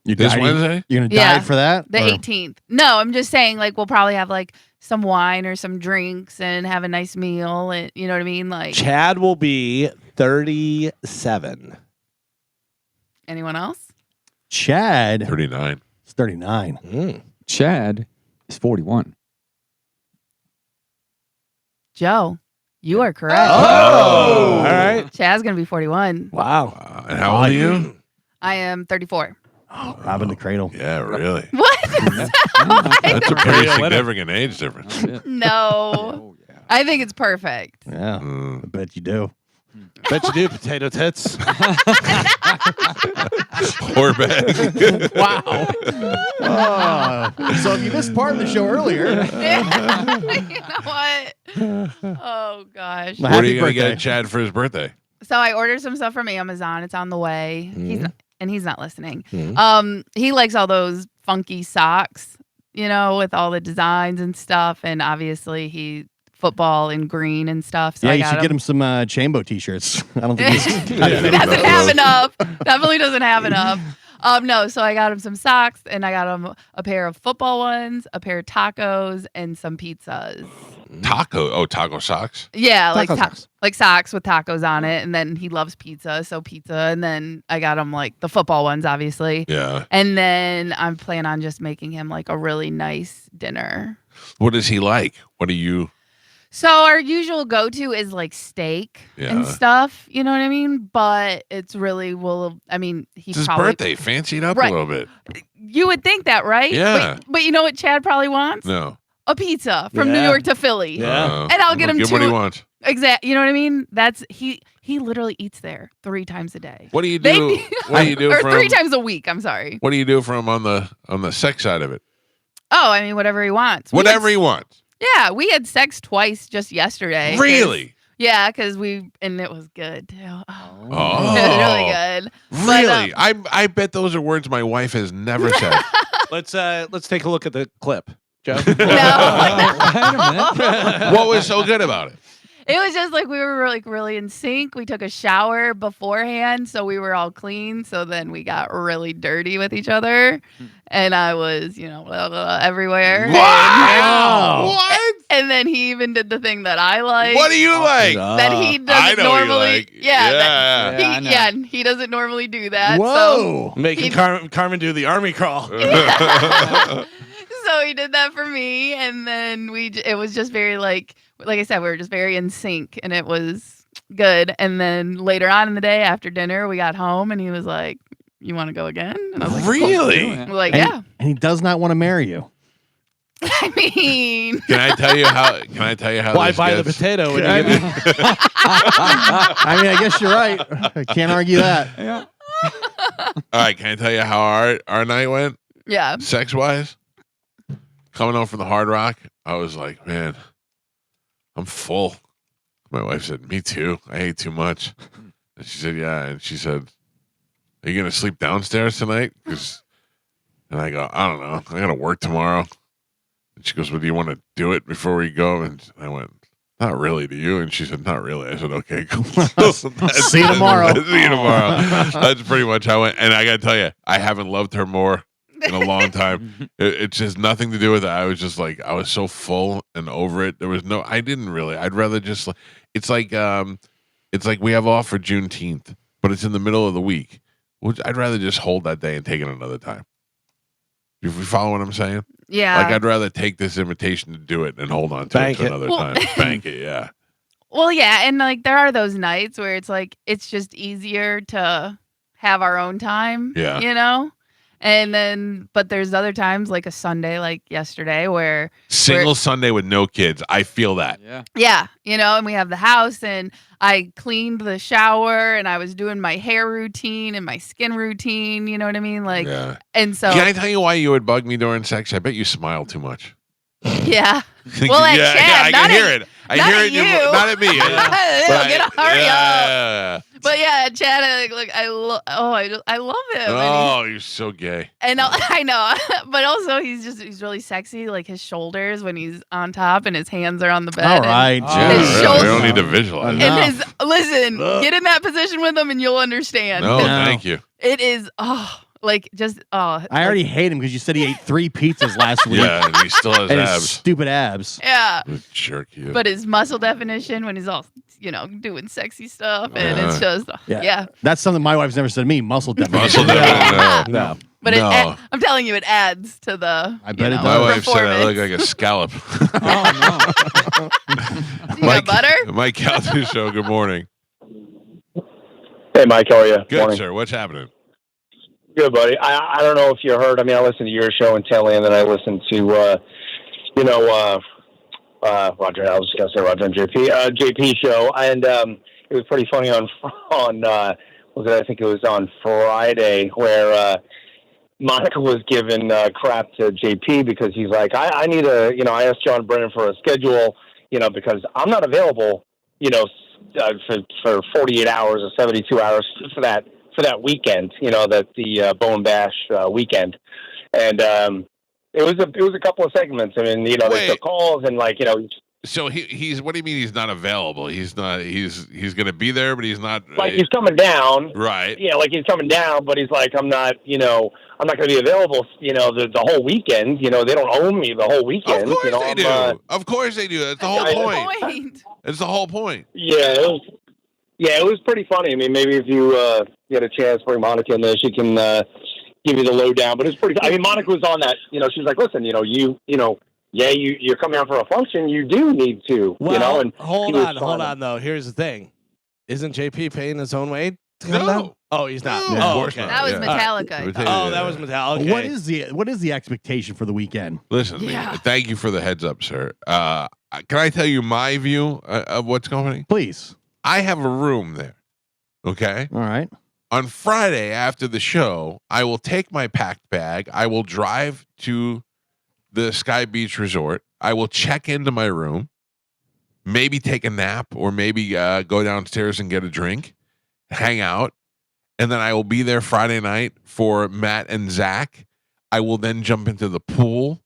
This Wednesday? You're going to diet for that? The 18th. No, I'm just saying, like, we'll probably have, like, some wine or some drinks and have a nice meal. And, you know what I mean? Like, Chad will be 37. Anyone else? Chad. 39. It's 39. Chad is 41. Joe, you are correct. Oh, all right. Chad's going to be 41. Wow. And how old are you? I am 34. Oh, robbing the cradle. Yeah, really. What? That's a pretty significant age difference. No. I think it's perfect. Yeah, I bet you do. Bet you do, potato tits. Or bag. Wow. So if you missed part of the show earlier. You know what? Oh, gosh. What are you going to get Chad for his birthday? So I ordered some stuff from Amazon. It's on the way. He's not listening. He likes all those funky socks, you know, with all the designs and stuff. And obviously football in green and stuff. So yeah, I you should get him some Chambo t-shirts. I don't think he doesn't have enough. Definitely doesn't have enough. No, so I got him some socks and I got him a pair of football ones, a pair of tacos, and some pizzas. Taco socks? Yeah, socks. like socks with tacos on it. And then he loves pizza, so pizza. And then I got him like the football ones, obviously. Yeah. And then I'm planning on just making him like a really nice dinner. What does he like? What do you... So our usual go-to is like steak and stuff, you know what I mean? But it's really, it's his birthday. Fancy it up a little bit. You would think that, right? Yeah. But you know what Chad probably wants? No. A pizza from New York to Philly. Yeah. And I'll get him what he wants. Exactly. You know what I mean? He literally eats there 3 times a day. What do you do? What do you do or from 3 times a week? I'm sorry. What do you do for him on the sex side of it? Oh, I mean, whatever he wants. Whatever he wants. Yeah, we had sex twice just yesterday. Really? Yeah, because and it was good too. Oh. It was really good. Really? But, I bet those are words my wife has never said. Let's take a look at the clip, Joe. Wait a minute. What was so good about it? it was just like we were like really in sync. We took a shower beforehand, so we were all clean. So then we got really dirty with each other, and I was, everywhere. Wow! What? And then he even did the thing that I like. What do you like? That he I doesn't know you normally. like. Yeah. I know. He doesn't normally do that. Whoa! Making Carmen do the army crawl. So he did that for me, and then it was just very like I said, we were just very in sync, and it was good. And then later on in the day after dinner, we got home, and he was like, "You want to go again?" And I was like, Really? "Cool." We're like, And- yeah. And he does not want to marry you. I mean, Can I tell you how? Why this buy the gets- potato when you get I mean, I guess you're right. I can't argue that. Yeah. All right, can I tell you how our night went? yeah. Sex wise, coming home from the Hard Rock, I was like, man, I'm full. My wife said, me too. I ate too much. And she said, yeah. And she said, are you gonna sleep downstairs tonight? Because And I go, I don't know. I got to work tomorrow. And she goes, well, do you want to do it before we go? And I went, not really, do you? And she said, not really. I said, okay, cool. See you tomorrow. See you tomorrow. That's pretty much how I went. And I got to tell you, I haven't loved her more in a long time. It's just nothing to do with it. I was just like, I was so full and over it. There was no, I didn't really. I'd rather just, it's like we have off for Juneteenth, but it's in the middle of the week. Which I'd rather just hold that day and take it another time. If you follow what I'm saying? Yeah. Like, I'd rather take this invitation to do it and hold on to it another time. Bank it, yeah. Well, yeah, and like there are those nights where it's like it's just easier to have our own time. Yeah. You know? And then but there's other times like a Sunday like yesterday where Single Sunday with no kids. I feel that. Yeah. Yeah, you know, and we have the house and I cleaned the shower and I was doing my hair routine and my skin routine, you know what I mean? Like Yeah. and so Can I tell you why you would bug me during sex? I bet you smile too much. yeah. Well, at yeah, Chad, I not can hear at- it. I not hear at it. in your you. vo- Not at me. Get a hurry up. Yeah. But yeah, Chad, I love him. And Oh, you're so gay. And I know, but also he's really sexy, like his shoulders when he's on top and his hands are on the bed. All right, Yeah, his really, shoulders- we don't need to visualize And that. listen, get in that position with him and you'll understand. No, thank you. It is I already hate him because you said he ate 3 pizzas last week. Yeah, and he still has and his abs. stupid abs. Yeah. Jerk you. But his muscle definition when he's all, doing sexy stuff and it's just yeah. That's something my wife's never said to me. Muscle definition. Muscle definition, no. But No. I'm telling you, it adds to the. I bet it does. My wife said I look like a scallop. You got butter? Mike Calta Show, good morning. Hey, Mike, how are you? Good, Morning. sir. What's happening? Good, buddy. I don't know if you heard. I mean, I listened to your show intently, and then I listened to, Roger. I was just gonna say Roger and JP show, and it was pretty funny on I think it was on Friday where Monica was giving crap to JP because he's like, I need I asked John Brennan for a schedule, because I'm not available, for 48 hours or 72 hours for that weekend, that the Bone Bash weekend. And it was a couple of segments. I mean, they took calls and So he's what do you mean he's not available? He's not he's going to be there, but he's not he's coming down. Right. Yeah, he's coming down, but he's like, I'm not going to be available, the whole weekend. They don't own me the whole weekend. Of course they do. Of course they do. That's the whole point. It's the whole point. Yeah, it was pretty funny. I mean, maybe if you get a chance, bring Monica in there, she can give you the lowdown. But it's pretty. I mean, Monica was on that. She's like, listen, you're coming out for a function. You do need to, Well, And hold on, though. Here's the thing: isn't JP paying his own way? No. Oh, he's not. No, Oh, of course okay. not. That was Yeah. Metallica. Oh, that was Metallica. Okay. What is the expectation for the weekend? Listen, man, thank you for the heads up, sir. Can I tell you my view of what's going? Please. I have a room there. Okay. All right. On Friday after the show, I will take my packed bag. I will drive to the Sky Beach Resort. I will check into my room, maybe take a nap, or maybe go downstairs and get a drink, hang out, and then I will be there Friday night for Matt and Zach. I will then jump into the pool.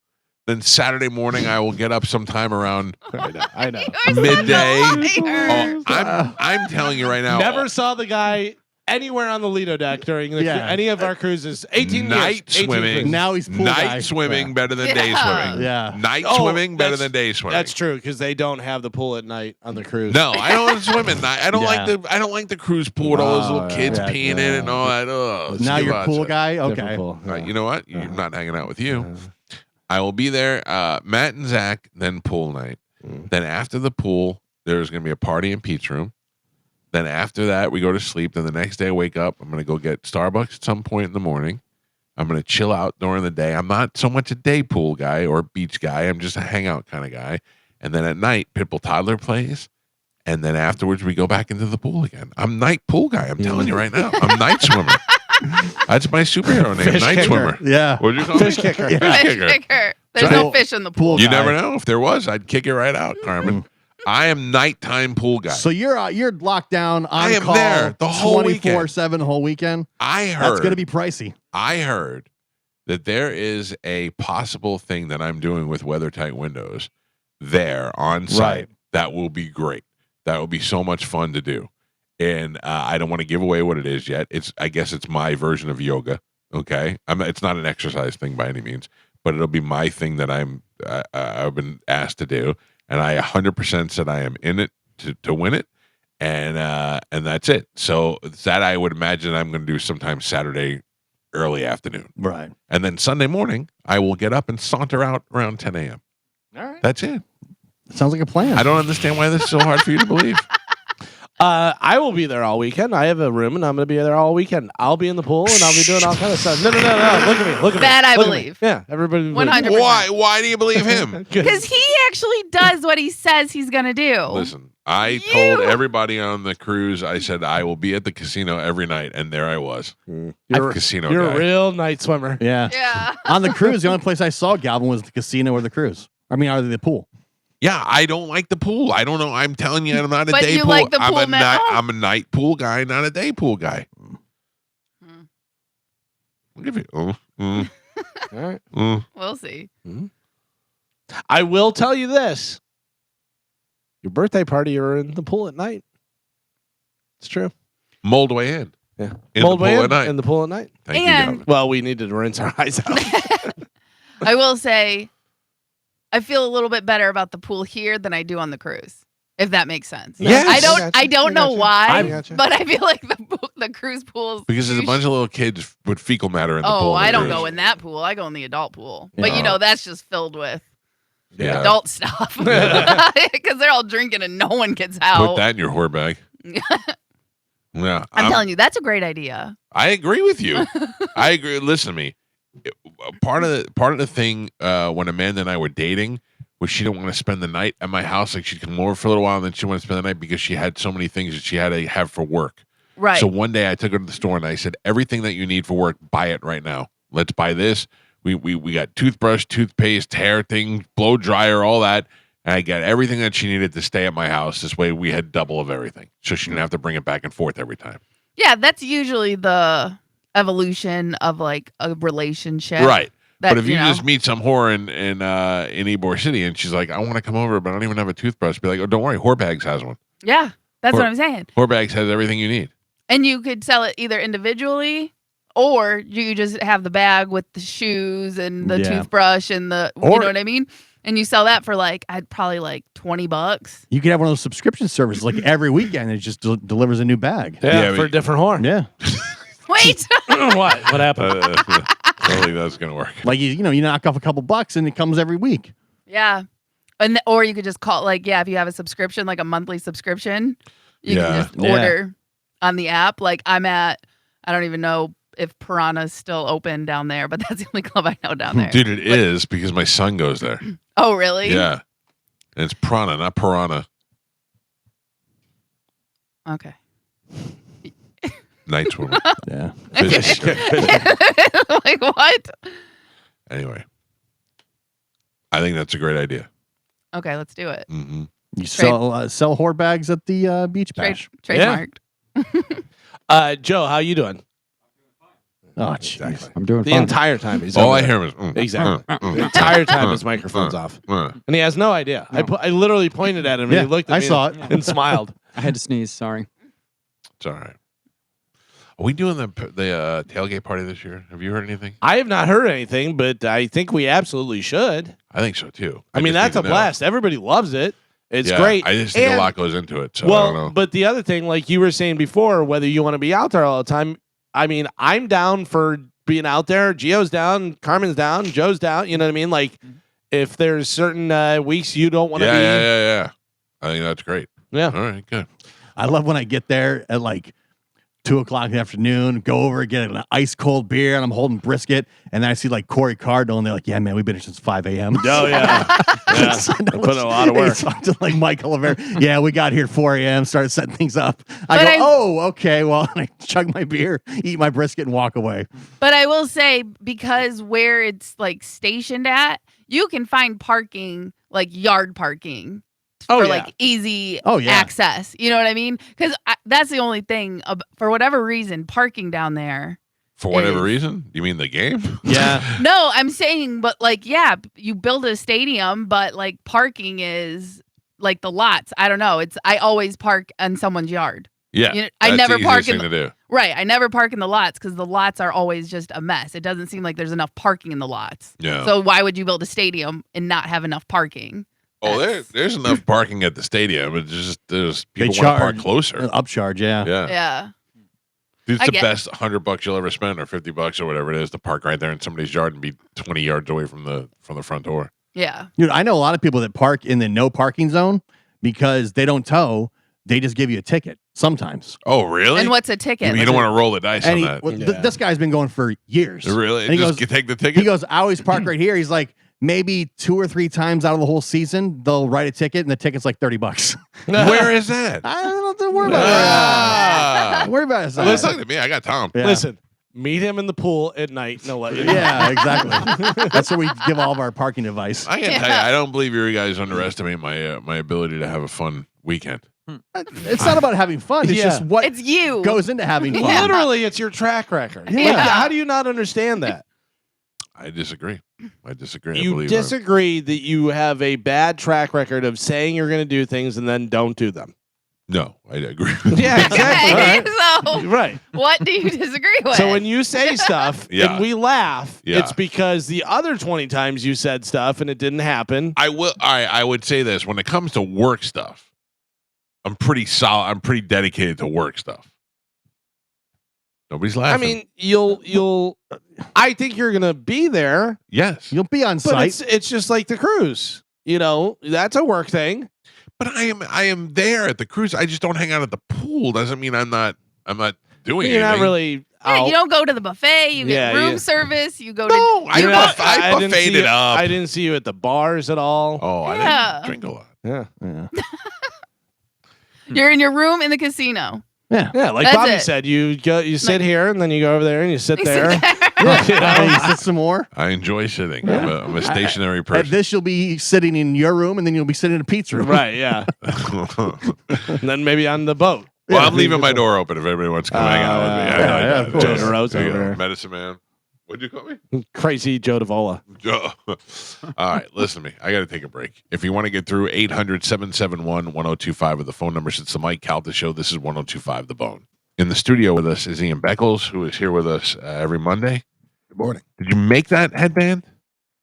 Then Saturday morning, I will get up sometime around I know. midday. Oh, I'm telling you right now. Never saw the guy anywhere on the Lido deck during any of our cruises. 18 night years. 18 swimming. cruises. Now he's pool night guy. swimming better than day Yeah. swimming. Yeah. Night Oh, swimming better that's- than day swimming. That's true because they don't have the pool at night on the cruise. No, I don't swim at night. I don't Yeah. like the cruise pool with all those little Oh, kids yeah, peeing in it and all that. Oh, Now you're a pool sriracha. guy? Different Okay. pool. All right, you know what? You're not hanging out with you. I will be there. Matt and Zach, then pool night. Then after the pool, there's going to be a party in Pete's room. Then after that, we go to sleep. Then the next day I wake up. I'm going to go get Starbucks at some point in the morning. I'm going to chill out during the day. I'm not so much a day pool guy or beach guy. I'm just a hangout kind of guy. And then at night, Pitbull Toddler plays. And then afterwards, we go back into the pool again. I'm night pool guy. I'm telling you right now. I'm night swimmer. That's my superhero name, Fish night kicker. swimmer. Yeah. What'd you call Fish me? kicker. Yeah. Fish Fish kicker. kicker. There's Pool- no fish in the pool. pool You guy. never know. If there was, I'd kick it right out, Carmen. I am nighttime pool guy. So you're locked down on I am call there the whole 24/7 the whole weekend. I heard That's going to be pricey. I heard that there is a possible thing that I'm doing with weather-tight windows there on site. Right. That will be great. That will be so much fun to do. And I don't want to give away what it is yet. I guess it's my version of yoga. Okay, it's not an exercise thing by any means, but it'll be my thing that I've been asked to do, and I 100% said I am in it to win it, and that's it. So that I would imagine I'm going to do sometime Saturday early afternoon, Right. and then Sunday morning I will get up and saunter out around 10 a.m. All right. That's it. Sounds like a plan. I don't understand why this is so hard for you to believe. I will be there all weekend. I have a room, and I'm going to be there all weekend. I'll be in the pool, and I'll be doing all kind of stuff. No. Look at me. Look at me. That I Look at me. believe. Yeah, everybody. 100%. Why do you believe him? Because he actually does what he says he's going to do. Listen, I told everybody on the cruise, I said I will be at the casino every night, and there I was. I'm a casino You're guy. a real night swimmer. Yeah. Yeah. On the cruise, the only place I saw Galvin was the casino or the cruise. I mean, or the pool. Yeah, I don't like the pool. I don't know. I'm telling you, I'm not a But day you pool. like the pool now? I'm a night pool guy, not a day pool guy. I'll give you. All right. We'll see. I will tell you this. Your birthday party, you're in the pool at night. It's true. Mold way in. Yeah. In Mold the way pool in, at night. In the pool at night. Thank you, And- Galvin. Well, we needed to rinse our eyes out. I will say, I feel a little bit better about the pool here than I do on the cruise, if that makes sense. Yes. I don't know why, gotcha. but I feel like the cruise pools. Because there's a bunch of little kids with fecal matter in the Oh, pool. I don't Cruise. go in that pool. I go in the adult pool. But Yeah. that's just filled with Yeah. adult stuff. Because they're all drinking and no one gets out. Put that in your whore bag. Yeah. I'm telling you, that's a great idea. I agree with you. I agree. Listen to me. Part of the thing when Amanda and I were dating was she didn't want to spend the night at my house. Like she'd come over for a little while and then she wanted to spend the night because she had so many things that she had to have for work. Right. So one day I took her to the store and I said, everything that you need for work, buy it right now. Let's buy this. We got toothbrush, toothpaste, hair thing, blow dryer, all that. And I got everything that she needed to stay at my house. This way we had double of everything. So she didn't have to bring it back and forth every time. Yeah, that's usually the evolution of like a relationship. Right. That, But if you know, just meet some whore in Ybor City and she's like, I want to come over, but I don't even have a toothbrush. Be like, oh, don't worry. Whore Bags has one. yeah, that's what I'm saying. Whore Bags has everything you need. And you could sell it either individually or you just have the bag with the shoes and the toothbrush and you know what I mean? And you sell that for I'd probably $20. You could have one of those subscription services like every weekend. It just delivers a new bag. Yeah, for a different whore. Yeah. Wait. What happened? I don't think that's going to work. Like, you knock off a couple bucks and it comes every week. Yeah. Or you could just call if you have a subscription, like a monthly subscription, you can just order on the app. Like I don't even know if Piranha's still open down there, but that's the only club I know down there. Dude, it is because my son goes there. Oh, really? Yeah. And it's Prana, not Piranha. Okay. Night swimmer. Yeah. Like what? Anyway. I think that's a great idea. Okay, let's do it. Mm-hmm. You sell whore bags at the beach bash. Trademarked. Joe, how you doing? Oh, jeez. I'm doing The fine. entire time he's All over I there. hear is Exactly. The entire time his microphone's off, and he has no idea. I literally pointed at him, and he looked at me. I saw it. and smiled. I had to sneeze. Sorry. It's all right. Are we doing the tailgate party this year? Have you heard anything? I have not heard anything, but I think we absolutely should. I think so too. I mean, just that's need a to know. blast. Everybody loves it. It's Yeah, great. I just think a And- lot goes into it. So I don't know. Well, but the other thing, like you were saying before, whether you want to be out there all the time, I mean, I'm down for being out there. Gio's down, Carmen's down, Joe's down. You know what I mean? Like, if there's certain weeks you don't want to be. Yeah. I think that's great. Yeah. All right, good. I love when I get there at 2:00 in the afternoon, go over, get an ice cold beer, and I'm holding brisket, and then I see Corey Cardinal, and they're like, "Yeah, man, we've been here since 5 a.m." Oh yeah, yeah. Put in a lot of work. Talk to Mike Calta. Yeah, we got here at 4 a.m. Started setting things up. I But go, I- "Oh, okay." Well, and I chug my beer, eat my brisket, and walk away. But I will say, because where it's stationed at, you can find parking, yard parking. Oh, for yeah. easy Oh, yeah. access. You know what I mean? Because that's the only thing. For whatever reason, parking down there For whatever is- reason? You mean the game? Yeah. No, I'm saying, but like, yeah, you build a stadium, but like parking is like the lots. I don't know. I always park on someone's yard. Yeah. You know, I that's never the park easiest in thing to do. Right. I never park in the lots because the lots are always just a mess. It doesn't seem like there's enough parking in the lots. Yeah. So why would you build a stadium and not have enough parking? There's enough parking at the stadium. It's just there's They people want to park charge closer. upcharge. Yeah. Yeah. Yeah. Dude, it's I the get- best $100 you'll ever spend, or $50 or whatever it is, to park right there in somebody's yard and be 20 yards away from the front door. Yeah. Dude, I know a lot of people that park in the no parking zone because they don't tow. They just give you a ticket sometimes. Oh, really? And what's a ticket? You don't want to roll the dice And on he, that. well, this guy's been going for years. Really? And he Just goes, take the ticket? He goes, I always park right here. He's like, maybe 2 or 3 times out of the whole season, they'll write a ticket, and the ticket's like $30. Where is that? I don't have to worry about Ah. it. Don't worry about it. Listen to me. I got Tom. Yeah. Listen, meet him in the pool at night and he'll let you know. Yeah, exactly. That's where we give all of our parking advice. I can tell you, I don't believe you guys underestimate my my ability to have a fun weekend. It's not about having fun. It's Yeah. just what It's you. goes into having fun. Literally, it's your track record. Yeah. Like, how do you not understand that? I disagree. I You believe disagree that you have a bad track record of saying you're going to do things and then don't do them. No, I agree. Yeah, exactly. Okay, All so right. what do you disagree with? So when you say stuff Yeah. and we laugh, Yeah. it's because the other 20 times you said stuff and it didn't happen. I will. I would say this: when it comes to work stuff, I'm pretty solid. I'm pretty dedicated to work stuff. Nobody's laughing. I mean, you'll. I think you're gonna be there, yes, You'll be on but site. it's just like the cruise. You know, that's a work thing. but I am there at the cruise. I just don't hang out at the pool. Doesn't mean I'm not doing You're not anything. really. Yeah, out. you don't go to the buffet. You Yeah, get room yeah. service. You go No, to. I you You're go- not- I didn't buffeted see you- up. I didn't see you at the bars at all. Oh, I Yeah. didn't drink a lot. Yeah, Yeah. You're in your room in the casino. Yeah. yeah. Like That's Bobby it. said, you sit Like- here and then you go over there and you sit You there. sit there. Yeah. You sit some more. I enjoy sitting. I'm a stationary At person. this, you'll be sitting in your room, and then you'll be sitting in a pizza room. Right, yeah. And then maybe on the boat. Well, Yeah, I'm leaving my door open if everybody wants to come hang out with me. I yeah, like yeah, that. of course. Joe DeRosa There you over go. there. Medicine man. What'd you call me? Crazy Joe DeVola. Joe. All right, listen to me. I got to take a break. If you want to get through, 800-771-1025 with the phone numbers. It's the Mike Calta Show. This is 1025 The Bone. In the studio with us is Ian Beckles, who is here with us every Monday. Good morning. Did you make that headband?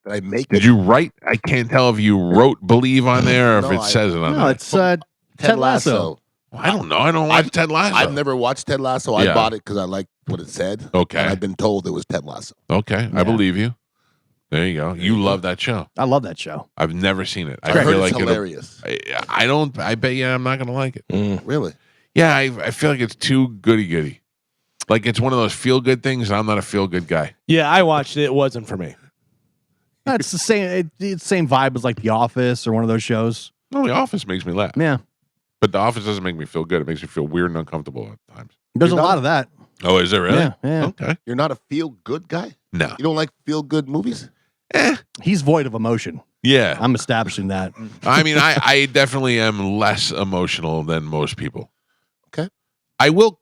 Did I make Did it? you write? I can't tell if you wrote "believe" on there or No, if it says it on No, there. it's Ted Lasso. I don't know. I don't watch Ted Lasso. I've never watched Ted Lasso. I Yeah. bought it because I liked what it said. Okay. And I've been told it was Ted Lasso. Okay, I Yeah. believe you. There you go. You love that show. I love that show. I've never seen it. I heard feel it's like it'll- hilarious. I don't. I bet you I'm not going to like it. Really? Yeah, I feel like it's too goody goody. Like it's one of those feel good things, and I'm not a feel good guy. Yeah, I watched it. It wasn't for me. It's the same. It's the same vibe as like The Office or one of those shows. No, The Office makes me laugh, Yeah, but The Office doesn't make me feel good. It makes me feel weird and uncomfortable at times. there's You're a not- lot of that. Oh, is there really? Yeah, yeah. Okay. You're not a feel-good guy? No. You don't like feel-good movies? He's void of emotion. Yeah. I'm establishing that. I mean, I definitely am less emotional than most people. Okay. I will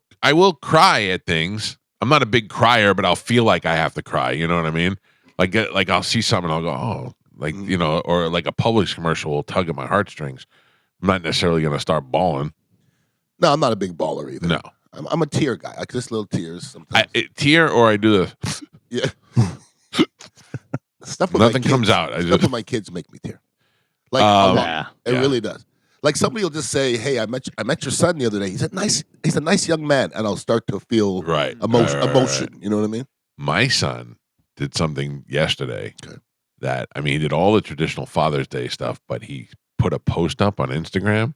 cry at things. I'm not a big crier, but I'll feel like I have to cry. You know what I mean? Like I'll see something, I'll go, oh, like you know, or like a Publix commercial will tug at my heartstrings. I'm not necessarily going to start bawling. No, I'm not a big baller either. No, I'm a tear guy. Like just little tears sometimes. tear or I do the Yeah. Stuff with nothing my kids, comes out. I Stuff just with my kids make me tear. Like a lot. yeah, It yeah. really does. Like somebody will just say, "Hey, I met your son the other day. He's a nice young man," and I'll start to feel right emotion. right. Emotion. You know what I mean? My son did something yesterday Okay. that he did all the traditional Father's Day stuff, but he put a post up on Instagram,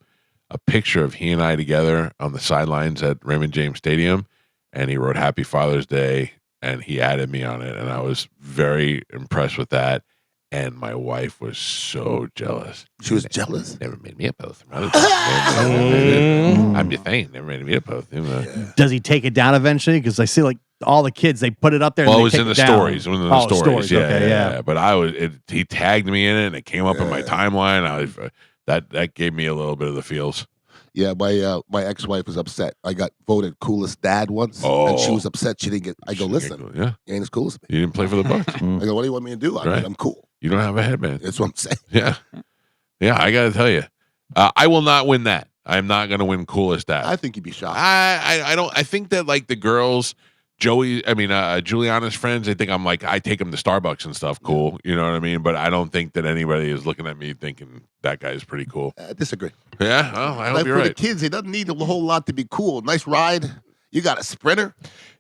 a picture of he and I together on the sidelines at Raymond James Stadium, and he wrote Happy Father's Day, and he added me on it, and I was very impressed with that. And my wife was so jealous. She was jealous. Never made me a post. I'm just saying, never made me a post. Does he take it down eventually? Because I see like all the kids, they put it up there. Well, and it was they in take the it down. stories. It was in the Oh, stories. Yeah, okay, yeah. But he tagged me in it, and it came up in my timeline. That gave me a little bit of the feels. Yeah, my ex-wife was upset. I got voted coolest dad once, and she was upset she didn't get. I go, listen, Yeah. you ain't as cool as me. You didn't play for the Bucks. I go, what do you want me to do? Right. I'm cool. You don't have a headband. That's what I'm saying. Yeah. Yeah, I got to tell you. I will not win that. I'm not going to win coolest dad. I think you'd be shocked. I don't. I think that like the girls, Juliana's friends. I think I'm like I take them to Starbucks and stuff. Cool, you know what I mean. But I don't think that anybody is looking at me thinking that guy is pretty cool. I disagree. Yeah, well, I hope Like you're for right. the kids, it doesn't need a whole lot to be cool. Nice ride. You got a Sprinter.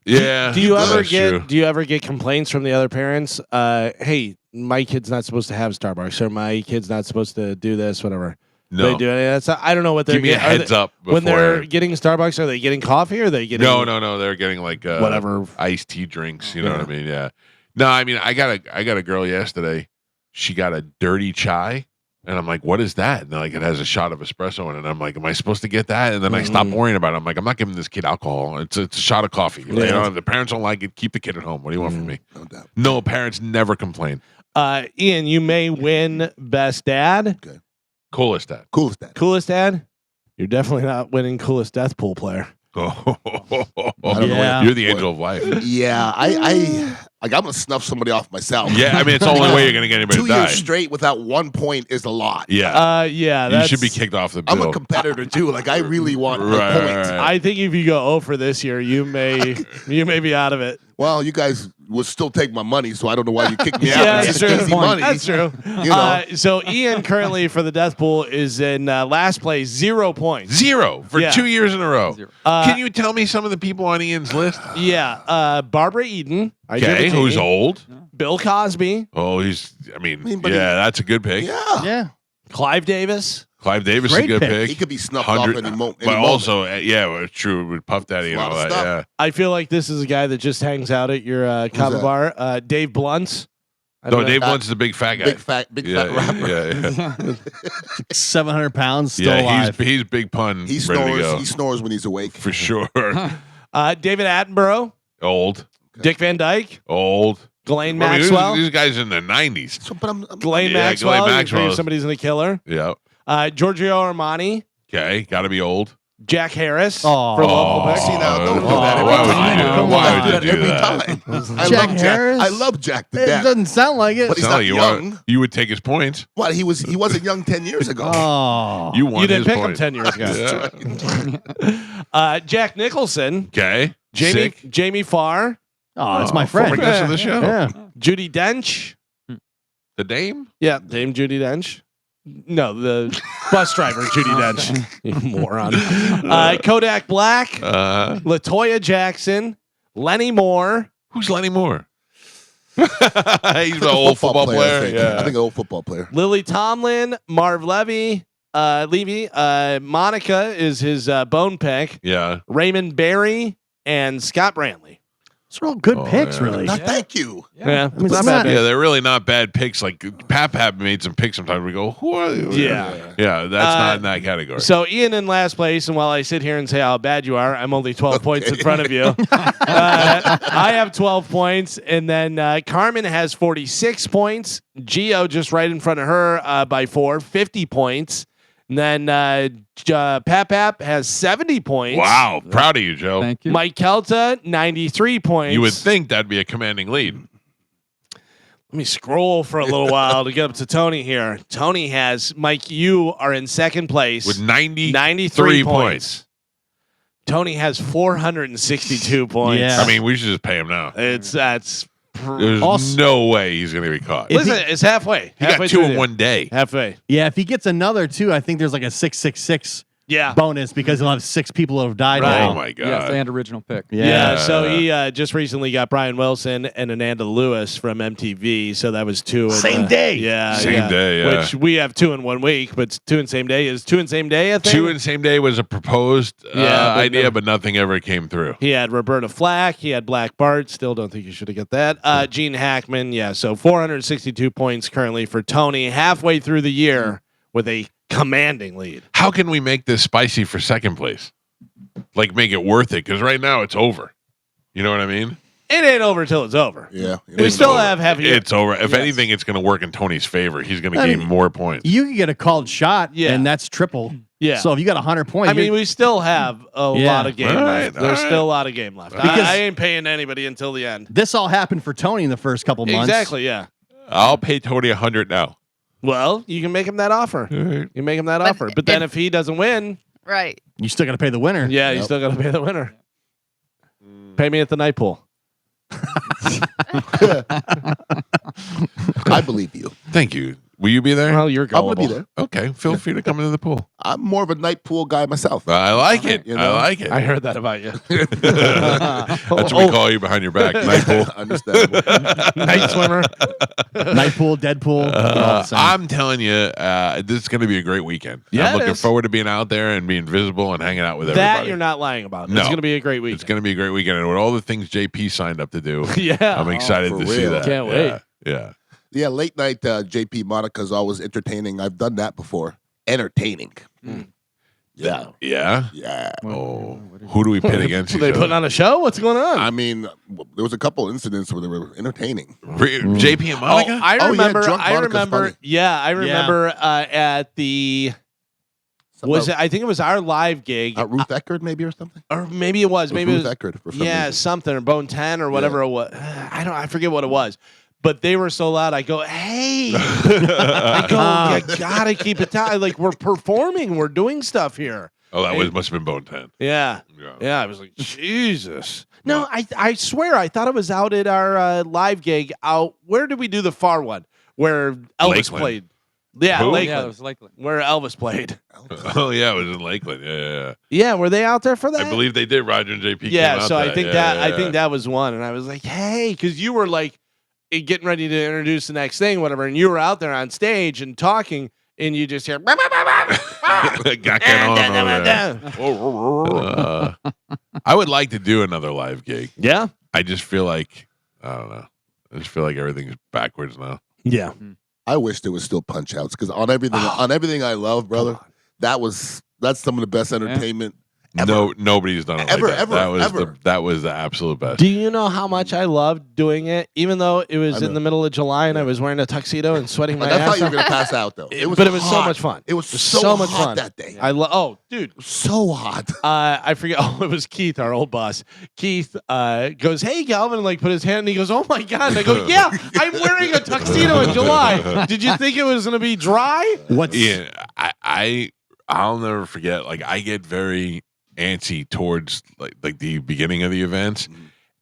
Yeah. Do you ever that's true. get complaints from the other parents? Hey, my kid's not supposed to have Starbucks, or my kid's not supposed to do this, whatever. No. They do any of that stuff. I don't know what they're Give me a getting. heads up When they're before. getting Starbucks. Are they getting coffee? Or are they getting No. They're getting like whatever iced tea drinks. You know what I mean? Yeah. No, I mean I got a girl yesterday. She got a dirty chai, and I'm like, what is that? And they're like, it has a shot of espresso in it. And I'm like, am I supposed to get that? And then I stopped worrying about it. I'm like, I'm not giving this kid alcohol. It's a shot of coffee. You know, if the parents don't like it, keep the kid at home. What do you want from me? No doubt. No, parents never complain. Ian, you may win best dad. Okay. Coolest dad. Coolest dad. Coolest dad. You're definitely not winning coolest death pool player. Oh, I don't know. you're the angel of life. Yeah, I'm gonna snuff somebody off myself. Yeah, I mean it's the only way you're gonna get anybody 2 to die. years straight without 1 point is a lot. Yeah, yeah. you should be kicked off the bill. I'm a competitor too. Like I really want my Right, points. right. I think if you go 0 for this year, you may be out of it. Well, you guys will still take my money, so I don't know why you kicked me out. Yeah, It's that's just true. easy money. That's true. You know. So Ian currently for the death pool is in last place, 0 points. 0 for Yeah. 2 years in a row. 0. Can you tell me some of the people on Ian's list? Yeah, Barbara Eden. Okay, who's old? Bill Cosby. Oh, that's a good pick. Yeah. Clive Davis. Clive Davis is a Great good pick. pick. He could be snuffed off any moment. But also, it's true with Puff Daddy and Lot all of that. stuff. Yeah. I feel like this is a guy that just hangs out at your kava that? bar. Dave Blunt's. I don't No, know. Dave Blunt's the big fat guy. Big fat rapper. Yeah. 700 pounds, still Yeah, alive. he's big pun. He ready to go. snores. He snores when he's awake. For sure. David Attenborough. Old. Dick Van Dyke. Old. Ghislaine I mean, Maxwell. these guys in the 90s. So, but I'm Ghislaine Yeah, Maxwell. Ghislaine You Maxwell. figure somebody's in the killer. Yeah. Giorgio Armani. Okay. Got to be old. Jack Harris. Oh. For local pick. See now, don't do that. Why would every you do time. that? Why would you do every that? time? I Jack love Harris? I love Jack to It death. doesn't sound like it. But he's Sound not like young. you would take his points. What he wasn't young 10 years ago. Oh. You won You didn't his pick him points. 10 years ago. Yeah. Jack Nicholson. Okay. Jamie Farr. Oh, that's my friend. Former guest of the show. Yeah. Judy Dench. The Dame? Yeah, Dame Judy Dench. No, the bus driver, Judy Dench. You moron. Kodak Black. LaToya Jackson. Lenny Moore. Who's Lenny Moore? He's an old football player. I think. Yeah. I think an old football player. Lily Tomlin. Marv Levy. Monica is his bone pick. Yeah. Raymond Barry and Scott Brantley. Those are all good picks, yeah. really. No, thank you. Yeah, I mean, it's it's not not- bad. Yeah, they're really not bad picks. Like Pap made some picks sometimes. We go, who are they? Yeah. Yeah, that's not in that category. So Ian in last place, and while I sit here and say how bad you are, I'm only 12 points in front of you. I have 12 points, and then Carmen has 46 points. Gio just right in front of her by 50 points. And then Pap has 70 points. Wow. Proud of you, Joe. Thank you. Mike Calta, 93 points. You would think that'd be a commanding lead. Let me scroll for a little while to get up to Tony here. Tony has, Mike, you are in second place. With 93 points. points. Tony has 462 points. Yeah. I mean, we should just pay him now. That's There's Also- no way he's going to be caught. If listen, it's halfway. He got halfway 2 through in the- one day. Halfway. Yeah, if he gets another two, I think there's like a 666 Yeah. bonus because he'll have 6 people who have died Right. now. Oh, my God. Yes, and original pick. Yeah. So he just recently got Brian Wilson and Ananda Lewis from MTV. So that was 2 in Same day. Yeah. Same day, yeah. Which we have 2 in 1 week, but 2 in same day is 2 in same day, I think. 2 in same day was a proposed Yeah, idea, but but nothing ever came through. He had Roberta Flack. He had Black Bart. Still don't think you should have got that. Gene Hackman. Yeah. So 462 points currently for Tony. Halfway through the year with a commanding lead. How can we make this spicy for second place? Like, make it worth it? Because right now it's over. You know what I mean? it ain't over till it's over. Yeah. We still have heavy. It's over. If Yes. anything, it's going to work in Tony's favor. He's going to gain more points. You can get a called shot, Yeah. and that's triple. Yeah. So if you got 100 points, I mean, we still have a lot of game left. There's still a lot of game left. I ain't paying anybody until the end. this all happened for Tony in the first couple months. Exactly, yeah. I'll pay Tony 100 now. Well, you can make him that offer. You can make him that offer. But then if he doesn't win, Right. You still got to pay the winner. yeah, you still got to pay the winner. Pay me at the night pool. I believe you. Thank you. Will you be there? Well, you're I'm gullible. gonna be there. Okay. Feel free to come into the pool. I'm more of a night pool guy myself. I like it. You know? I like it. I heard that about you. That's what we call you behind your back. Night pool. Understandable. Night swimmer. Night pool, dead pool. all the same. I'm telling you, this is going to be a great weekend. Yeah, I'm it looking is. forward to being out there and being visible and hanging out with everybody. That you're not lying about. No. It's going to be a great week. It's going to be a great weekend. And with all the things JP signed up to do, Yeah. I'm excited for to see real. that. Can't wait. Yeah. Yeah, late night JP Monica's always entertaining. I've done that before. Entertaining. Yeah. Yeah. Yeah. Oh, who do we pit against each They other? putting on a show? What's going on? I mean, there was a couple incidents where they were entertaining. JP and Monica? Oh, I remember. drunk I Monica's remember. funny. Yeah, I remember at the. Was it? I think it was our live gig, Ruth Eckerd, maybe, or something? or maybe it was. Maybe Ruth it was. Eckerd for some Yeah, reason. something or Bone 10 or whatever it was. I forget what it was. But they were so loud. I go, hey! I go, you gotta keep it down. Like we're performing, we're doing stuff here. Oh, must have been Bone 10. Yeah. I was like, Jesus. No, I swear, I thought it was out at our live gig. Out where did we do the far one where Elvis Lakeland. played? Yeah, Who? Lakeland. Yeah, it was Lakeland. Where Elvis played. Oh, yeah, it was in Lakeland. Yeah. Yeah, were they out there for that? I believe they did. Roger and JP Yeah, came out so I that. think Yeah, I think that was one, and I was like, hey, because you were like getting ready to introduce the next thing, whatever, and you were out there on stage and talking, and you just hear. Got on over there. I would like to do another live gig. Yeah. I just feel like, I don't know. I just feel like everything's backwards now. Yeah. I wish there was still punch outs because on everything I love, brother, that's some of the best entertainment. No, nobody's done it Ever, like that. ever, that was ever. that was the absolute best. Do you know how much I loved doing it, even though it was in the middle of July and I was wearing a tuxedo and sweating my I thought ass you were off? going to pass out, though. But it was so hot. much fun. It was so much hot fun that day. Oh, dude, So hot. I forget. Oh, it was Keith, our old boss. Keith goes, "Hey, Galvin," and like put his hand, and he goes, "Oh my god!" And I go, "Yeah, I'm wearing a tuxedo in July. Did you think it was going to be dry?" Yeah, I'll never forget. Like I get very antsy towards like the beginning of the events,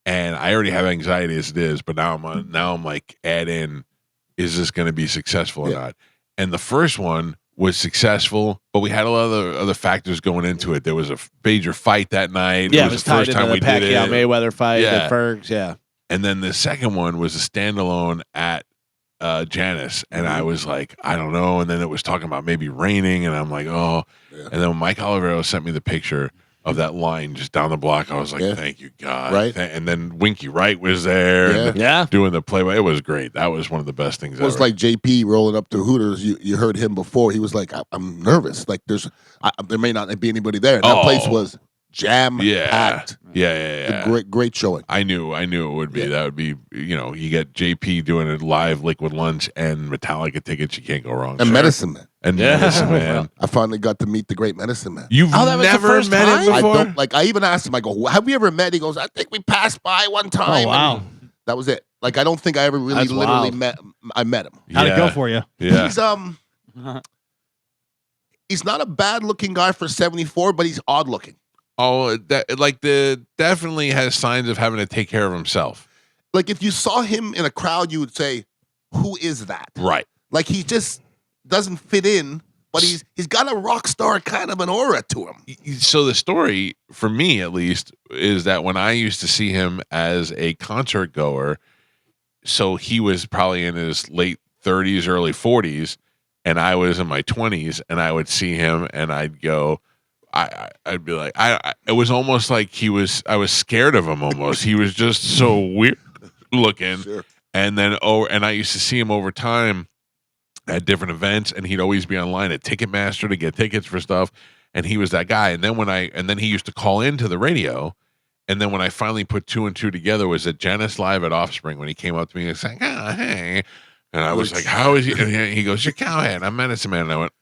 and I already have anxiety as it is. But now I'm like, add in, is this going to be successful or not? And the first one was successful, but we had a lot of other factors going into it. There was a major fight that night. Yeah, it was the tied first into time the we did Pacquiao it. Mayweather fight, Yeah. the Fergs, yeah. And then the second one was a standalone at Janice, and I was like, I don't know. And then it was talking about maybe raining, and I'm like, oh. And then when Mike Olivero sent me the picture of that line just down the block, I was like, thank you, God. Right. And then Winky Wright was there, and doing the play. It was great. That was one of the best things It was ever. like JP rolling up to Hooters. You heard him before. He was like, I'm nervous. Like there may not be anybody there. And that place was jam packed. Yeah. Great showing. I knew it would be. That would be, you get JP doing a live Liquid Lunch and Metallica tickets. You can't go wrong. And Medicine Man. And Medicine Man. I finally got to meet the great Medicine Man. You've that was the never first met him time? before? I even asked him, I go, have we ever met? He goes, I think we passed by one time. Oh, wow. And that was it. Like, I don't think I ever really That's literally wild. met him. How'd it go for you? Yeah. He's not a bad looking guy for 74, but he's odd looking. Oh, definitely has signs of having to take care of himself. Like, if you saw him in a crowd, you would say, who is that? Right. Like, he just doesn't fit in, but he's got a rock star kind of an aura to him. So the story, for me at least, is that when I used to see him as a concert goer, so he was probably in his late 30s, early 40s, and I was in my 20s, and I would see him, and I'd go, I'd be like, it was almost like I was scared of him almost. He was just so weird looking. Sure. And then, and I used to see him over time at different events, and he'd always be online at Ticketmaster to get tickets for stuff. And he was that guy. And then he used to call into the radio, And then when I finally put 2 and 2 together, was at Janice Live at Offspring when he came up to me and saying, hey. And I was like, how is he? And he goes, you're Cowhead. I'm Medicine Man. And I went,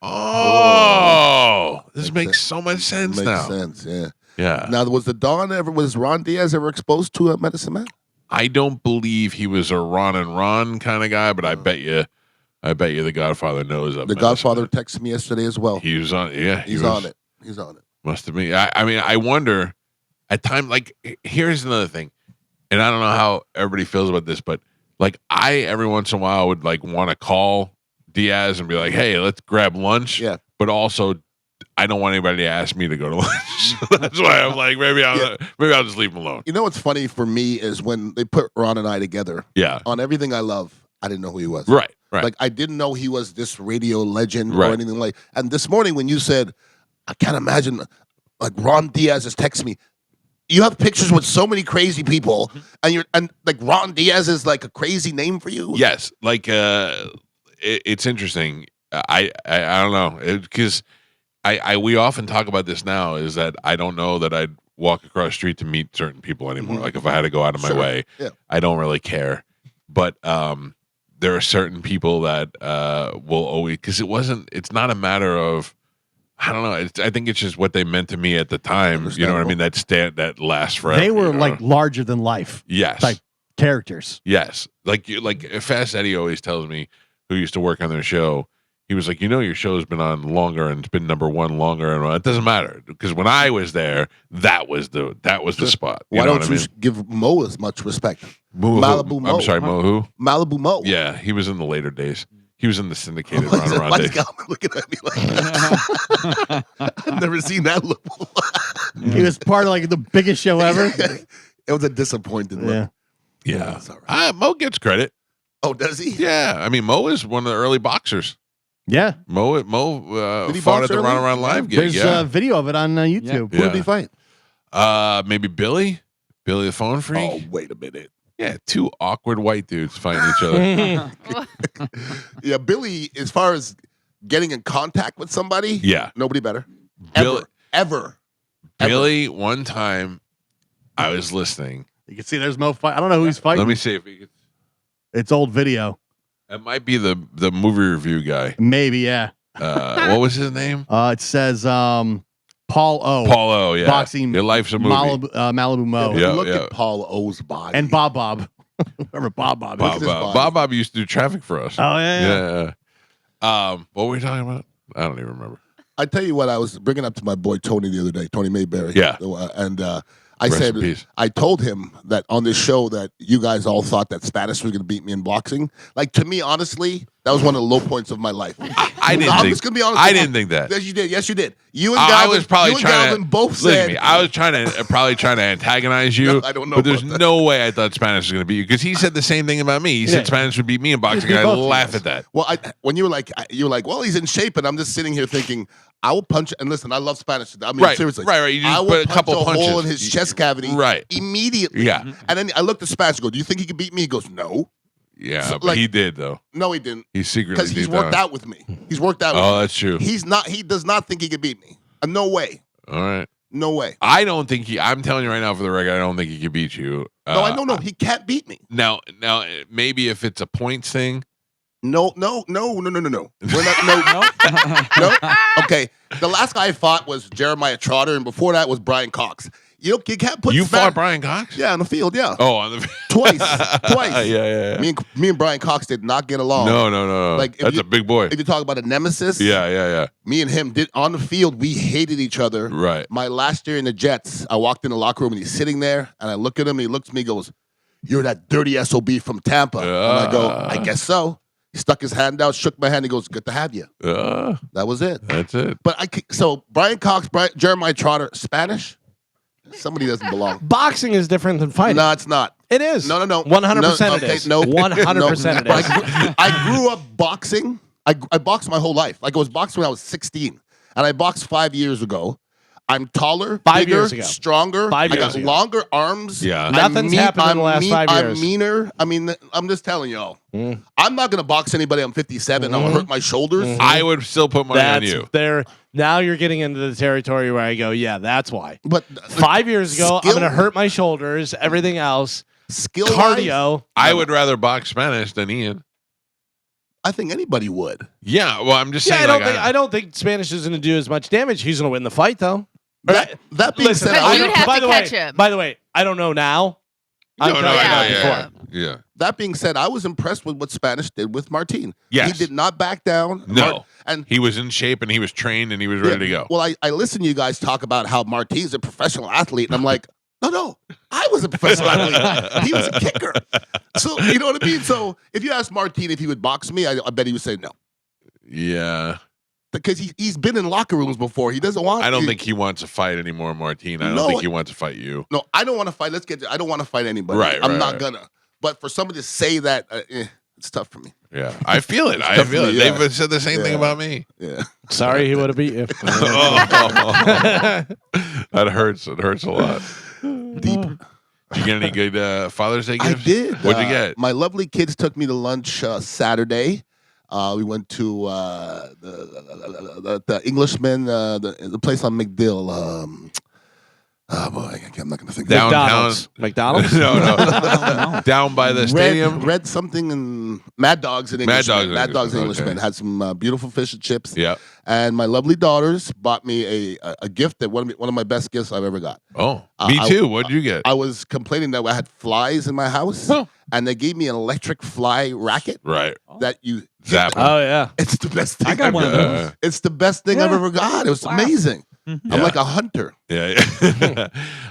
this makes so much sense now. Makes sense, yeah. Yeah. Now, was Ron Diaz ever exposed to a Medicine Man? I don't believe he was a Ron and Ron kind of guy, but I bet you the Godfather knows of The Godfather texted me yesterday as well. He was on, He's on it. He's on it. Must have been. I mean, I wonder at time, like, here's another thing, and I don't know how everybody feels about this, but like, I every once in a while would like want to call Diaz and be like, hey, let's grab lunch. Yeah. But also, I don't want anybody to ask me to go to lunch. That's why I'm like, maybe I'll just leave him alone. You know what's funny for me is when they put Ron and I together. Yeah. On Everything I Love, I didn't know who he was. Right. Like, I didn't know he was this radio legend Right. or anything like. And this morning when you said, I can't imagine, like, Ron Diaz is texting me. You have pictures with so many crazy people, and like Ron Diaz is like a crazy name for you. Yes, like it's interesting. I don't know, because we often talk about this now. Is that I don't know that I'd walk across the street to meet certain people anymore. Like if I had to go out of my way, I don't really care. But there are certain people that will always, because it's not a matter of, I don't know. I think it's just what they meant to me at the time. You know what I mean? That lasts forever. They were like larger than life. Yes. Like characters. Yes. Like Fast Eddie always tells me, who used to work on their show, he was like, your show's been on longer and it's been number one longer, and it doesn't matter because when I was there, that was the spot. Why don't you give Mo as much respect? Malibu Mo. I'm sorry, Mo who? Malibu Mo. Yeah, he was in the later days. He was in the syndicated Ron Around days. Looking at me like that. I've never seen that look. He was part of like the biggest show ever. It was a disappointing look. Yeah. It's all right. Mo gets credit. Oh, does he? Yeah. I mean, Mo is one of the early boxers. Yeah. Mo Did he fought box at the early? Ron Around Live gig. There's a video of it on YouTube. Who did he fight? Maybe Billy the phone freak. Oh, wait a minute. Yeah, 2 awkward white dudes fighting each other. Yeah, Billy, as far as getting in contact with somebody, nobody better. Ever. Billy, one time, I was listening. You can see there's Mo fight. I don't know who he's fighting. Let me see if he gets. It's old video. It might be the movie review guy. Maybe, yeah. What was his name? It says Paul O. Paul O, yeah. Boxing. Your life's a movie. Malibu Mo. Look at Paul O's body. And Bob. Remember Bob? Bob used to do traffic for us. Oh, yeah. What were we talking about? I don't even remember. I tell you what, I was bringing up to my boy Tony the other day, Tony Mayberry. Yeah. And I said, I told him that on this show that you guys all thought that Spanish was going to beat me in boxing. Like, to me, honestly, that was one of the low points of my life. I didn't I'm just going to be honest. I didn't think that. Yes, you did. Yes, you did. You and Galvin, I was probably Galvin both said. I was probably trying to antagonize you. No, I don't know. But there's no way I thought Spanish was going to beat you because he said the same thing about me. He said Spanish would beat me in boxing, and I laugh at that. Well, when you were like, well, he's in shape, and I'm just sitting here thinking, I will punch. And listen, I love Spanish. I mean, seriously, right. You just I will put a punch couple a punches. hole in his chest cavity, immediately. Yeah. And then I looked at Spanish. And go, do you think he could beat me? He goes, no. Yeah, So, but he did though. No, he didn't. He secretly because he's worked out with me. He's worked out. with me. that's true. He's not. He does not think he could beat me. No way. All right. No way. I don't think I'm telling you right now for the record, I don't think he could beat you. No, I don't know. He can't beat me. Now, maybe if it's a points thing. No. We're not. No. Okay. The last guy I fought was Jeremiah Trotter, and before that was Brian Cox. You can't put. You fought Brian Cox? Yeah, on the field. Yeah. Oh, on the twice. Yeah. Me and Brian Cox did not get along. No. Like that's a big boy. If you talk about a nemesis. Yeah. Me and him did on the field. We hated each other. Right. My last year in the Jets, I walked in the locker room and he's sitting there, and I look at him. And he looks at me, and goes, "You're that dirty SOB from Tampa." And I go, "I guess so." He stuck his hand out, shook my hand. He goes, "Good to have you." That was it. That's it. But so Brian Cox, Jeremiah Trotter, Spanish. Somebody doesn't belong. Boxing is different than fighting. No, it's not. It is. No. 100% it is. No. 100% it is. I grew up boxing. I boxed my whole life. Like I was boxing when I was 16. And I boxed 5 years ago. I'm taller, 5 bigger, years ago. stronger. 5 I years got ago. longer arms. Yeah. Nothing's happened in the last 5 years. I'm meaner. I mean, I'm just telling y'all. I'm not gonna box anybody. I'm 57. I'll hurt my shoulders. I would still put money on you. Now you're getting into the territory where I go, yeah, that's why. But 5 years ago, I'm gonna hurt my shoulders. Everything else, skill cardio. I would rather box Spanish than Ian. I think anybody would. Yeah, well, I'm just Yeah, saying. I don't think Spanish is going to do as much damage. He's going to win the fight, though. That being Listen, said, Because you'd have to catch him. By the way, I don't know now. No, I know, before. yeah. That being said, I was impressed with what Spanish did with Martin. Yes. He did not back down. No. And he was in shape and he was trained and he was ready to go. Well, I listen to you guys talk about how Martin's a professional athlete, and I'm like, no, I was a professional athlete. He was a kicker. So, you know what I mean? So, if you ask Martin if he would box me, I bet he would say no. Yeah. Because he's been in locker rooms before. He doesn't want. I don't think he wants to fight anymore, Martin. I don't No, think he wants to fight you. No, I don't want to fight. I don't want to fight anybody. Right, I'm right, not right. gonna. But for somebody to say that, it's tough for me. Yeah, I feel it. I tough feel for it. me, yeah. They've said the same thing Yeah. about me. Yeah. Sorry, he would have beat you. That hurts. It hurts a lot. Deep. Did you get any good Father's Day I gifts? did. What'd you get? My lovely kids took me to lunch Saturday. We went to the Englishman, the place on McDill. Oh boy, I'm not going to think. Downtown. McDonald's? No. Down by the stadium. Read something in Mad Dogs in English. Mad Dogs in Englishman okay. had some beautiful fish and chips. Yeah. And my lovely daughters bought me a gift that one of my best gifts I've ever got. Oh, me too. What'd you get? I was complaining that I had flies in my house, and they gave me an electric fly racket. Right. That you Zap. Oh, yeah. It's the best thing. I got one of those. It's the best thing I've ever got. It was amazing. Yeah. I'm like a hunter. Yeah.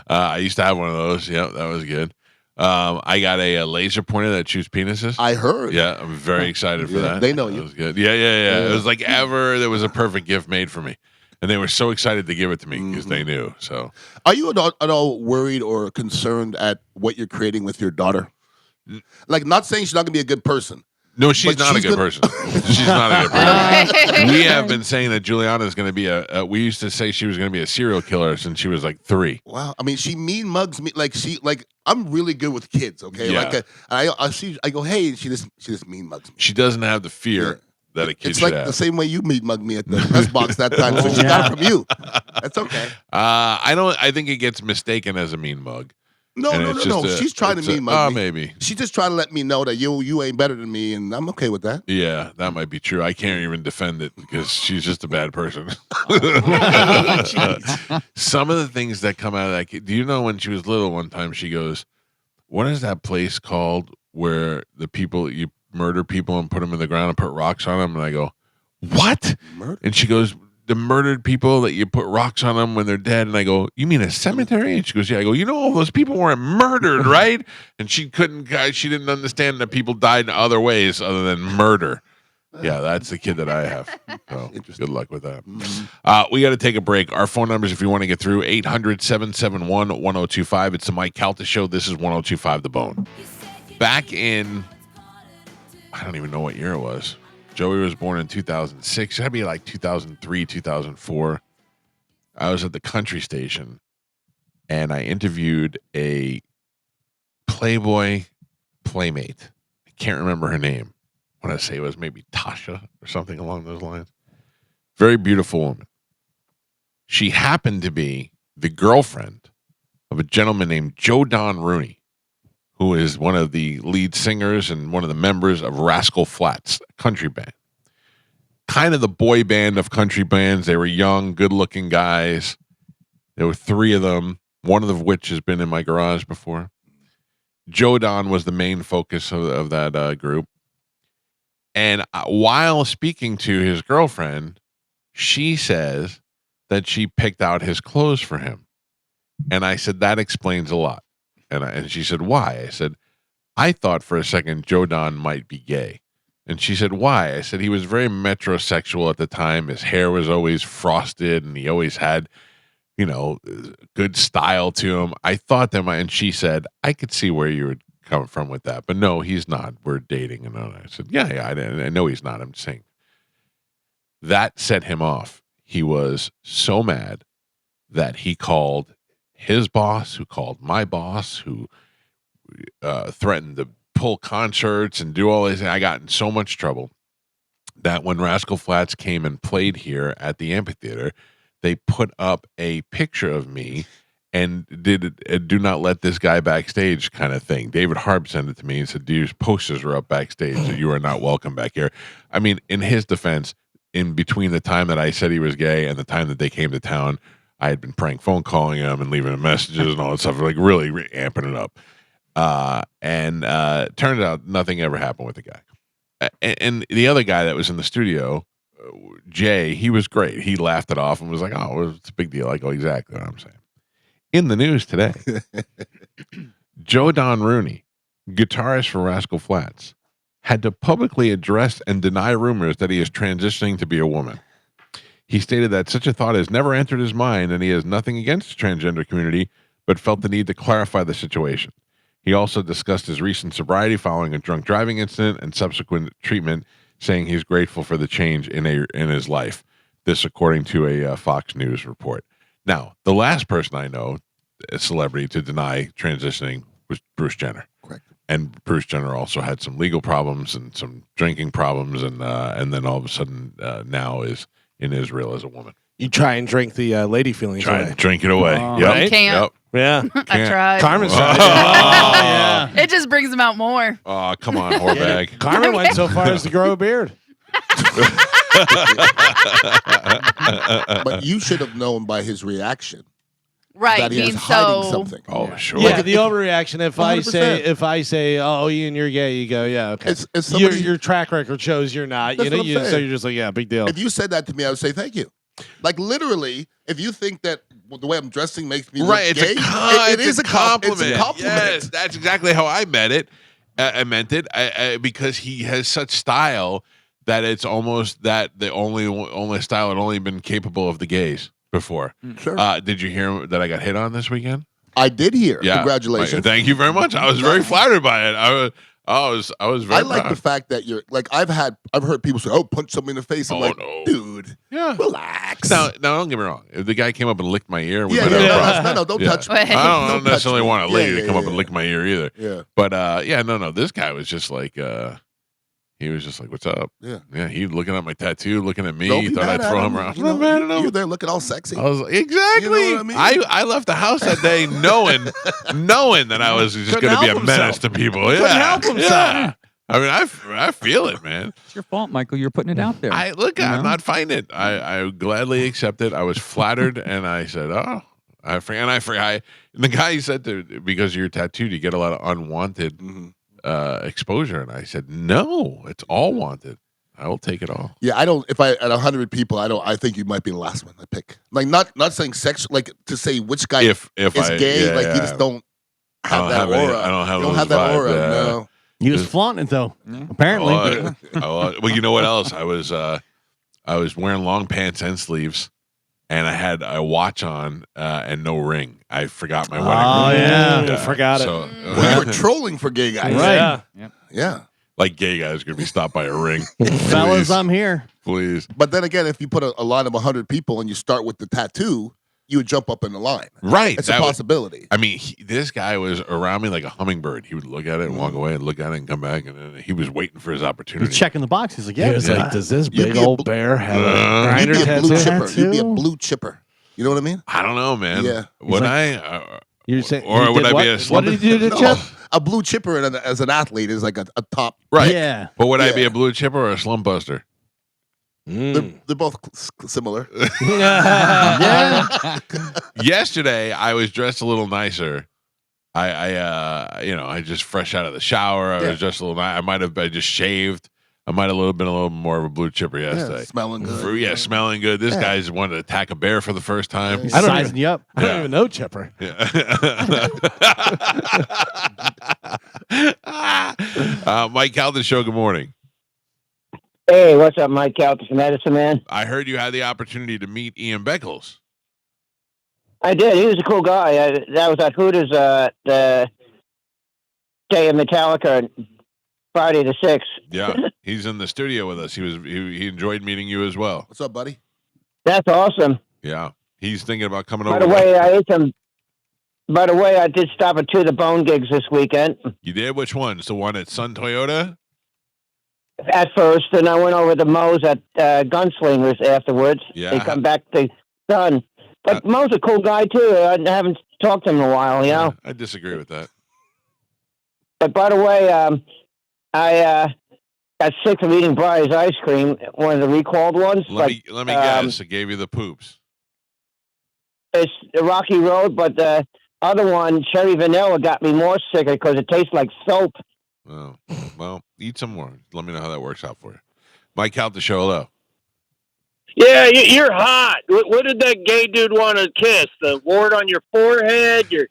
I used to have one of those. Yeah, that was good. I got a laser pointer that shoots penises. I heard. Yeah, I'm very excited for that. They know That you. was good. Yeah. It was like there was a perfect gift made for me. And they were so excited to give it to me because they knew. So, Are you at all worried or concerned at what you're creating with your daughter? Like, not saying she's not going to be a good person. no, she's But not she's a good gonna- person. She's not a good person. We have been saying that Juliana is going to be we used to say she was going to be a serial killer since she was like 3. Wow. I mean, she mean mugs me. I'm really good with kids. Okay. Yeah. I go, hey, and she just mean mugs me. She doesn't have the fear that a kid It's should like have. the same way you mean mugged me at the press box that time. So she got it from you. That's okay. I think it gets mistaken as a mean mug. No. And it's No. just She's trying to mean mug me. Maybe. She's just trying to let me know that you ain't better than me, and I'm okay with that. Yeah, that might be true. I can't even defend it because she's just a bad person. Some of the things that come out of that kid. Do you know when she was little one time she goes, what is that place called where you murder people and put them in the ground and put rocks on them? And I go, what? Murder? And she goes, the murdered people that you put rocks on them when they're dead. And I go, you mean a cemetery? And she goes, yeah. I go, you know, all those people weren't murdered, right? And she didn't understand that people died in other ways other than murder. Yeah, that's the kid that I have. So good luck with that. We got to take a break. Our phone numbers, if you want to get through, 800-771-1025. It's the Mike Calta Show. This is 1025 The Bone. Back in, I don't even know what year it was. Joey was born in 2006. It had to be like 2003, 2004. I was at the country station, and I interviewed a Playboy playmate. I can't remember her name. I want to say it was maybe Tasha or something along those lines. Very beautiful woman. She happened to be the girlfriend of a gentleman named Joe Don Rooney, who is one of the lead singers and one of the members of Rascal Flatts, a country band. Kind of the boy band of country bands. They were young, good-looking guys. There were 3 of them, one of which has been in my garage before. Joe Don was the main focus of that group. And while speaking to his girlfriend, she says that she picked out his clothes for him. And I said, that explains a lot. And she said, why? I said, I thought for a second Joe Don might be gay. And she said, why? I said, he was very metrosexual at the time. His hair was always frosted and he always had, good style to him. I thought that and she said, I could see where you would come from with that. But no, he's not. We're dating. And I said, yeah, I know he's not. I'm just saying. That set him off. He was so mad that he called his boss, who called my boss, who threatened to pull concerts and do all this. I got in so much trouble that when Rascal Flatts came and played here at the amphitheater, they put up a picture of me and did a do not let this guy backstage kind of thing. David Harb sent it to me and said, "These posters are up backstage that you are not welcome back here." I mean, in his defense, in between the time that I said he was gay and the time that they came to town, I had been prank phone calling him and leaving him messages and all that stuff, like really amping it up. And turned out nothing ever happened with the guy. And the other guy that was in the studio, Jay, he was great. He laughed it off and was like, "Oh, it's a big deal." I go, "Exactly what I'm saying." In the news today, Joe Don Rooney, guitarist for Rascal Flatts, had to publicly address and deny rumors that he is transitioning to be a woman. He stated that such a thought has never entered his mind and he has nothing against the transgender community, but felt the need to clarify the situation. He also discussed his recent sobriety following a drunk driving incident and subsequent treatment, saying he's grateful for the change in his life. This according to a Fox News report. Now, the last person I know, a celebrity, to deny transitioning was Bruce Jenner. Correct. And Bruce Jenner also had some legal problems and some drinking problems, and then all of a sudden now is in Israel as a woman. You try and drink the lady feelings Try away. and drink it away. Oh. Yep. You can't. Yep. Yeah. I tried. Carmen's Oh, yeah. It just brings them out more. Oh, come on, whorebag. Carmen went so far as to grow a beard. But you should have known by his reaction Right. that he being was hiding so. something. Oh, sure. Yeah, the overreaction. If 100%. I say, "Oh, Ian, you're gay," you go, "Yeah, okay." It's somebody- your track record shows you're not. That's You know, what I'm so saying. you're just like, "Yeah, big deal." If you said that to me, I would say thank you. Like literally, if you think that the way I'm dressing makes me Right, look it's gay, it is a compliment. It's a compliment. Yes, that's exactly how I meant it. I meant it because he has such style that it's almost that the only style had only been capable of the gays before. Sure. Did you hear that I got hit on this weekend? I did hear. Yeah. Congratulations. Thank you very much. I was very flattered by it. I was very. I like proud. the fact that you're like I've heard people say, "Oh, punch somebody in the face." I'm like, no. dude, Yeah. relax. Now, don't get me wrong. If the guy came up and licked my ear, we Yeah, might have a yeah, problem. no, don't Yeah. touch me. Wait. I don't Don't necessarily touch me. want a lady Yeah, to yeah, come up yeah. and lick my ear either. Yeah. But no. This guy was just like, he was just like, "What's up?" Yeah. Yeah. He looking at my tattoo, looking at me. Don't He be thought mad I'd at throw him. him around. You I'm not mad at know, him. you're there looking all sexy. I was like, exactly. You know what I mean? I left the house that day knowing that I was just Couldn't going to be a help menace himself. to people. Couldn't Yeah. help himself. Yeah. I mean, I feel it, man. It's your fault, Michael. You're putting it out there. I'm know? not fighting it. I gladly accept it. I was flattered, and I said, "Oh, I forgot." And the guy said, "Because you're tattooed, you get a lot of unwanted exposure." And I said, "No, it's all wanted. I will take it all." Yeah, I don't. If I at 100 people, I think you might be the last one I pick. Like not saying sex, like to say which guy If is I, gay. yeah, like yeah. you just don't have that any- aura. I don't have You don't those have that vibes, aura. yeah. No. He was flaunting it though. Apparently. Well, you know what else? I was wearing long pants and sleeves, and I had a watch on and no ring. I forgot my wedding Oh, ring. yeah. I forgot it. So, We were trolling for gay guys. Right. Yeah. Yeah. like gay guys gonna be stopped by a ring. Fellas, I'm here. Please. But then again, if you put a line of 100 people and you start with the tattoo, you would jump up in the line. Right. It's a possibility. I mean, this guy was around me like a hummingbird. He would look at it and walk away and look at it and come back. And then he was waiting for his opportunity. He's checking the box. He's like, yeah. He was like, "Does this You'd big be a old bear have a You'd grinder You'd be a blue tattoo?" chipper. You'd be a blue chipper. You know what I mean? I don't know, man. Yeah. Would like- I? You're saying, Or he would did I what? be a What slumber- did he do to No, Chip? a blue chipper as an athlete is like a top. Right. Yeah. But would I Yeah. be a blue chipper or a slump buster? They're both similar. Yeah. Yesterday, I was dressed a little nicer. I just fresh out of the shower. I was just a little. I just shaved. I might have been a little more of a blue chipper yesterday. Smelling good. Yeah, smelling good. This guy's wanted to attack a bear for the first time. He's I don't sizing you up. I don't even know Chipper. Mike Calta Show, good morning. Hey, what's up, Mike Calta from Edison, man? I heard you had the opportunity to meet Ian Beckles. I did. He was a cool guy. That was at Hooters the day of Metallica, Friday the 6th. Yeah, he's in the studio with us. He enjoyed meeting you as well. What's up, buddy? That's awesome. Yeah, He's thinking about coming By over. the way, I ate some. By the way, I did stop at 2 of the Bone gigs this weekend. You did? Which one? It's the one at Sun Toyota? At first, and I went over to Moe's at Gunslingers afterwards. Yeah. They come back to Sun. But Moe's a cool guy, too. I haven't talked to him in a while, you know? I disagree with that. But by the way, I got sick of eating Breyer's ice cream, one of the recalled ones. Let me guess. It gave you the poops. It's a rocky road, but the other one, cherry vanilla, got me more sicker because it tastes like soap. Oh, well, eat some more. Let me know how that works out for you. Mike Calta Show, hello. Yeah, you're hot. What did that gay dude want to kiss? The wart on your forehead, your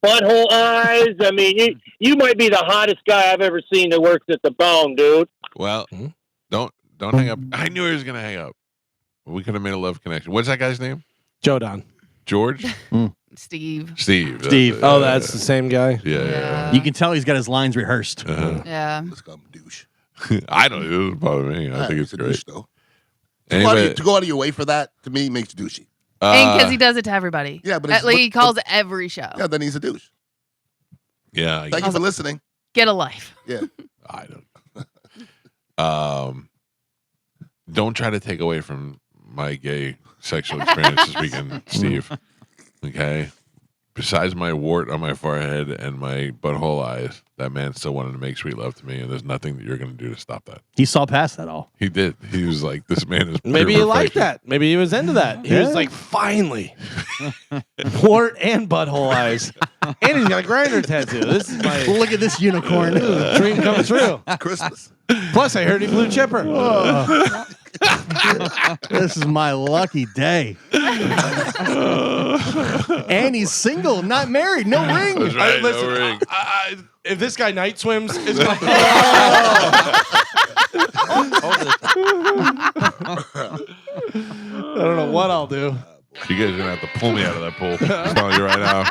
butthole eyes? I mean, you might be the hottest guy I've ever seen that works at the Bone, dude. Well, don't hang up. I knew he was going to hang up. We could have made a love connection. What's that guy's name? Joe Don. George? Steve. Oh, that's the same guy? Yeah. You can tell he's got his lines rehearsed. Yeah. Let's go, douche. I don't. It doesn't bother me. I think it's a great. douche, though. Anyway, To go out of your way for that, to me, makes douchey. And because he does it to everybody. Yeah, but at least he calls every show. Yeah, then he's a douche. Yeah. Thank you for listening. Get a life. Yeah. I don't. Don't try to take away from my gay sexual experience this weekend, Steve. Okay? Besides my wart on my forehead and my butthole eyes, that man still wanted to make sweet love to me, and there's nothing that you're going to do to stop that. He saw past that all. He did. He was like, this man is Maybe pure he liked perfection. that. Maybe he was into that. He Yeah. was like, finally. Wart and butthole eyes. And he's got a grinder tattoo. This is my Look at this unicorn. dream come true. Christmas. Plus, I heard he blew chipper. This is my lucky day. And he's single, not married, no ring. That's right, Listen, no ring. if this guy night swims, it's going to I don't know what I'll do. You guys are going to have to pull me out of that pool. I'm telling you right now.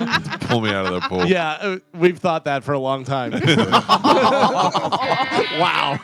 Pull me out of that pool. Yeah, we've thought that for a long time. Wow.